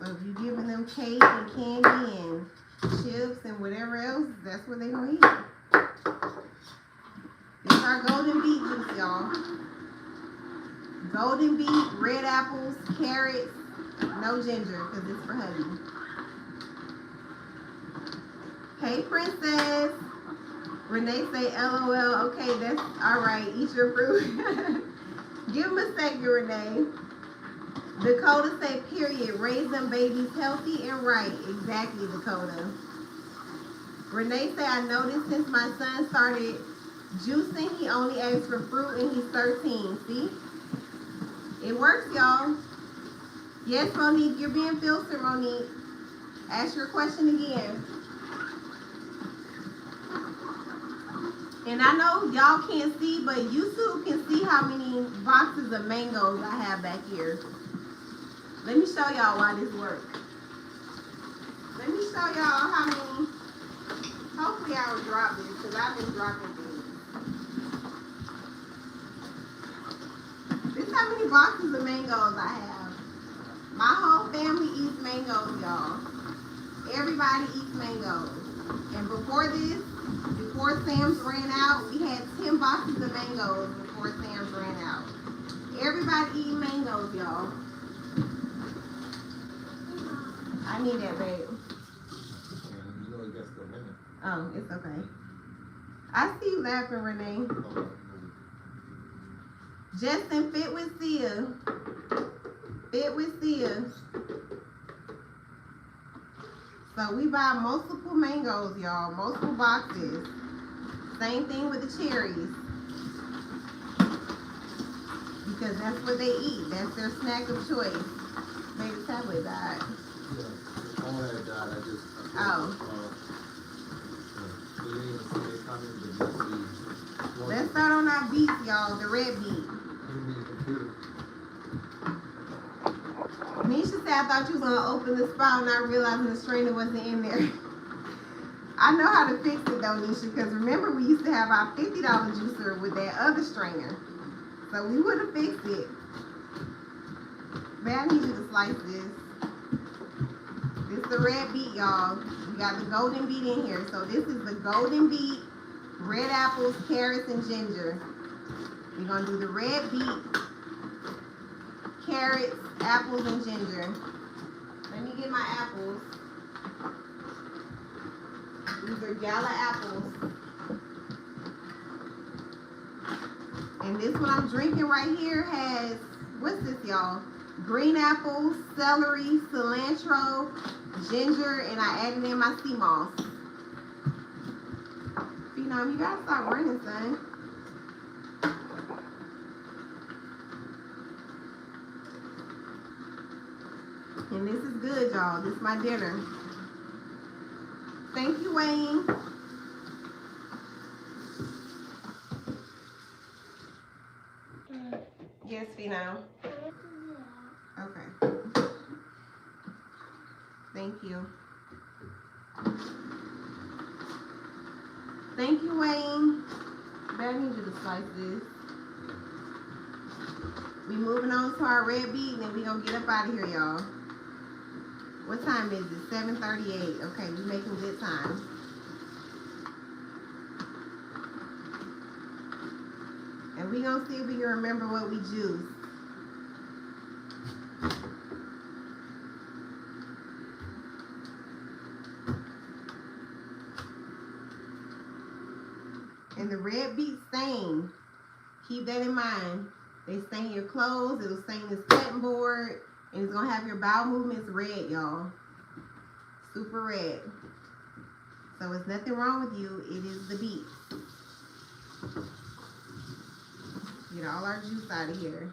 S1: So if you're giving them cake and candy and chips and whatever else, that's what they're gonna eat. It's our golden beet juice, y'all. Golden beet, red apples, carrots, no ginger because it's for honey. Hey, princess. Renee say, LOL. Okay, that's all right. Eat your fruit. Give him a second, Renee. Dakota say, period. Raise them babies healthy and right. Exactly, Dakota. Renee say, I noticed since my son started juicing, he only asks for fruit and he's 13. See? It works, y'all. Yes, Monique, you're being filtered, Monique. Ask your question again. And I know y'all can't see, but YouTube can see how many boxes of mangoes I have back here. Let me show y'all why this works. Let me show y'all how many. Hopefully I will drop this because I've been dropping things. This how many boxes of mangoes I have. My whole family eats mangoes, y'all. Everybody eats mangoes. And before this, before Sam's ran out, we had 10 boxes of mangoes before Sam's ran out. Everybody eating mangoes, y'all. I need that, babe.
S2: You know you got stuff in it.
S1: Oh, it's okay. I see you laughing, Renee. Justin, fit with Sia. Fit with Sia. So we buy multiple mangoes, y'all. Multiple boxes. Same thing with the cherries. Because that's what they eat. That's their snack of choice. Maybe the tablet died.
S2: Yeah, all that died. I just.
S1: Oh. Let's start on our beets, y'all. The red beet. Nisha said I thought you was gonna open the spout, not realizing the strainer wasn't in there. I know how to fix it though, Nisha, because remember we used to have our $50 juicer with that other strainer. So we would have fixed it. But I need you to slice this. This is the red beet, y'all. We got the golden beet in here. So this is the golden beet, red apples, carrots, and ginger. We're gonna do the red beet, carrots, apples, and ginger. Let me get my apples. These are gala apples. And this one I'm drinking right here has, what's this, y'all? Green apples, celery, cilantro, ginger, and I added in my sea moss. Phenom, you gotta stop running, son. And this is good, y'all. This is my dinner. Thank you, Wayne. Yes, Phenom. Okay. Thank you. Thank you, Wayne. But I need you to slice this. We moving on to our red beet, and then we gonna get up out of here, y'all. What time is it? 7:38. Okay, we making good time. And we gonna see if we can remember what we juiced. And the red beet stain, keep that in mind. They stain your clothes, it'll stain this cutting board, and it's gonna have your bowel movements red, y'all. Super red. So it's nothing wrong with you, it is the beet. Get all our juice out of here.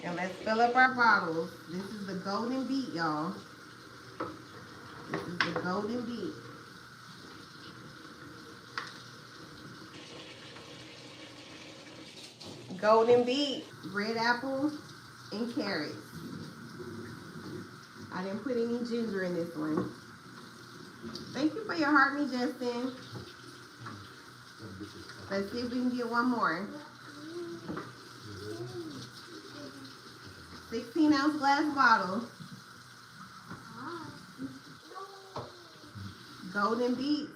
S1: And let's fill up our bottles. This is the golden beet, y'all. This is the golden beet. Golden beet, red apple, and carrots. I didn't put any ginger in this one. Thank you for your heart, me, Justin. Let's see if we can get one more. 16-ounce glass bottle. Golden beets,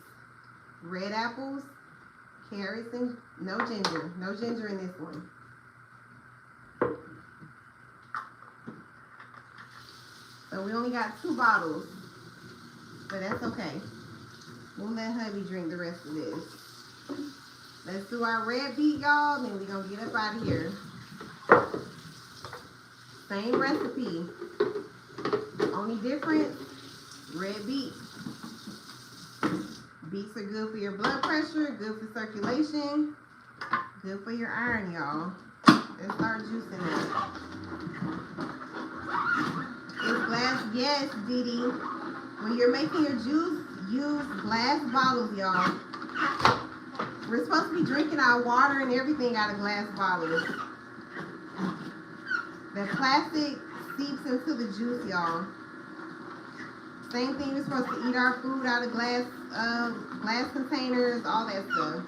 S1: red apples, carrots, and no ginger. No ginger in this one. So we only got 2 bottles, but that's okay. We'll let hubby drink the rest of this. Let's do our red beet, y'all, then we're gonna get up out of here. Same recipe. Only difference, red beet. Beets are good for your blood pressure, good for circulation, good for your iron, y'all. Let's start juicing it. It's glass, yes, Didi. When you're making your juice, use glass bottles, y'all. We're supposed to be drinking our water and everything out of glass bottles. The plastic seeps into the juice, y'all. Same thing, we're supposed to eat our food out of glass containers, all that stuff.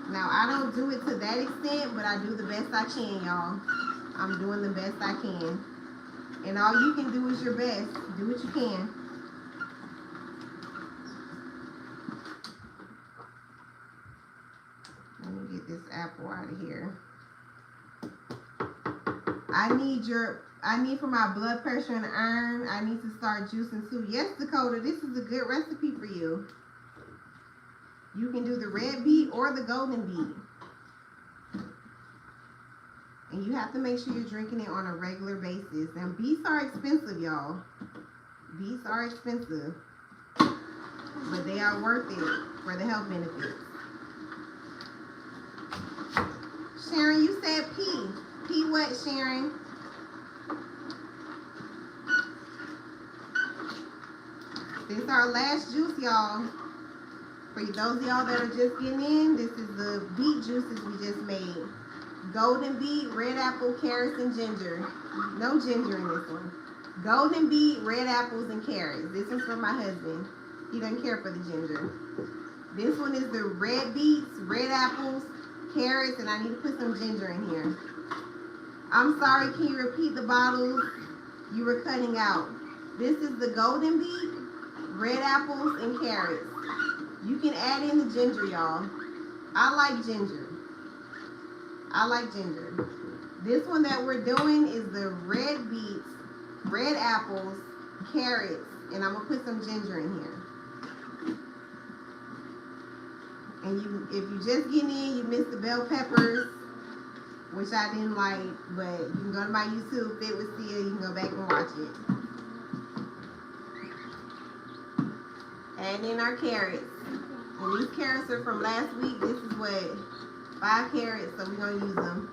S1: Now, I don't do it to that extent, but I do the best I can, y'all. I'm doing the best I can. And all you can do is your best. Do what you can. Let me get this apple out of here. I need for my blood pressure and iron, I need to start juicing too. Yes, Dakota, this is a good recipe for you. You can do the red beet or the golden beet. And you have to make sure you're drinking it on a regular basis. Now, beets are expensive, y'all. Beets are expensive. But they are worth it for the health benefits. Sharon, you said pea. Pea what, Sharon? This is our last juice, y'all. For those of y'all that are just getting in, this is the beet juices we just made. Golden beet, red apple, carrots, and ginger. No ginger in this one. Golden beet, red apples, and carrots. This is for my husband. He doesn't care for the ginger. This one is the red beets, red apples, carrots, and I need to put some ginger in here. I'm sorry, can you repeat the bottles? You were cutting out. This is the golden beet, red apples, and carrots. You can add in the ginger, y'all. I like ginger. I like ginger. This one that we're doing is the red beets, red apples, carrots, and I'm gonna put some ginger in here. And if you just get in, you missed the bell peppers, which I didn't like, but you can go to my YouTube, Fit with Sia, you can go back and watch it. Add in our carrots. And these carrots are from last week. This is what, 5 carrots, so we're gonna use them.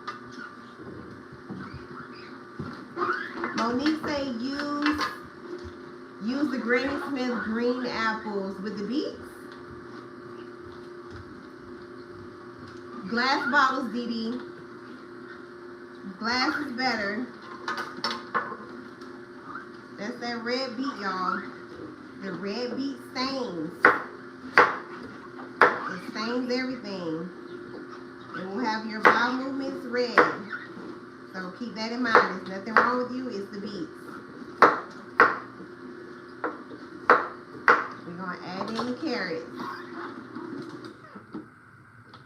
S1: Monique say use the Granny Smith green apples with the beets. Glass bottles, Dee Dee. Glass is better. That's that red beet, y'all. The red beet stains. It stains everything. It will have your bowel movements red. So keep that in mind. There's nothing wrong with you. It's the beets. We're going to add in the carrots.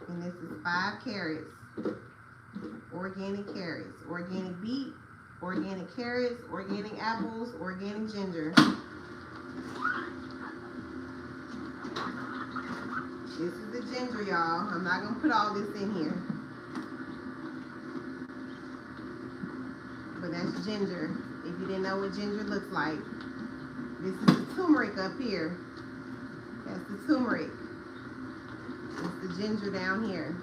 S1: And this is 5 carrots. Organic carrots. Organic beet. Organic carrots. Organic apples. Organic ginger. This is the ginger, y'all. I'm not going to put all this in here. But that's ginger. If you didn't know what ginger looks like. This is the turmeric up here. That's the turmeric. It's the ginger down here.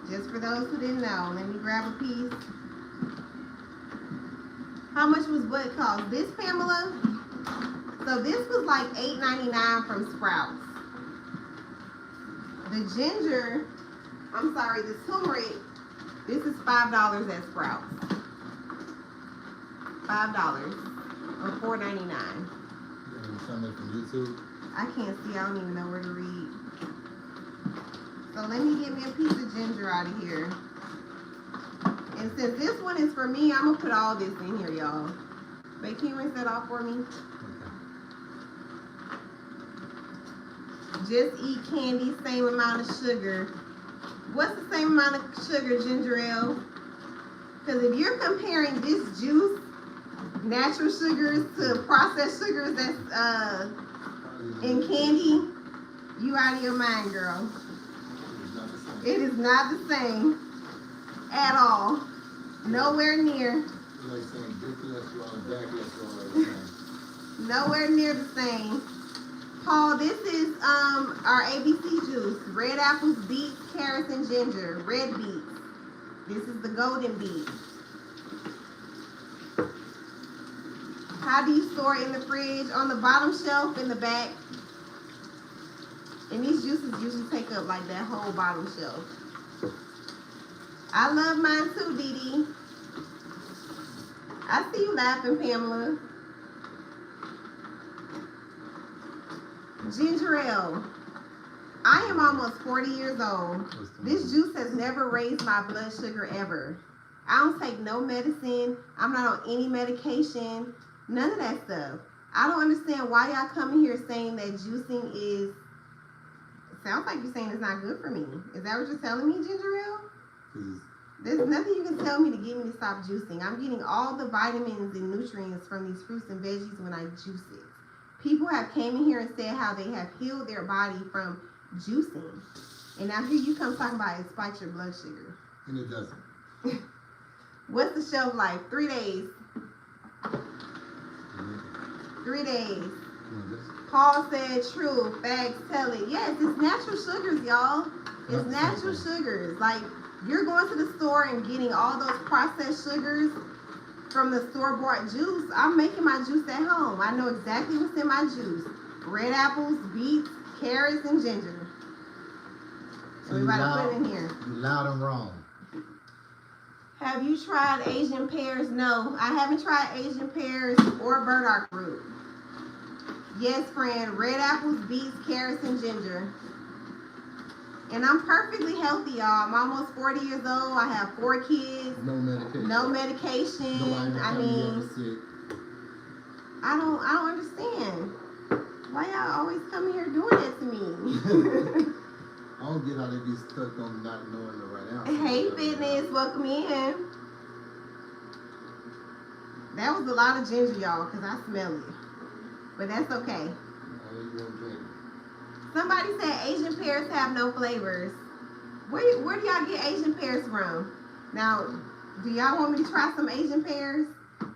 S1: Just for those who didn't know, let me grab a piece. How much was what cost? This, Pamela? So this was like $8.99 from Sprouts. The ginger, I'm sorry, the turmeric, this is $5 at Sprouts. $5 or $4.99.
S2: Something from YouTube?
S1: I can't see, I don't even know where to read. So let me get me a piece of ginger out of here. And since this one is for me, I'm gonna put all this in here, y'all. Wait, can you rinse that off for me? Just eat candy, same amount of sugar. What's the same amount of sugar, Ginger Ale? Because if you're comparing this juice, natural sugars, to processed sugars that's in candy, you out of your mind, girl. It is not the same at all. Nowhere near.
S2: Like saying good cholesterol, bad cholesterol.
S1: Nowhere near the same. Paul, this is our ABC juice. Red apples, beets, carrots, and ginger. Red beets. This is the golden beet. How do you store it in the fridge? On the bottom shelf in the back. And these juices usually take up like that whole bottom shelf. I love mine too, Dee Dee. I see you laughing, Pamela. Ginger ale. I am almost 40 years old. This juice has never raised my blood sugar ever. I don't take no medicine. I'm not on any medication. None of that stuff. I don't understand why y'all coming here saying that juicing is... Sounds like you're saying it's not good for me. Is that what you're telling me, Ginger ale? There's nothing you can tell me to get me to stop juicing. I'm getting all the vitamins and nutrients from these fruits and veggies when I juice it. People have came in here and said how they have healed their body from juicing. And now here you come talking about it spikes your blood sugar.
S2: And it doesn't.
S1: What's the shelf life? 3 days. 3 days. Paul said true. Facts tell it. Yes, it's natural sugars, y'all. It's natural sugars. Like, you're going to the store and getting all those processed sugars from the store-bought juice. I'm making my juice at home. I know exactly what's in my juice. Red apples, beets, carrots, and ginger. So we about to put it in here.
S2: You're loud and wrong.
S1: Have you tried Asian pears? No, I haven't tried Asian pears or burdock root. Yes, friend. Red apples, beets, carrots, and ginger. And I'm perfectly healthy, y'all. I'm almost 40 years old. I have 4 kids.
S2: No medication.
S1: No medication. I mean, I don't understand. Why y'all always coming here doing that to me?
S2: I don't get how they be stuck on not knowing the right answer.
S1: Hey, fitness, welcome in. That was a lot of ginger, y'all, because I smell it. But that's okay. Somebody said Asian pears have no flavors. Where do y'all get Asian pears from? Now, do y'all want me to try some Asian pears?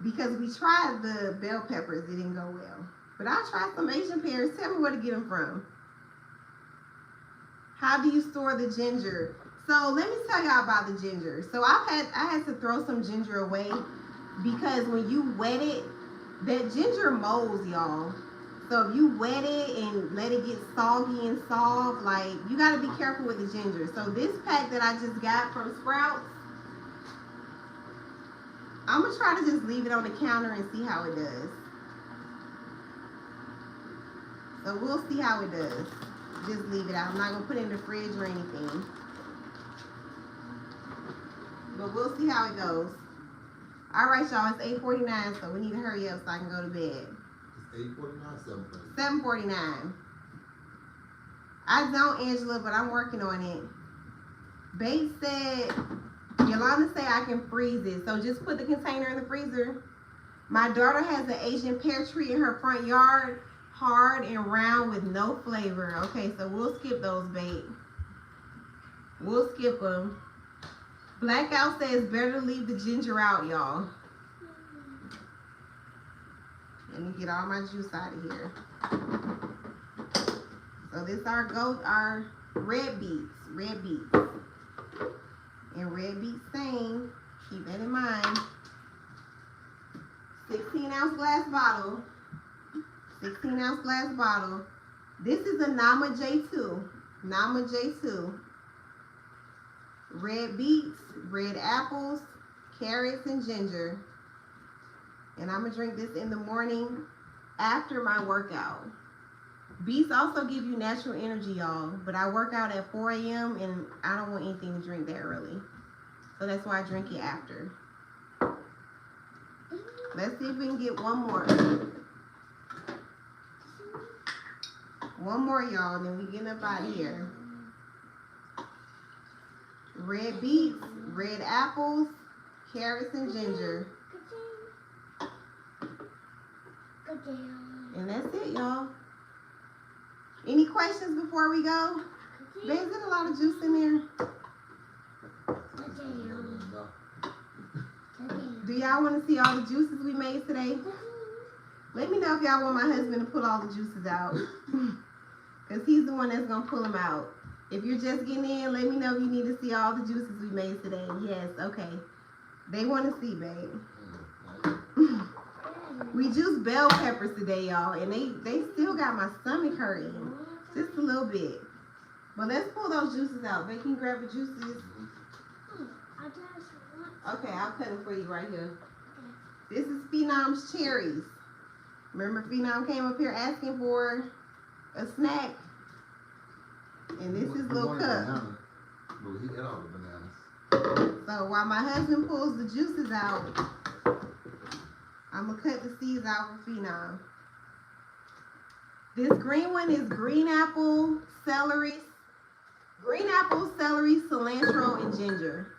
S1: Because we tried the bell peppers, it didn't go well. But I'll try some Asian pears. Tell me where to get them from. How do you store the ginger? So let me tell y'all about the ginger. So I had to throw some ginger away because when you wet it, that ginger molds, y'all. So if you wet it and let it get soggy and soft, like, you got to be careful with the ginger. So this pack that I just got from Sprouts, I'm going to try to just leave it on the counter and see how it does. So we'll see how it does. Just leave it out. I'm not going to put it in the fridge or anything. But we'll see how it goes. All right, y'all. It's 8:49, so we need to hurry up so I can go to bed.
S2: 8:49,
S1: 7:49. I don't, Angela, but I'm working on it. Bates said, Yolanda said I can freeze it. So just put the container in the freezer. My daughter has an Asian pear tree in her front yard. Hard and round with no flavor. Okay, so we'll skip those, Bait. We'll skip them. Blackout says better to leave the ginger out, y'all. Let me get all my juice out of here. So this our red beets. Red beets. And red beet stain. Keep that in mind. 16-ounce glass bottle. 16-ounce glass bottle. This is a Nama J2. Nama J2. Red beets, red apples, carrots, and ginger. And I'm going to drink this in the morning after my workout. Beets also give you natural energy, y'all. But I work out at 4 a.m. and I don't want anything to drink that early. So that's why I drink it after. Let's see if we can get one more. One more, y'all, then we getting up out of here. Red beets, red apples, carrots, and ginger. And that's it, y'all. Any questions before we go? Babe, is there a lot of juice in there? Do y'all want to see all the juices we made today? Let me know if y'all want my husband to pull all the juices out. Because he's the one that's going to pull them out. If you're just getting in, let me know if you need to see all the juices we made today. Yes, okay. They want to see, babe. We juiced bell peppers today, y'all. And they still got my stomach hurting. Just a little bit. But let's pull those juices out. Babe, can you grab the juices? Okay, I'll cut them for you right here. This is Phenom's cherries. Remember Phenom came up here asking for a snack? And this is little cup.
S2: Banana, but he ate all the bananas.
S1: So while my husband pulls the juices out, I'm going to cut the seeds out for Phenom. This green one is green apple, celery, cilantro, and ginger.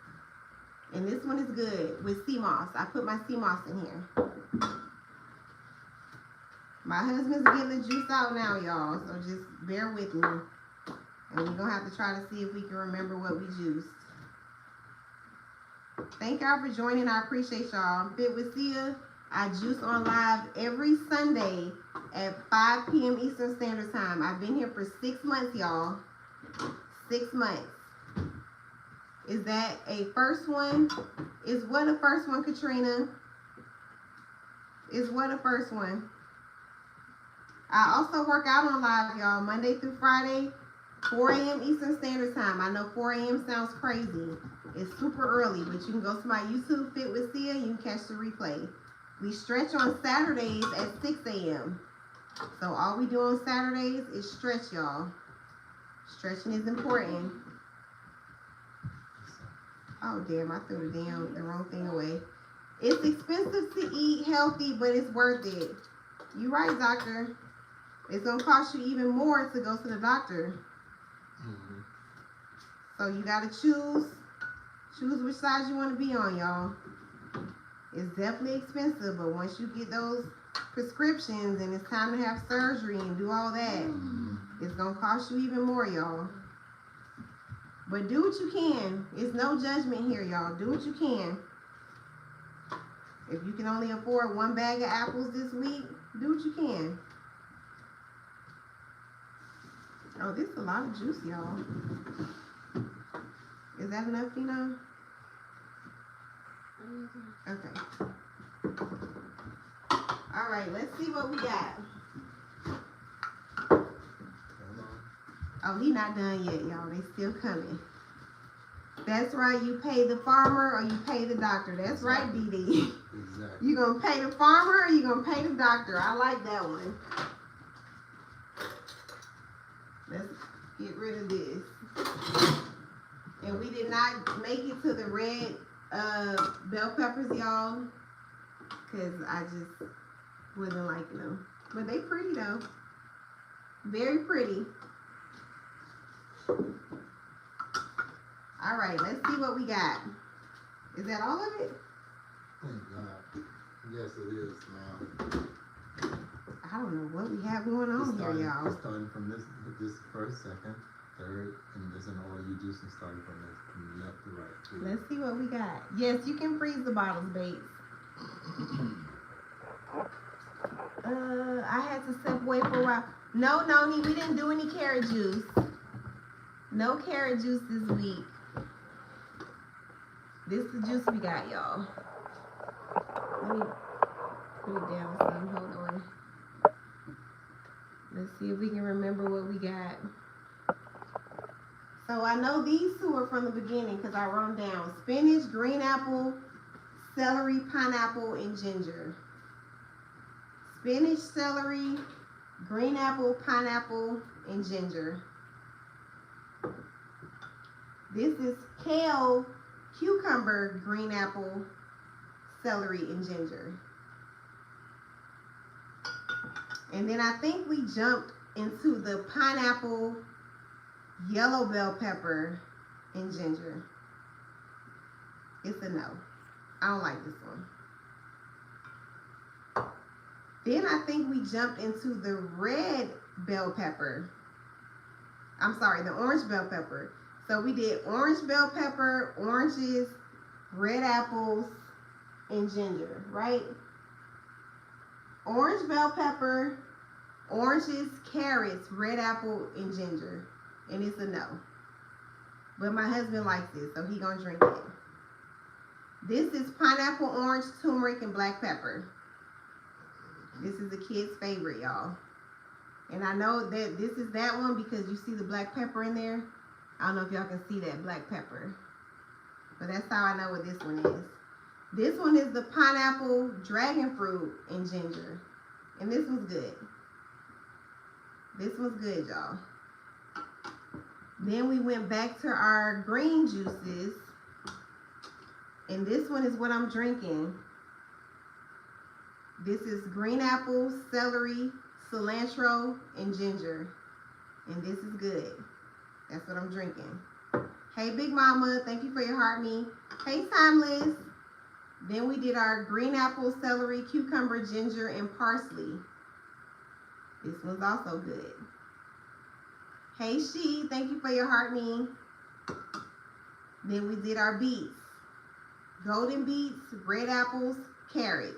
S1: And this one is good with sea moss. I put my sea moss in here. My husband's getting the juice out now, y'all. So just bear with me. And we're going to have to try to see if we can remember what we juiced. Thank y'all for joining. I appreciate y'all. Fit with Sia. I juice on live every Sunday at 5 p.m. Eastern Standard Time. I've been here for 6 months, y'all. 6 months. Is that a first one? Is what a first one, Katrina? Is what a first one? I also work out on live, y'all, Monday through Friday, 4 a.m. Eastern Standard Time. I know 4 a.m. sounds crazy. It's super early, but you can go to my YouTube, Fit with Sia, and you can catch the replay. We stretch on Saturdays at 6 a.m. So all we do on Saturdays is stretch, y'all. Stretching is important. Oh, damn, I threw the wrong thing away. It's expensive to eat healthy, but it's worth it. You're right, doctor. It's going to cost you even more to go to the doctor.
S2: Mm-hmm.
S1: So you got to choose which side you want to be on, y'all. It's definitely expensive, but once you get those prescriptions and it's time to have surgery and do all that, it's going to cost you even more, y'all. But do what you can. It's no judgment here, y'all. Do what you can. If you can only afford 1 bag of apples this week, do what you can. Oh, this is a lot of juice, y'all. Is that enough, Phenom? Okay. All right, let's see what we got. Oh, he not done yet, y'all. They still coming. That's right. You pay the farmer or you pay the doctor. That's right, DD.
S2: Exactly.
S1: You gonna pay the farmer or you gonna pay the doctor? I like that one. Let's get rid of this. And we did not make it to the red bell peppers, y'all, because I just wasn't liking them. But they pretty though. Very pretty. All right, let's see what we got. Is that all of it?
S2: Thank God. Yes, it is, ma'am.
S1: I don't know what we have going on here, y'all.
S2: Starting from this first, second, third, and there's an order you do some starting from left to right. Too.
S1: Let's see what we got. Yes, you can freeze the bottles, Bates. I had to step away for a while. No, Noni, we didn't do any carrot juice. No carrot juice this week. This is the juice we got, y'all. Let me put it down some. Hold on. Let's see if we can remember what we got. So I know these two are from the beginning because I wrote them down. Spinach, green apple, celery, pineapple, and ginger. Spinach, celery, green apple, pineapple, and ginger. This is kale, cucumber, green apple, celery, and ginger. And then I think we jumped into the pineapple, yellow bell pepper, and ginger. It's a no. I don't like this one. Then I think we jumped into the red bell pepper. I'm sorry, the orange bell pepper. So we did orange bell pepper, oranges, red apples, and ginger, right? Orange bell pepper, oranges, carrots, red apple, and ginger. And it's a no. But my husband likes it, so he gonna drink it. This is pineapple, orange, turmeric, and black pepper. This is the kid's favorite, y'all. And I know that this is that one because you see the black pepper in there. I don't know if y'all can see that black pepper. But that's how I know what this one is. This one is the pineapple, dragon fruit, and ginger. And this was good. This was good, y'all. Then we went back to our green juices. And this one is what I'm drinking. This is green apple, celery, cilantro, and ginger. And this is good. That's what I'm drinking. Hey, Big Mama, thank you for your heart me. Hey, Timeless. Then we did our green apple, celery, cucumber, ginger, and parsley. This one's also good. Hey, She, thank you for your heart me. Then we did our beets. Golden beets, red apples, carrots.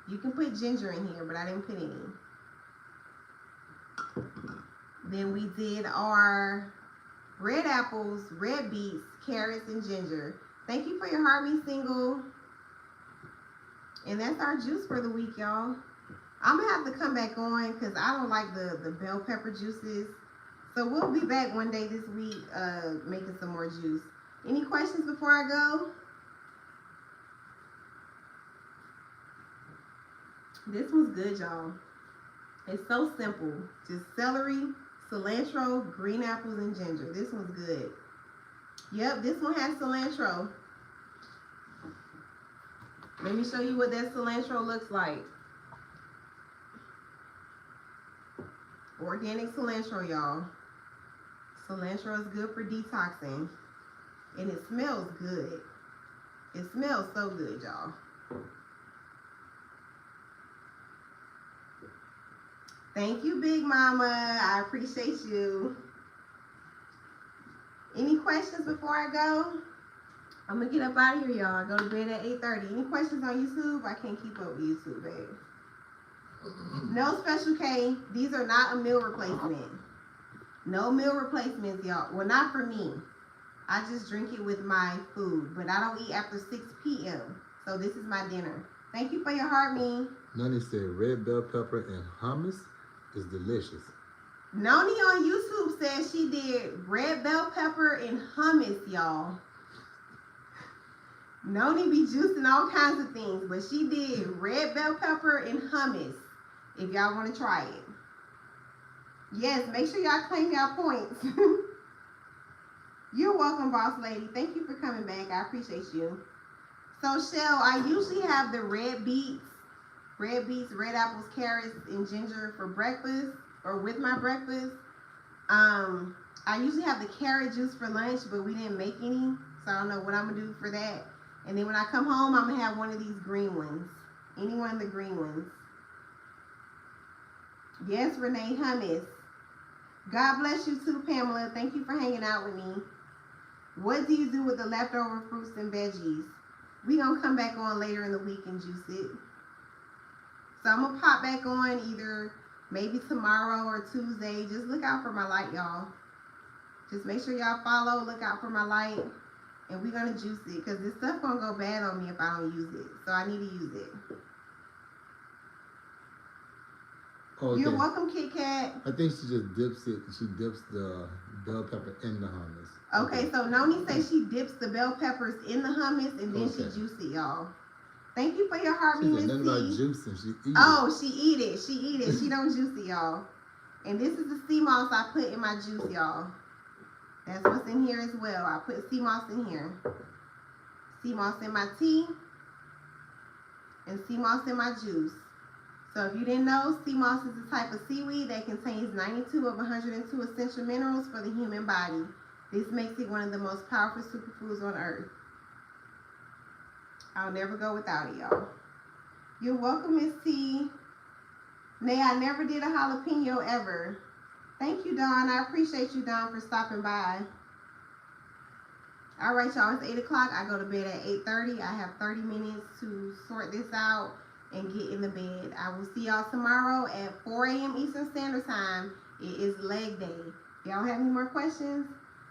S1: You can put ginger in here, but I didn't put any. Then we did our red apples, red beets, carrots, and ginger. Thank you for your heart me, Single. And that's our juice for the week, y'all. I'm going to have to come back on because I don't like the bell pepper juices. So we'll be back one day this week making some more juice. Any questions before I go? This one's good, y'all. It's so simple. Just celery, cilantro, green apples, and ginger. This one's good. Yep, this one has cilantro. Let me show you what that cilantro looks like. Organic cilantro, y'all. Cilantro is good for detoxing. And it smells good. It smells so good, y'all. Thank you, Big Mama. I appreciate you. Any questions before I go? I'm going to get up out of here, y'all. I go to bed at 8:30. Any questions on YouTube? I can't keep up with YouTube, babe. No Special K. These are not a meal replacement. No meal replacements, y'all. Well, not for me. I just drink it with my food. But I don't eat after 6 p.m. So this is my dinner. Thank you for your heart, me.
S2: Noni said red bell pepper and hummus is delicious.
S1: Noni on YouTube said she did red bell pepper and hummus, y'all. Noni be juicing all kinds of things, but she did red bell pepper and hummus. If y'all want to try it. Yes, make sure y'all claim y'all points. You're welcome, boss lady. Thank you for coming back. I appreciate you. So, Shell, I usually have the red beets, red apples, carrots, and ginger for breakfast or with my breakfast. I usually have the carrot juice for lunch, but we didn't make any, so I don't know what I'm going to do for that. And then when I come home, I'm going to have one of these green ones. Any one of the green ones. Yes, Renee, hummus. God bless you too, Pamela. Thank you for hanging out with me. What do you do with the leftover fruits and veggies? We gonna come back on later in the week and juice it. So I'm gonna pop back on either maybe tomorrow or Tuesday. Just look out for my light, y'all. Just make sure y'all follow, look out for my light, and we're gonna juice it because this stuff gonna go bad on me if I don't use it. So I need to use it.
S2: Okay.
S1: You're welcome, Kit Kat.
S2: I think she just dips it. She dips the bell pepper in the hummus.
S1: Okay, so Noni says she dips the bell peppers in the hummus and then she juice it, y'all. Thank you for your heart,
S2: She
S1: me,
S2: said
S1: Miss
S2: nothing about
S1: C.
S2: juicing. She eat
S1: Oh, she eat it. She eat it. She don't juice it, y'all. And this is the sea moss I put in my juice, y'all. That's what's in here as well. I put sea moss in here. Sea moss in my tea and sea moss in my juice. So if you didn't know, sea moss is a type of seaweed that contains 92 of 102 essential minerals for the human body. This makes it one of the most powerful superfoods on earth. I'll never go without it, y'all. You're welcome, Miss T. Nay, I never did a jalapeno ever. Thank you, Dawn. I appreciate you, Dawn, for stopping by. All right, y'all. It's 8 o'clock. I go to bed at 8:30. I have 30 minutes to sort this out and get in the bed. I will see y'all tomorrow at 4 a.m. Eastern Standard Time. It is leg day. Y'all have any more questions?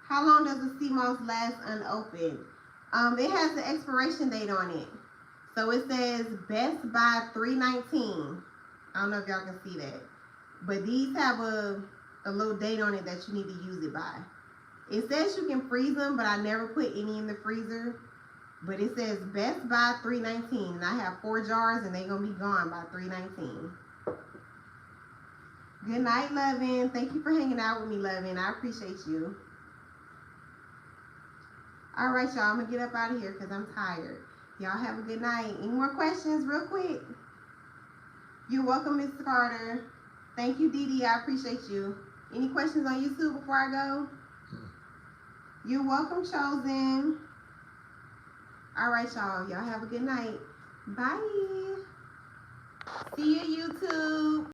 S1: How long does the sea moss last unopened? It has the expiration date on it. So it says best by 3/19. I don't know if y'all can see that. But these have a little date on it that you need to use it by. It says you can freeze them, but I never put any in the freezer. But it says best by 319. And I have 4 jars and they're going to be gone by 319. Good night, Lovin. Thank you for hanging out with me, Lovin. I appreciate you. All right, y'all. I'm going to get up out of here because I'm tired. Y'all have a good night. Any more questions real quick? You're welcome, Mr. Carter. Thank you, Dee Dee. I appreciate you. Any questions on YouTube before I go? You're welcome, Chosen. All right, y'all. Y'all have a good night. Bye. See you, YouTube.